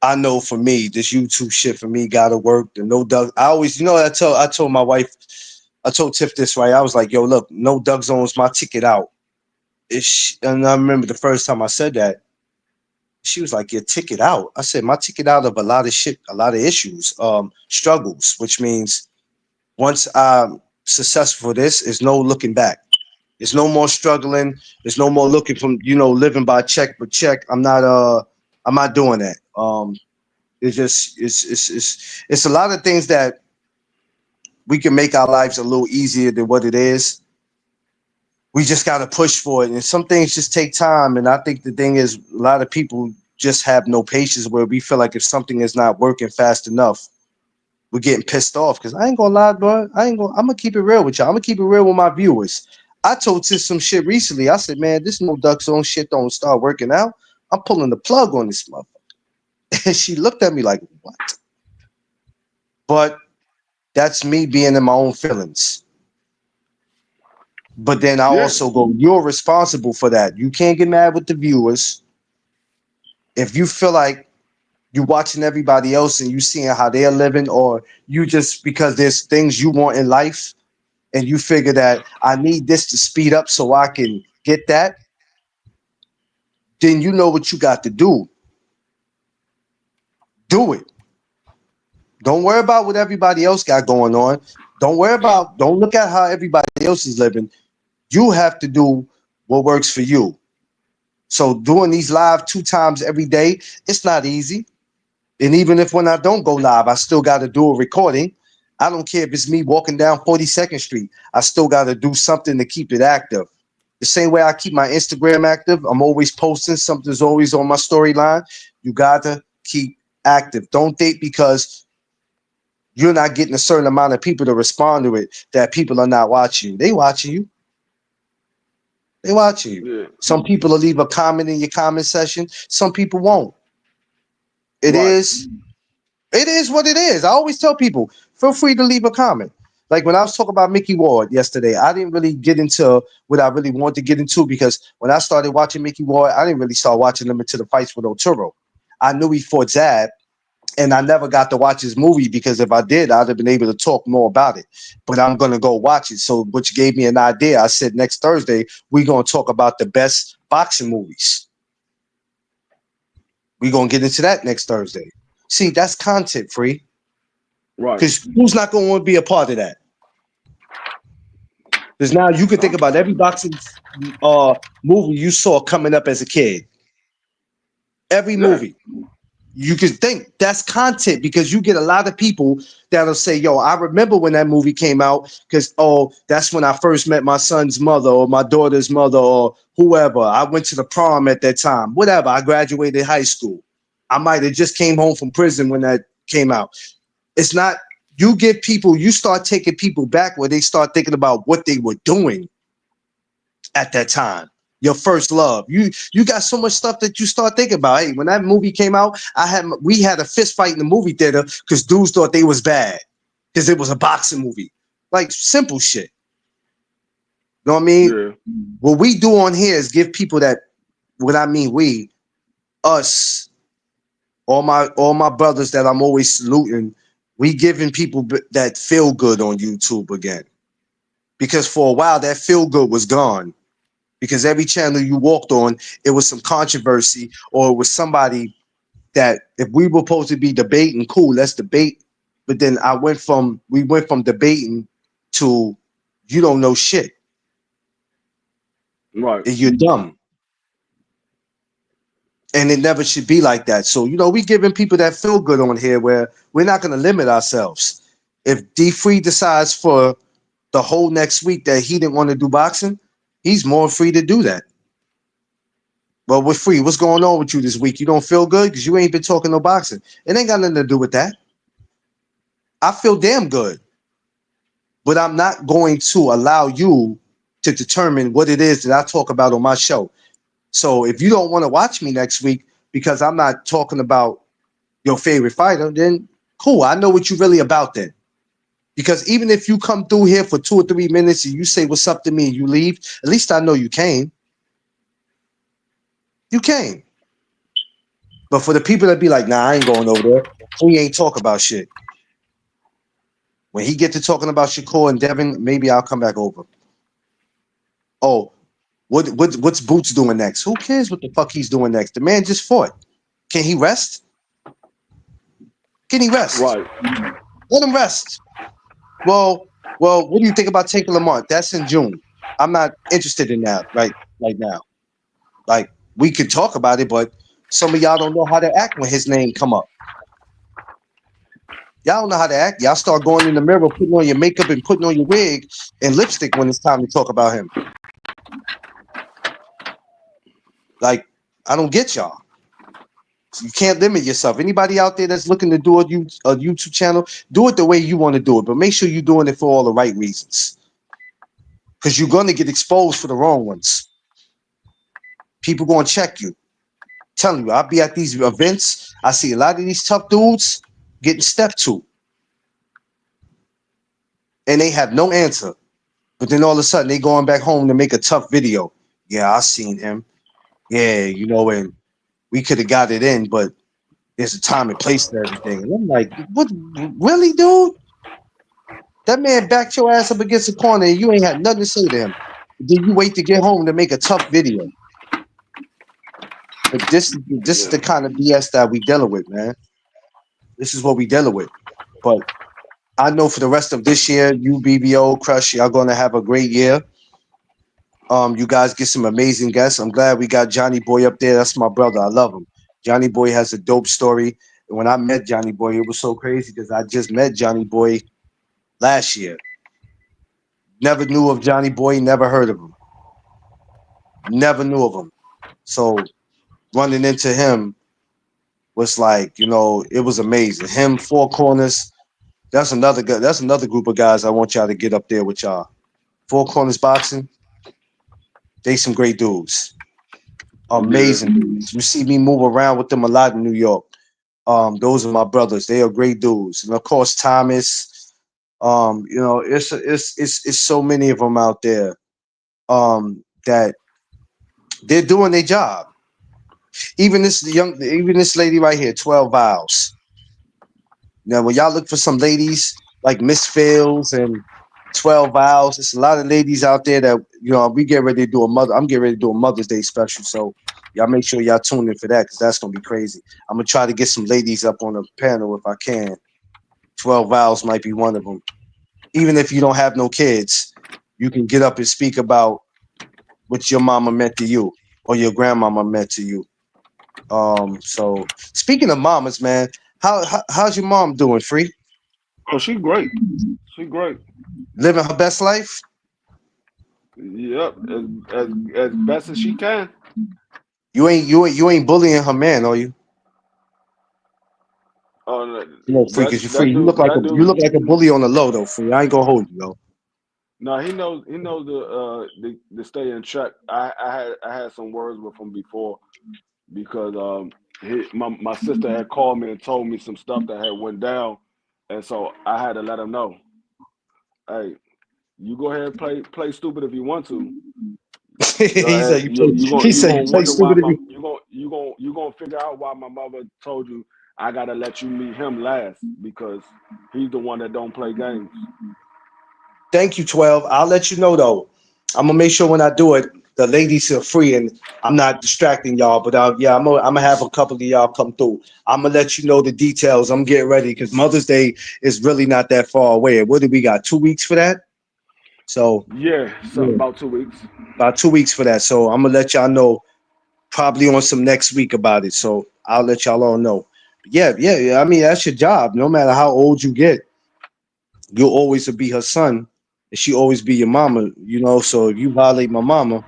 I know for me, this YouTube shit for me gotta work. The no Doug. I always, I told my wife, I told Tiff this, right? I was like, yo, look, no Doug Zone's my ticket out. And I remember the first time I said that, she was like, your ticket out. I said, my ticket out of a lot of shit, a lot of issues, struggles, which means once I'm successful for this, is no looking back. There's no more struggling. There's no more looking from, living by check for check. I'm not doing that. It's a lot of things that we can make our lives a little easier than what it is. We just got to push for it. And some things just take time. And I think the thing is, a lot of people just have no patience, where we feel like if something is not working fast enough, we're getting pissed off. Because I ain't gonna lie, bro. I'm gonna keep it real with y'all. I'm gonna keep it real with my viewers. I told Tiff some shit recently. I said, man, this no Duck Zone shit don't start working out. I'm pulling the plug on this motherfucker. And she looked at me like, what? But that's me being in my own feelings. But then I also go, you're responsible for that. You can't get mad with the viewers. If you feel like you're watching everybody else and you seeing how they're living, or you just, because there's things you want in life, and you figure that I need this to speed up so I can get that, then you know what you got to do. Do it. Don't worry about what everybody else got going on. Don't look at how everybody else is living. You have to do what works for you. So doing these live 2 times every day, it's not easy. And even if when I don't go live, I still got to do a recording. I don't care if it's me walking down 42nd Street. I still got to do something to keep it active. The same way I keep my Instagram active, I'm always posting. Something's always on my storyline. You got to keep active. Don't date because you're not getting a certain amount of people to respond to it that people are not watching you. They watching you. They watching you. Yeah. Some people will leave a comment in your comment section. Some people won't. It Right. is what it is. I always tell people, feel free to leave a comment. Like when I was talking about Mickey Ward yesterday, I didn't really get into what I really wanted to get into because when I started watching Mickey Ward, I didn't really start watching him until the fights with Oturo. I knew he fought Zab, and I never got to watch his movie because if I did, I'd have been able to talk more about it. But I'm going to go watch it. So, which gave me an idea. I said next Thursday, we're going to talk about the best boxing movies. We're going to get into that next Thursday. See, that's content free. Right. Because who's not going to want to be a part of that? Because now you can think about every boxing movie you saw coming up as a kid. Every movie. You can think that's content because you get a lot of people that'll say, yo, I remember when that movie came out because, that's when I first met my son's mother or my daughter's mother or whoever. I went to the prom at that time. Whatever. I graduated high school. I might have just came home from prison when that came out. It's not, you start taking people back where they start thinking about what they were doing at that time. Your first love. You got so much stuff that you start thinking about. Hey, when that movie came out, we had a fist fight in the movie theater because dudes thought they was bad because it was a boxing movie. Like simple shit. You know what I mean? Yeah. What we do on here is give people that. What I mean, us, all my brothers that I'm always saluting. We giving people that feel good on YouTube again, because for a while that feel good was gone. Because every channel you walked on, it was some controversy or it was somebody that if we were supposed to be debating, cool, let's debate. But then we went from debating to you don't know shit. Right. You're dumb. And it never should be like that. So, we giving people that feel good on here where we're not going to limit ourselves. If D Free decides for the whole next week that he didn't want to do boxing, he's more free to do that. Well, we're free. What's going on with you this week? You don't feel good because you ain't been talking no boxing. It ain't got nothing to do with that. I feel damn good. But I'm not going to allow you to determine what it is that I talk about on my show. So if you don't want to watch me next week because I'm not talking about your favorite fighter, then cool. I know what you're really about then. Because even if you come through here for 2 or 3 minutes and you say what's up to me and you leave, at least I know you came. You came. But for the people that be like, nah, I ain't going over there, he ain't talk about shit. When he get to talking about Shakur and Devin, maybe I'll come back over. Oh, what's Boots doing next? Who cares what the fuck he's doing next? The man just fought. Can he rest? Can he rest? Right. Let him rest. Well, what do you think about Tank Lamar? That's in June. I'm not interested in that right now. Like, we could talk about it, but some of y'all don't know how to act when his name come up. Y'all don't know how to act. Y'all start going in the mirror, putting on your makeup and putting on your wig and lipstick when it's time to talk about him. Like, I don't get y'all. So you can't limit yourself. Anybody out there that's looking to do a YouTube channel, do it the way you want to do it, but make sure you're doing it for all the right reasons. Because you're going to get exposed for the wrong ones. People going to check you. Telling you, I'll be at these events. I see a lot of these tough dudes getting stepped to. And they have no answer. But then all of a sudden, they going back home to make a tough video. Yeah, I seen him. Yeah, and we could have got it in, but there's a time and place for everything. And I'm like, what? Really, dude? That man backed your ass up against the corner and you ain't had nothing to say to him. Then you wait to get home to make a tough video. But this is the kind of BS that we dealing with, man. This is what we dealing with. But I know for the rest of this year, you BBO Crush, y'all gonna have a great year. You guys get some amazing guests. I'm glad we got Johnny Boy up there. That's my brother. I love him. Johnny Boy has a dope story. And when I met Johnny Boy, it was so crazy because I just met Johnny Boy last year. Never knew of Johnny Boy, never heard of him. Never knew of him. So running into him was like, it was amazing. Him, Four Corners. That's another guy. That's another group of guys I want y'all to get up there with y'all. Four Corners Boxing. They some great dudes. Amazing dudes. You see me move around with them a lot in New York. Those are my brothers. They are great dudes. And of course, Thomas. It's so many of them out there that they're doing their job. Even this lady right here, 12 Vows. Now, when y'all look for some ladies like Miss Fields and 12 Vows, there's a lot of ladies out there that we get ready to do I'm getting ready to do a Mother's Day special. So y'all make sure y'all tune in for that because that's gonna be crazy. I'm gonna try to get some ladies up on the panel if I can. 12 Vows might be one of them. Even if you don't have no kids, you can get up and speak about what your mama meant to you or your grandmama meant to you. So speaking of mamas, man, how's your mom doing, Free? Oh, she's great. She's great. Living her best life? Yep, as best as she can. You ain't bullying her man, are you? Oh, Free, because that Free. You look like a bully on the low though, Free. I ain't gonna hold you though. No, he knows to stay in check. I had some words with him before because my sister had called me and told me some stuff that had went down, and so I had to let him know. Hey, you go ahead and play stupid if you want to. He said you play wonder why stupid. you gonna figure out why my mother told you I gotta let you meet him last because he's the one that don't play games. Thank you, 12. I'll let you know though. I'm gonna make sure when I do it, the ladies are free and I'm not distracting y'all. But I'm gonna have a couple of y'all come through. I'm gonna let you know the details. I'm getting ready because Mother's Day is really not that far away. What do we got? 2 weeks for that? So About 2 weeks. About 2 weeks for that. So I'm gonna let y'all know probably on some next week about it. So I'll let y'all all know. Yeah. I mean, that's your job. No matter how old you get, you'll always be her son. And she always be your mama, So if you violate my mama,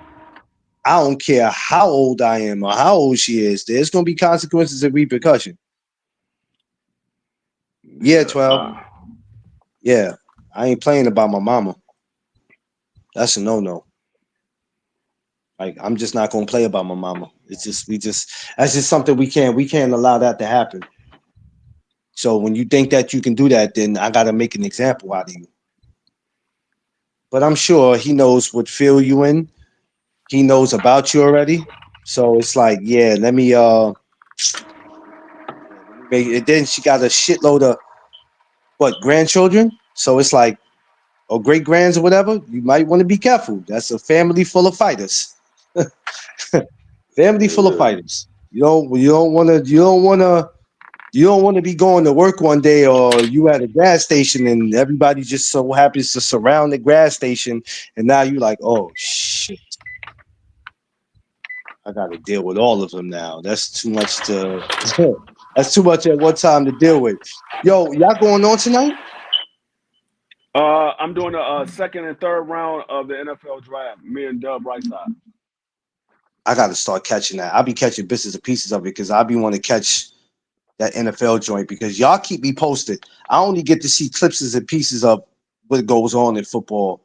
I don't care how old I am or how old she is. There's gonna be consequences and repercussion. Yeah, 12. Yeah, I ain't playing about my mama. That's a no. Like I'm just not gonna play about my mama. It's just that's just something we can't allow that to happen. So when you think that you can do that, then I gotta make an example out of you. But I'm sure he knows what field you in. He knows about you already. So it's like, yeah, let me make it. Then she got a shitload of grandchildren. So it's like, or great grands or whatever. You might want to be careful. That's a family full of fighters. Family full of fighters. You don't want to be going to work one day or you at a gas station and everybody just so happens to surround the gas station and now you like, oh shit. I got to deal with all of them now. That's too much that's too much at one time to deal with. Yo, y'all going on tonight? I'm doing the second and third round of the NFL draft. Me and Dub right side. I got to start catching that. I'll be catching bits and pieces of it because I'll be wanting to catch that NFL joint because y'all keep me posted. I only get to see clips and pieces of what goes on in football.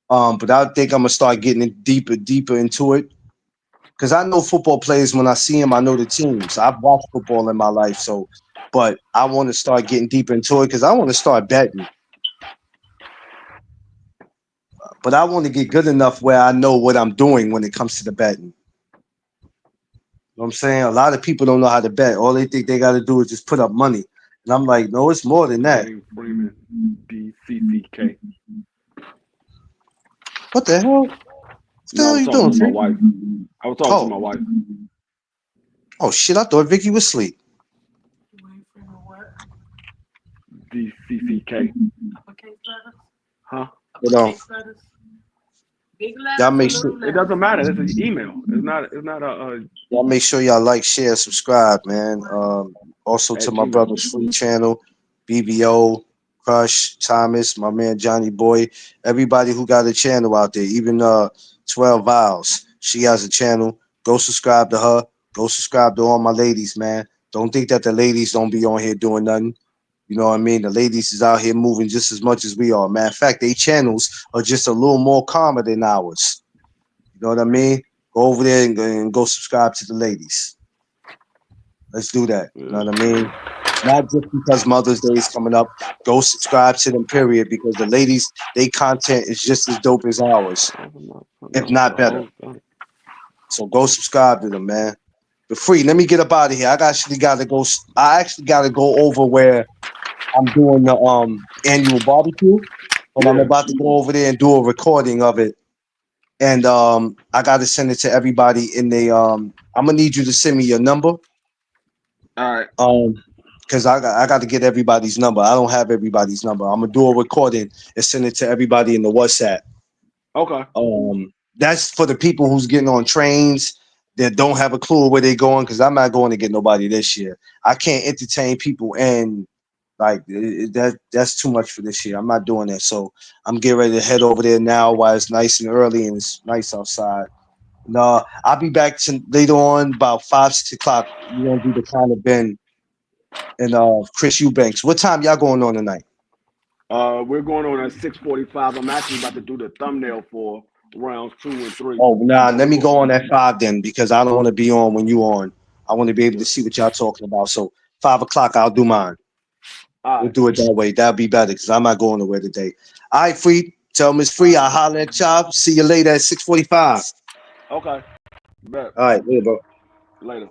But I think I'm gonna start getting deeper into it. Because I know football players when I see them, I know the teams. I've watched football in my life, but I want to start getting deeper into it because I want to start betting. But I want to get good enough where I know what I'm doing when it comes to the betting. You know what I'm saying? A lot of people don't know how to bet. All they think they got to do is just put up money. And I'm like, no, it's more than that. James Freeman, BCCK. What the hell? What the hell are you doing? To my wife. I was talking to my wife. Oh shit! I thought Vicky was asleep. DCCK. Huh? Hold on. Y'all make sure. It doesn't matter. It's an email. It's not. It's not a. Y'all make sure y'all like, share, subscribe, man. Also to At my Gmail. brother's free channel, BBO, Crush, Thomas, my man Johnny Boy, everybody who got a channel out there, even 12 Vials. She has a channel. Go subscribe to her. Go subscribe to all my ladies, man. Don't think that the ladies don't be on here doing nothing. You know what I mean? The ladies is out here moving just as much as we are. Matter of fact, they channels are just a little more calmer than ours. You know what I mean? Go over there and go subscribe to the ladies. Let's do that. You know what I mean? Not just because Mother's Day is coming up. Go subscribe to them, period, because the ladies, they content is just as dope as ours, if not better. So go subscribe to them, man. But free, let me get up out of here. I actually got to go over where I'm doing the annual barbecue, but I'm Yeah. about to go over there and do a recording of it. And I got to send it to everybody in the I'm gonna need you to send me your number. All right. Because I got to get everybody's number. I don't have everybody's number. I'm gonna do a recording and send it to everybody in the WhatsApp. Okay. That's for the people who's getting on trains that don't have a clue where they're going, because I'm not going to get nobody this year. I can't entertain people, and like that's too much for this year. I'm not doing that. So I'm getting ready to head over there now while it's nice and early and it's nice outside. No, I'll be back later on about 5, 6 o'clock. We're gonna do the kind of Ben and Chris Eubanks. What time y'all going on tonight? We're going on at 6:45. I'm actually about to do the thumbnail for rounds 2 and 3. Oh, nah, let me go on at 5 then, because I don't want to be on when you on. I want to be able to see what y'all talking about. So 5 o'clock, I'll do mine. All We'll right. do it that way. That'll be better because I'm not going nowhere today. All right, Free. Tell Miss Free I'll holler at y'all. See you later at 6:45. Okay. Bet. All right, later, bro. Later.